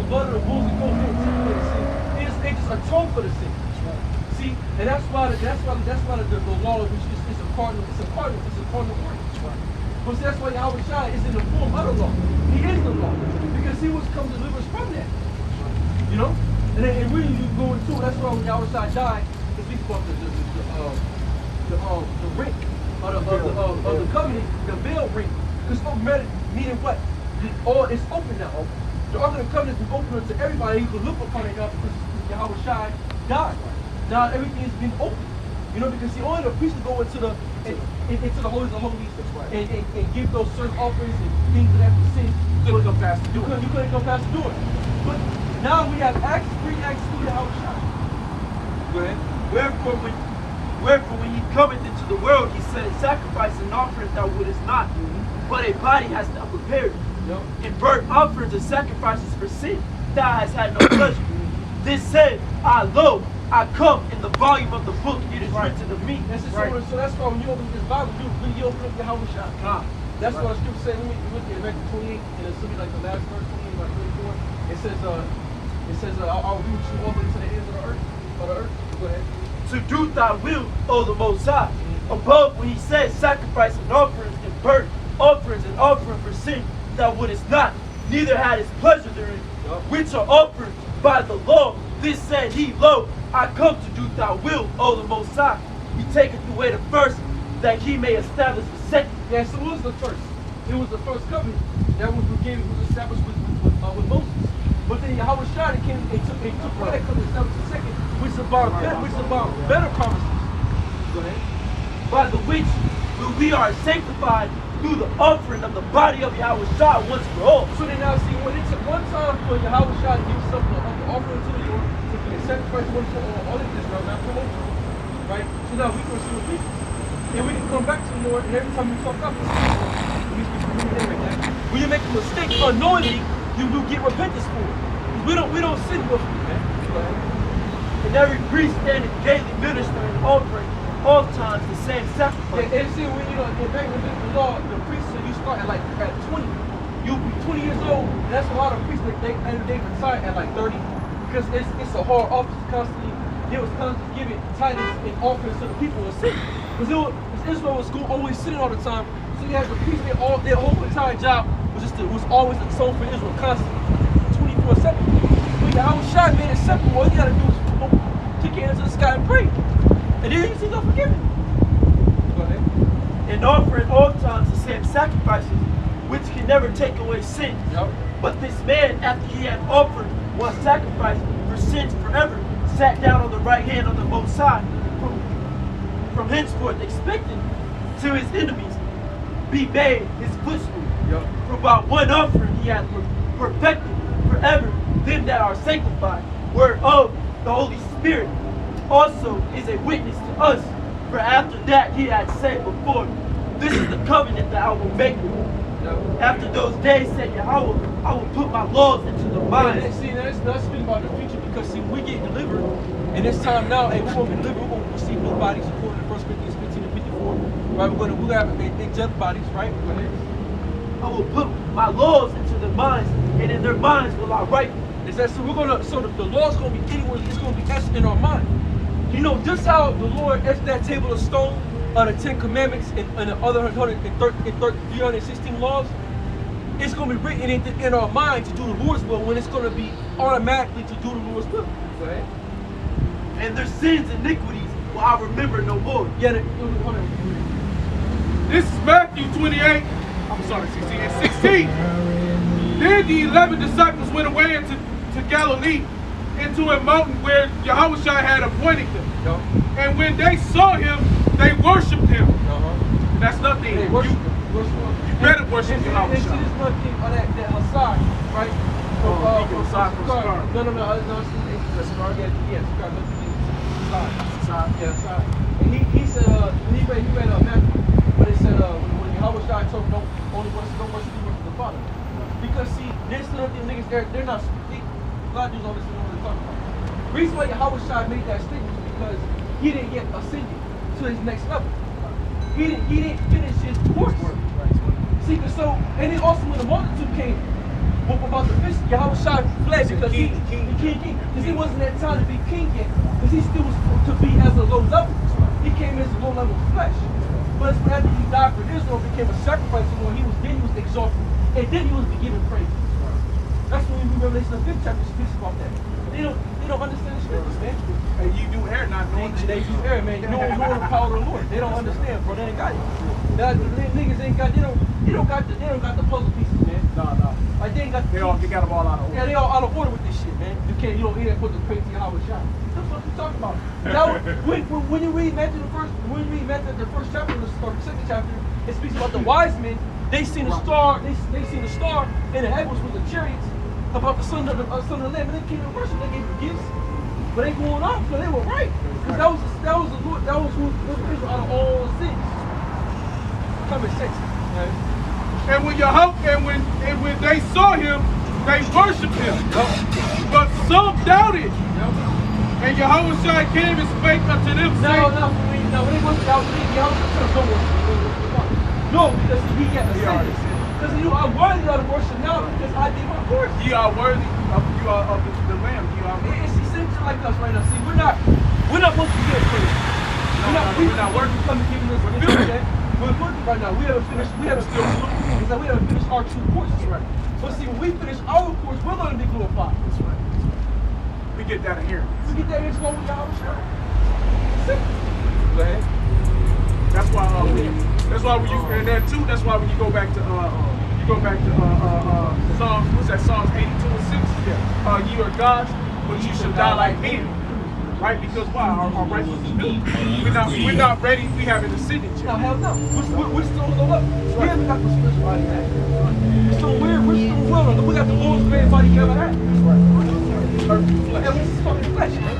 blood of the bulls and goats didn't take away the sin. They just atone for the sin. See, and that's why the law is a cardinal order. But see, that's why Yahweh Shai is in the form of the law. He is the law. Because he was come to deliver us from that. You know? And then and really you go into that's why when Yahweh Shai died, it speaks about the ring of the covenant, the veil ring. Because meaning what? It's open now. The Ark of the Covenant has been open to everybody. You can look upon it now because Yahweh Shai died. Now everything has been open. You know, because only the priest can go into the holies of holies and give those certain offerings and things that have to sin. You couldn't come past the door. You couldn't come past the door. But now we have free access to Yahweh Shai. Go ahead. Wherefore when he cometh into the world, he said, sacrifice and offerings thou wouldest not, but a body hast thou prepared. Yep. And burnt offerings and sacrifices for sin, thou hast had no pleasure. This said, I come in the volume of the book, it is written of me. So that's why when you open this Bible, you open up Yahweh Shai. That's why the scripture says, when we look at Matthew 28, and it's going to be like the last verse, 28 by 34, it says, I'll reach you over to the ends of the earth. Go ahead. To do thy will, O the Most High. Above when he said, sacrifice and offerings and burnt offerings and offering for sin, thou wouldest not, neither had his pleasure therein, which are offered by the law. This said he, lo, I come to do thy will, O the Most High. He taketh away the first, that he may establish the second. Yeah, so what was the first? It was the first covenant that was established with Moses. But then Yahweh Shai came and took away that covenant, established the second, which is about better promises. Go ahead. By the which we are sanctified through the offering of the body of Yahweh Shai once for all. So then now see, when it took one time for Yahweh Shai to give something of the offering to the Lord, to be a sacrifice once for all of Israel, not for Moses. Right? So now we can see what we do. And we can come back to the Lord, and every time we fuck up, when you make a mistake unknowingly, you do get repentance for it. We don't sin with you, man. And every priest standeth daily ministering and offering oftentimes the same Yeah, sacrifice. and see, when you know, in back in the law, the priesthood, you start at like at 20. You'll be 20 years old, and that's a lot of priests that they retire at like 30, because it's a hard office constantly. They was constantly giving titles and offerings to the people and sitting. Because Israel was always sitting all the time. So you had the priests, their whole entire job was always a soul for Israel constantly, 24/7. But Yahushua made it simple. All you gotta do is take your hands to the sky and pray, and then you see God forgiven. Go ahead. And offering oftentimes the same sacrifices, which can never take away sin. Yep. But this man, after he had offered one sacrifice for sins forever, sat down on the right hand of the Most High, from henceforth expecting to his enemies be made his footstool. Yep. For by one offering he hath perfected forever them that are sanctified, whereof the Holy Spirit also is a witness to us. For after that he had said before, this is the covenant that I will make with you. After those days, said Yahweh, I will put my laws into the minds. See, that's speaking about the future, because see, we get delivered, and it's time now. Hey, we're gonna be delivered. We're gonna receive new bodies according to 1 Corinthians 15:54. Right, we're gonna have angelic bodies, right? I will put my laws into their minds, and in their minds will I write them. Is that so? The law's gonna be anywhere. It's gonna be etched in our mind. You know, just how the Lord etched that table of stone of the 10 Commandments and the other 316 laws. It's going to be written in our mind to do the Lord's will, when it's going to be automatically to do the Lord's will. Right? And their sins and iniquities will I remember no more. Yeah, This is Matthew 28, I'm sorry, 16 and 16. Then the 11 disciples went away into Galilee, into a mountain where Yahushua had appointed them. And when they saw him, they worshipped him. That's nothing. Hey, You better worship and Yahushua. see, this one thing on that Hassad, right? From Scar. No, Scar. It's Scar. Yeah, Scar. Yeah, Hassad. And he said, when he read Matthew, but it said, when Yahushua told him, don't worship him with the Father. Because see, there's still them niggas there, they're not, a lot of dudes don't listen to what they're talking about. The reason why Yahushua made that statement is because he didn't get ascended to his next level. He didn't finish his course. See, so, and then also when the multitude came, about the fish, Yahushua fled because he king. Because he wasn't that time to be king yet. Because he still was to be as a low level. He came as a low level flesh. But after he died for Israel, became a sacrifice, and when he was exalted. And then he was given praise. That's when we read Revelation the 5th chapter speaks about that. They don't understand the scriptures, man. Hey, you do err not knowing They do err, man. No the power of the Lord. They don't understand, bro. They ain't got it. Niggas ain't got. They don't got the puzzle pieces, man. No. Like they ain't got. They got them all out of order. Yeah, they all out of order with this shit, man. You don't hear that put the crazy Yahushua. That's what we're talking about. Now, when you read Matthew the first chapter or the second chapter, it speaks about the wise men. They seen a star. They seen a star in the heavens with the chariots about the son of the Lamb, and they came to worship. They gave gifts, but they going off, so they were right. Because that was the Lord. That was who Israel out of all sins. Common sense. Right? And when they saw him, they worshipped him. But some doubted. And Yahushua came and spake unto them, saying, No, when they worship Yahushua, don't worship. No, because he got ascended. Because you are worthy of the worship now because I did my course. Ye are worthy of the Lamb. Ye are worthy. It's essential like us right now. See, we're not supposed to get praise. We're not working. Come and giving us a feeling that we're working right now. We haven't finished our 2 courses right. But see, when we finish our course, we're going to be glorified. That's right. We get that in here. We get that in slow with Yahushua. Simple. Go ahead. That's why when you and that too. That's why when you go back to Psalms, what's that? Psalms 82 and 6. Yeah. You are gods, but you shall die like men. Right? Because why? Our righteous is built. We're not ready. We haven't ascended yet. No, hell no. We're still low up. We haven't got the spiritual body back. We're still weird. We're still well. We got the Lord's great body you ever had. And we're just fucking flesh, man.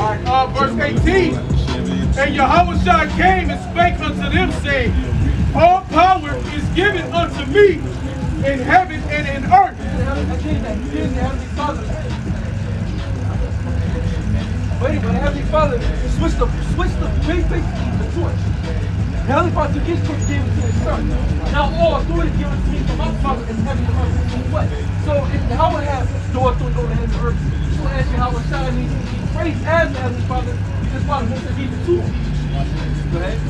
All right. Verse 18. And Yahushua came and spake unto them, saying, all power is given unto me in heaven and in earth. Wait, when the Heavenly Father switched the basically the torch. The Heavenly Father took his torch and gave it to his son. Now all authority is given to me from my Father in heaven and earth. So what? So if Howard has no authority over heaven and earth, you will ask you how much time needs to be praised as the Heavenly Father, because Father wants to give it to him. Go ahead.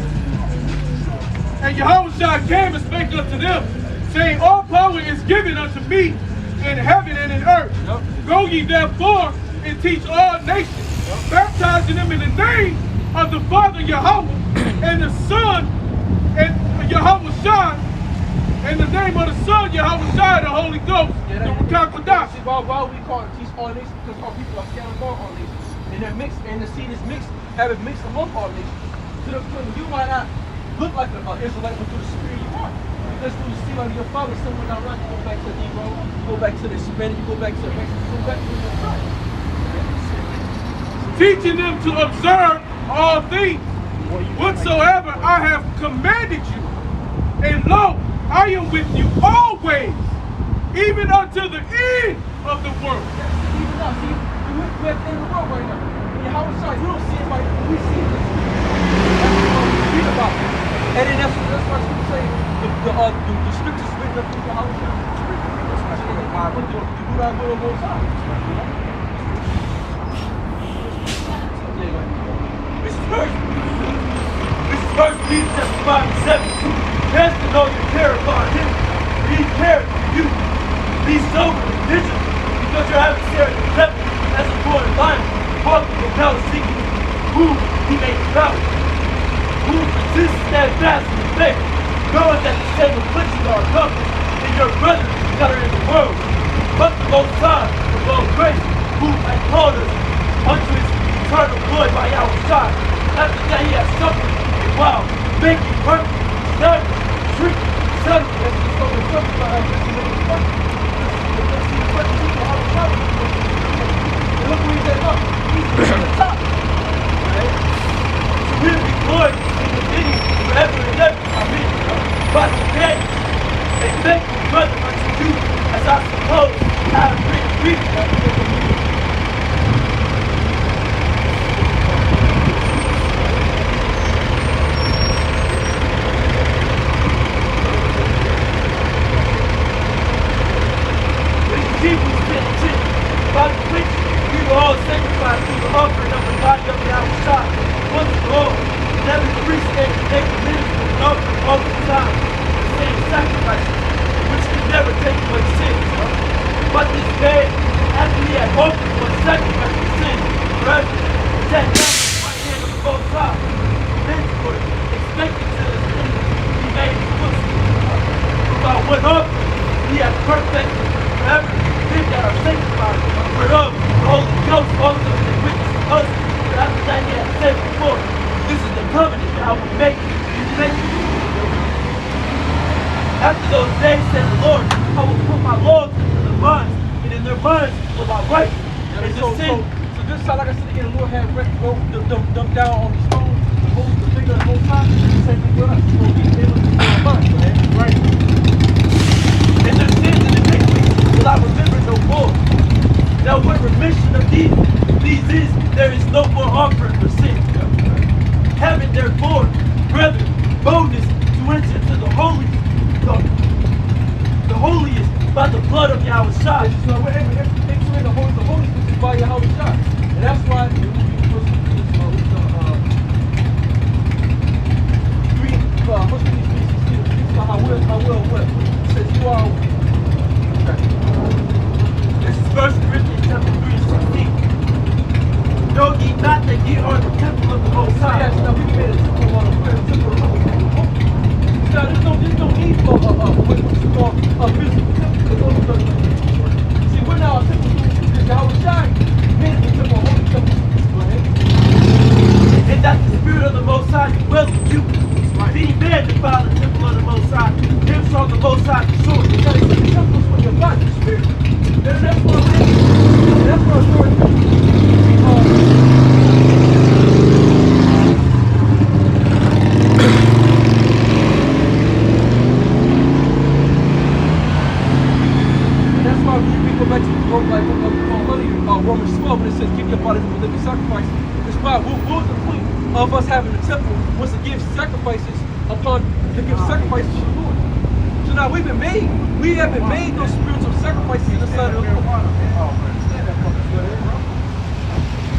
And Yahushua came and spake unto them, saying, all power is given unto me in heaven and in earth. Go ye therefore and teach all nations, baptizing them in the name of the Father Yahweh and the Son and Yahushua, and the name of the Son Yahushua, the Holy Ghost, the Rakakodah. See, why we call it teach all nations? Because all people are scattered among all nations. And they're mixed, and the seed is mixed, have it mixed among all nations. To the point where you might not look like an Israelite, but through the spirit you are. Because through the seed of your father, someone down right, you go back to the Negro, you go back to the Hispanic, you go back to the Mexican, you go back to the tribe. Teaching them to observe all things whatsoever I have commanded you. And lo, I am with you always, even unto the end of the world. Even now, see, we're at the end of the world right now. And how it's like, we don't see it like we see it. That's what we read about it. And then that's why people say the scriptures written up through the house. You do not go on both sides. This is first Peter chapter 5 and 7. Cast to know your care upon him. He cares for you. Be sober and vigilant, because your adversary is the devil, as a roaring lion, walking without seeking whom he may devour. Who resists steadfast in the faith, knowing that the same afflictions are accomplished in your brethren that are in the world. But the Most High, the Lord of grace, who has called us unto his eternal glory by our side, after that he has suffered a while, making perfect, established, shrieking, settled, and so the something by our And look where he's at now. He's at the top. to him be glory and dominion forever and ever. Amen. By the grace, a faithful brother unto you, as I suppose I have written previously. Hebrews 10:10, by which we were all sanctified through the offering of the body of Yahushua once for all, never to restate and take the ministry and offering all the time, the same sacrifice, which can never take away sins. But this day, after he had offered one sacrifice for sin forever, sat down at the right hand of the Most High, thenceforth, expecting till his enemies be made his footstool. For by one offering, he hath perfected forever them that are sanctified, whereof the Holy Ghost also is witness to us, but after that he hath said before, this is the covenant that I will make with you. After those days, said the Lord, I will put my laws into their minds, and in their minds will I write. And So this time, like I said again, the Lord had them down on the stone, the finger of the Most High, same thing with us. So we able to do our minds, right? And their sins and iniquities will I remember no more. Now when remission of these is, there is no more offering for sin. Having therefore, brethren, boldness to enter into the holiest by the blood of Yahushua. So we're able to enter in the holiest, which is by Yahushua. And that's why it will be first I will what? It says you are. This is 1 Corinthians chapter 3:16. Know ye not that ye are the temple of the Most High? Yes, now we made a temple on the temple of the Most High. Now there's no need for what you call a physical temple. See, we're now a temple. Because Yahushua made the temple a holy temple. Go ahead. And that the Spirit of the Most High dwells in you. If any man defile the temple of the Most High, him shall the Most High destroy. Because the temple is for your body, the spirit. And that's what it is. That's what it's for. That's why we go back to Romans verse 12 when it says, give your bodies as a living sacrifice. It's why, what was the point of us having a temple was to give sacrifices to give sacrifices to the Lord. So now we have been made those spiritual sacrifices inside of the Lord.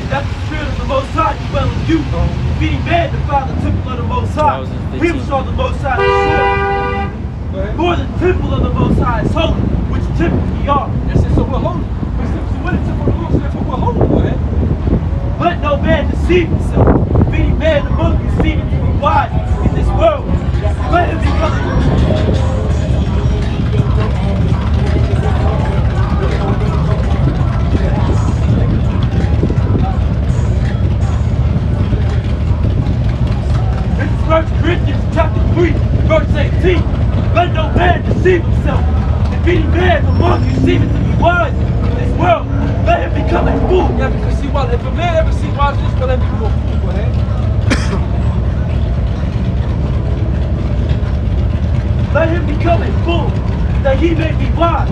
That the Spirit of the Most High dwell in you. Being man, defile the temple of the Most High. Him saw the Most High destroy. For the temple of the Most High is holy, which temple we are. That's it, so we're holy. So what the temple of the Lord said, so we're holy, man. Let no man deceive himself. If any man among you seeming to be wise in this world, let him become First Corinthians chapter 3, verse 18. Let no man deceive himself. If any man among you seeming to be wise in this world, let him become a fool. Yeah, because see, if a man ever see wise, just let him become a fool, go ahead. Let him become a fool, that he may be wise.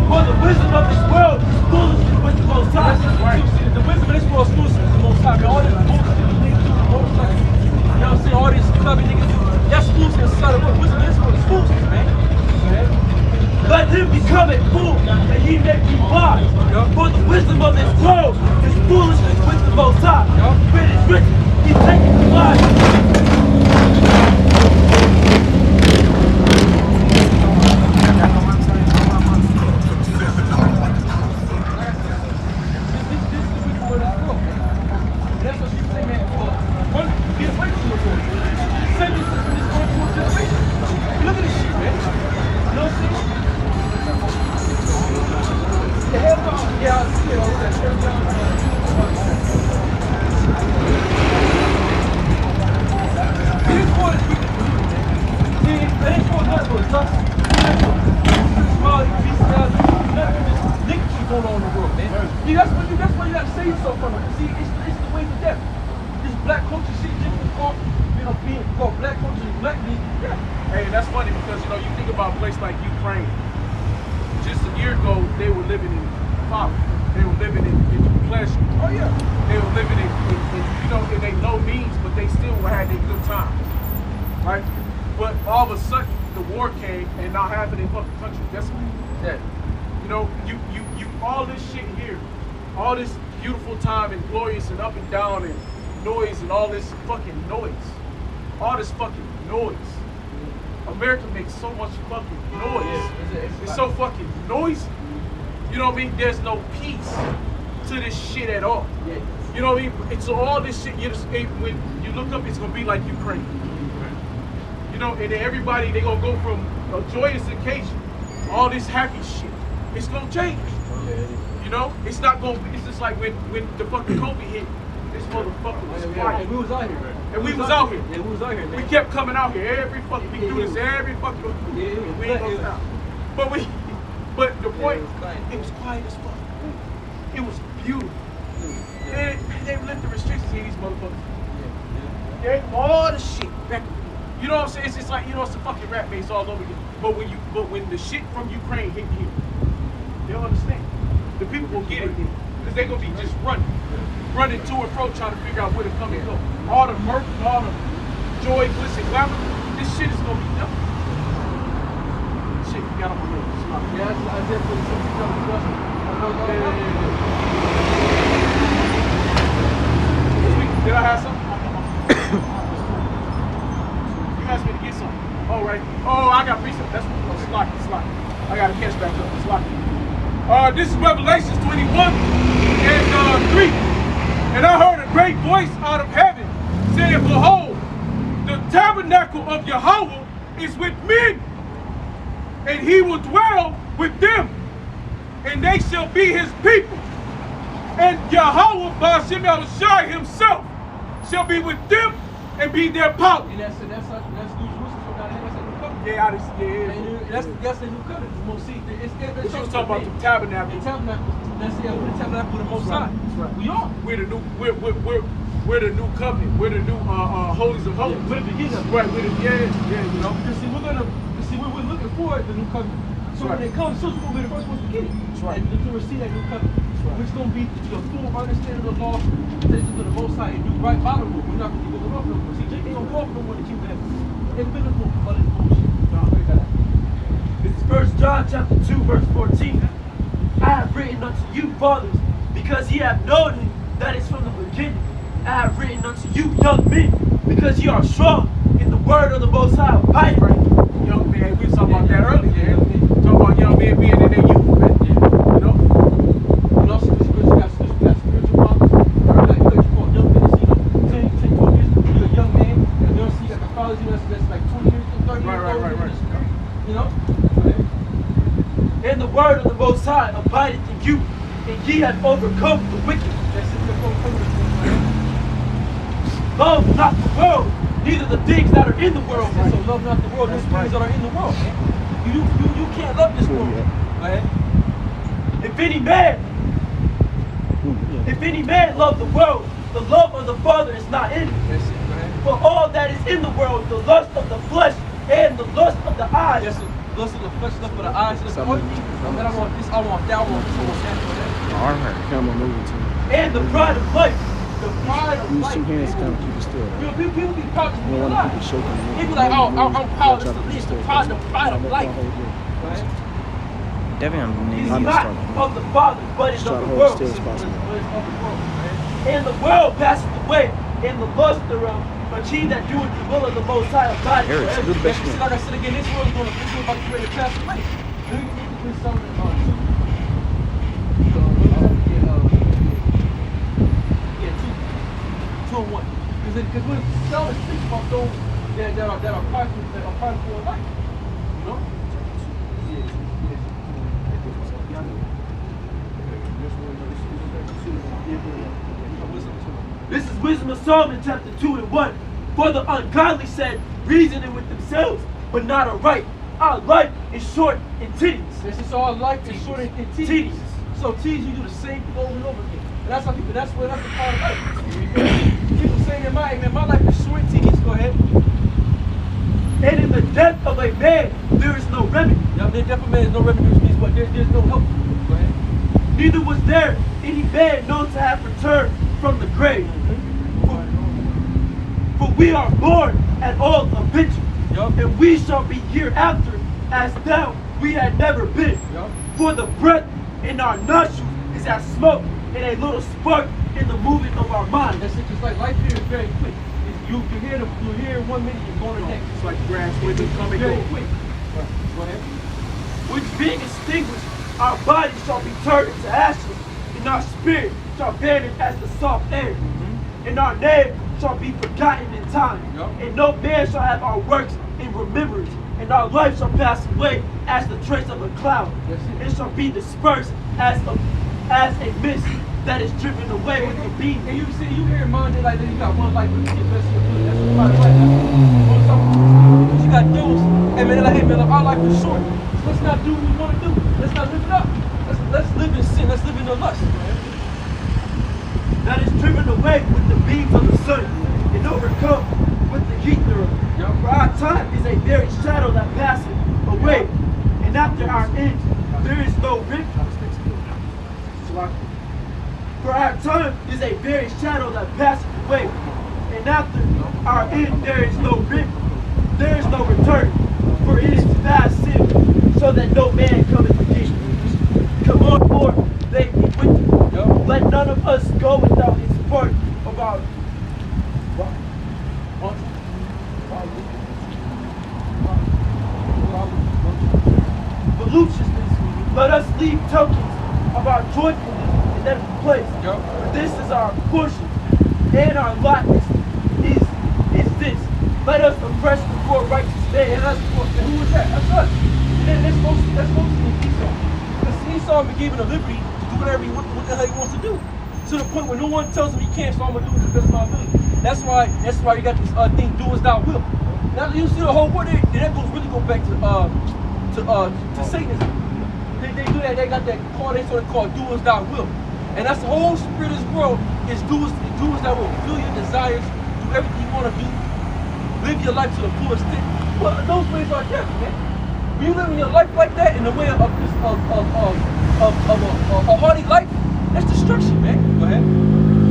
For the wisdom of this world is foolishness with the Most High. See, the wisdom of this world is foolishness with the Most High. All this bullshit niggas do, motorcycles. You know what I'm saying? All these clubby niggas do. That's foolishness inside of what wisdom of this world is foolishness, man. Let him become a fool, that he may be wise. For the wisdom of this world is foolishness with the Most High. When it's written, he taketh the wise. That's why you gotta save yourself from it. See, it's the way to death. This black culture shit, different called, being called black culture and black meat. Yeah. Hey, that's funny because you think about a place like Ukraine. Just a year ago, they were living in poverty. They were living in pleasure. Oh yeah. They were living in in they low means, but they still had their good time, right? But all of a sudden, the war came, and now half of their fucking country decimated. Yeah. You all this shit here, all this beautiful time and glorious and up and down and noise and all this fucking noise, all this fucking noise. America makes so much fucking noise. It's so fucking noisy. You know what I mean? There's no peace to this shit at all. Yeah. You know what I mean? It's all this shit. When you look up, it's gonna be like Ukraine. You know, and then everybody, they gonna go from a joyous occasion, all this happy shit. It's gonna change. You know, it's not gonna. It's just like when the fucking COVID hit. This motherfucker was quiet. And we was out here. And we was out here. Yeah, we was out here. We kept coming out here every fucking. We do this every fucking. We ain't gonna stop. But the point, it was quiet as fuck. It was beautiful. They lift the restrictions here, these motherfuckers. They all the shit back. You know what I'm saying? It's just like, it's a fucking rap base all over again. But when the shit from Ukraine hit here, they don't understand. The people will get it because they're gonna be just running to and fro trying to figure out where to come and go. All the murder, all the joy, bliss, and glamour, this shit is gonna be done. Shit, you got on my nose. Yeah, I did put some Did I have something? You asked me to get something. Oh, right. Oh, I got free something. That's it's locked. I got to catch back up. It's locked. This is Revelation 21 and 3. And I heard a great voice out of heaven saying, behold, the tabernacle of Yahweh is with men, and he will dwell with them, and they shall be his people. And Yahweh Ba'ashem Eloshai himself shall be with them and be their power. And that's New Jerusalem from down here. That's the new covenant. Yeah, That's the new covenant. The most see. But you was talking about the tabernacle. The tabernacle. That's the tabernacle with the Most High. Right. We are. We're the new covenant. We're the new holies of holies. We're the beginning of it. Right. You know. Because we're looking for the new covenant. So when it comes, we're the first ones to get it. That's right. And to receive that new covenant. which is going to be the full understanding of the law, statutes of the Most High, and do right by the rule. We're not going to go off no more. See, Jake ain't going to go off no more to keep that. It's been a little but it's bullshit. This is 1 John chapter 2, verse 14. I have written unto you, fathers, because ye have known him that is from the beginning. I have written unto you, young men, because ye are strong in the word of the Most High. Abide. Young man, we was talking about that earlier. Talking about young men being in their youth, man. You know? And also, you got spiritual fathers. Like, you call young men, you know, 10, 12 years, you're a young man. You know, see, you got the fathers, you know, that's like 20 years, 30 years old. Right. You know? And the word of the Most High abideth in you, and ye have overcome the wicked. That's it, the overcoming of the wicked. Love not the world, neither the things that are in the world. So love not the world, those things that are in the world. You can't love this world. Right? If any man love the world, the love of the Father is not in him. That's it, right? For all that is in the world, the lust of the flesh and the lust of the eyes, Yes, lust of the flesh, lust of the eyes, lust of the I want this, I want that, I want this, I want that. All right, camera moving too. and the pride of life. The pride of Use life. two hands to kind of keep it still. You know, people be proud to You be don't want to alive. keep it shaking. They be like, oh, I'm proud of this, the pride of life. Right? Right? Definitely Is need I'm to not starting. of the Father, but is Just try of to the hold world. still as possible. But it's of the world, right? And the world passeth away, and the lust thereof, but he that doeth the will of the Most High abideth Here, it's forever. good best Like I said again, this world is going to be about to be ready to pass away. Let me get something on two. So, two and one. Because when Psalm speaks about those that are fighting for life, you know? This is Wisdom of Solomon chapter 2 and 1. For the ungodly said, reasoning with themselves, but not aright. Our life is short and tedious. This is all life is short and tedious. So tedious, you do the same thing over and over again. And that's how people, that's the part of life. People saying in my life is short and tedious. Go ahead. And in the death of a man, there is no remedy. Now, the death of man is no remedy, which means what? There's no help. Go ahead. Neither was there any man known to have returned from the grave. For we are born at all a picture, and we shall be hereafter as though we had never been. For the breath in our nostrils is as smoke, and a little spark in the movement of our mind. That's it. Just like life here is very quick. You're here in 1 minute, you're going the next. It's like grass where they come and Very go. quick. Go ahead. Which being extinguished, our bodies shall be turned into ashes, and our spirit shall vanish as the soft air. And our name shall be forgotten in time, and no man shall have our works in remembrance, and our life shall pass away as the trace of a cloud. It shall be dispersed as a mist that is driven away with the beam. And you see, you hear Monday like that, you got one life, but you get best of your good. That's the part of life. What you got to do is, hey man, like, our life is short. So let's not do what we want to do. Let's not live it up. Let's live in sin. Let's live in the lust. That is driven away with the beams of the sun, and overcome with the heat thereof. For our time is a very shadow that passeth away, and after our end there is no remedy. For our time is a very shadow that passeth away, and after our end there is no remedy. There is no return, for it is vast sin, so that no man cometh again. Come on, Lord, they be with you. Let none of us go without his part of our voluptuousness. Let us leave tokens of our joyfulness in every place. For this is our portion, and our lot is this. Let us oppress the poor righteous man. And who is that? That's us. And then that's mostly Esau. Because Esau been given the liberty to do whatever what the hell he wants to do. To the point where no one tells him he can't, so I'm gonna do it to the best of my ability. That's why you got this thing, do as thou will. Now you see the whole word, that really go back to Satanism. They do that, they got that call, they sort of call do as thou will. And that's the whole spirit of this world, is do as thou will. Fulfill your desires, do everything you want to do, live your life to the fullest extent. Well, those ways are death, man. When you living your life like that, in the way of a hardy life, That's destruction, man. Go ahead.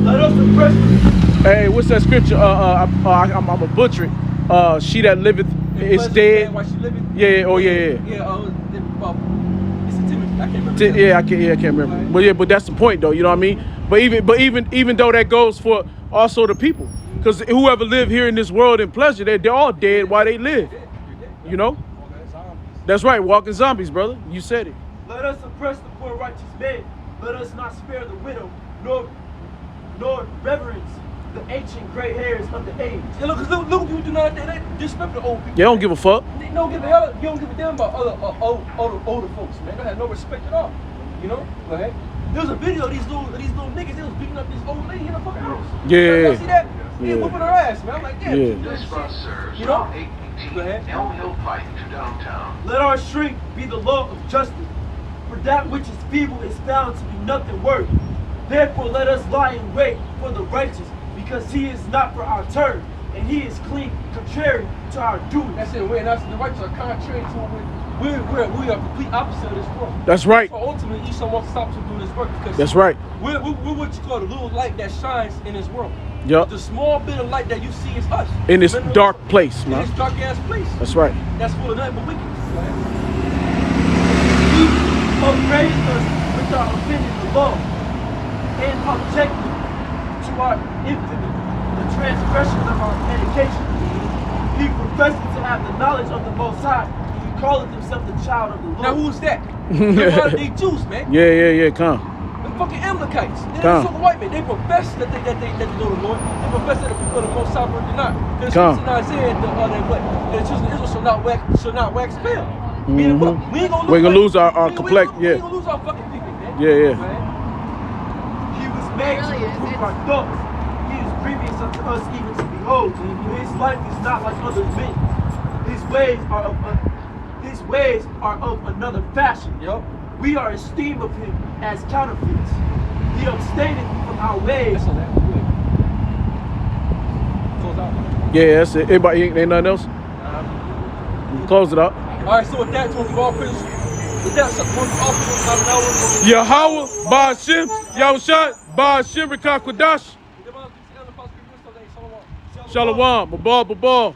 Let us oppress them. Hey, what's that scripture? I'm a butcher it. She that liveth is dead. Why she living? Yeah. Oh yeah. Yeah. It's a Timothy. I can't remember. I can't remember. But yeah, but that's the point though. You know what I mean? But even though that goes for also the people, because whoever live here in this world in pleasure, they're all dead while they live. You know? That's right. Walking zombies, brother. You said it. Let us oppress the poor righteous man. Let us not spare the widow, nor reverence the ancient gray hairs of the age. Yeah, look, people do not, they disrespect the old people. They don't give a fuck. They don't give a hell. You don't give a damn about older folks, man. They have no respect at all. You know? Go ahead. There was a video of these little niggas. They was beating up this old lady in the fucking house. Yeah. You see that? They Yeah. whooping her ass, man. I'm like, damn. Yeah. This bus serves You know? Route 818 Go ahead. Elm Hill Pike to downtown. Let our strength be the law of justice. For that which is feeble is found to be nothing worth. Therefore let us lie in wait for the righteous, because he is not for our turn, and he is clean, contrary to our doing. That's it. And that's the righteous are contrary to what we are complete opposite of this world. That's right. So ultimately, each someone stops to do this work because That's right. We're what you call the little light that shines in this world. Yup. The small bit of light that you see is us. In this Remember? dark place, In man. this dark ass place. That's right. That's full of nothing but wickedness. He upbraided us with our offending the law, and objected to our infamy, the transgression of our education. He professed to have the knowledge of the Most High, and he calleth himself the child of the Lord. Now who's that? They Jews, man. Yeah. Come. The fucking Amalekites. They're Come. so white, man. They profess that they know the Lord. They profess that the people of the Most High, but they're not. Because Come. in Isaiah, that what? The children of Israel shall not wax pale. Meaning what? We ain't gonna lose our we ain't complex. gonna- We Yeah. ain't gonna lose our fucking people, man. Yeah. Man. He was made to reprove our thoughts. He is grievous unto us even to behold. His life is not like other men. His ways are of another fashion. Yup. We are esteemed of him as counterfeits. He abstaineth from our ways. That's all that. Close out. Yeah, that's it. Everybody ain't nothing else. Close it up. All right, so with that, to all praise. With that, all praise. Yahweh, Ba'ashem, Yahushua, Ba'ashem, Rikakwadash. Shalom, Babal.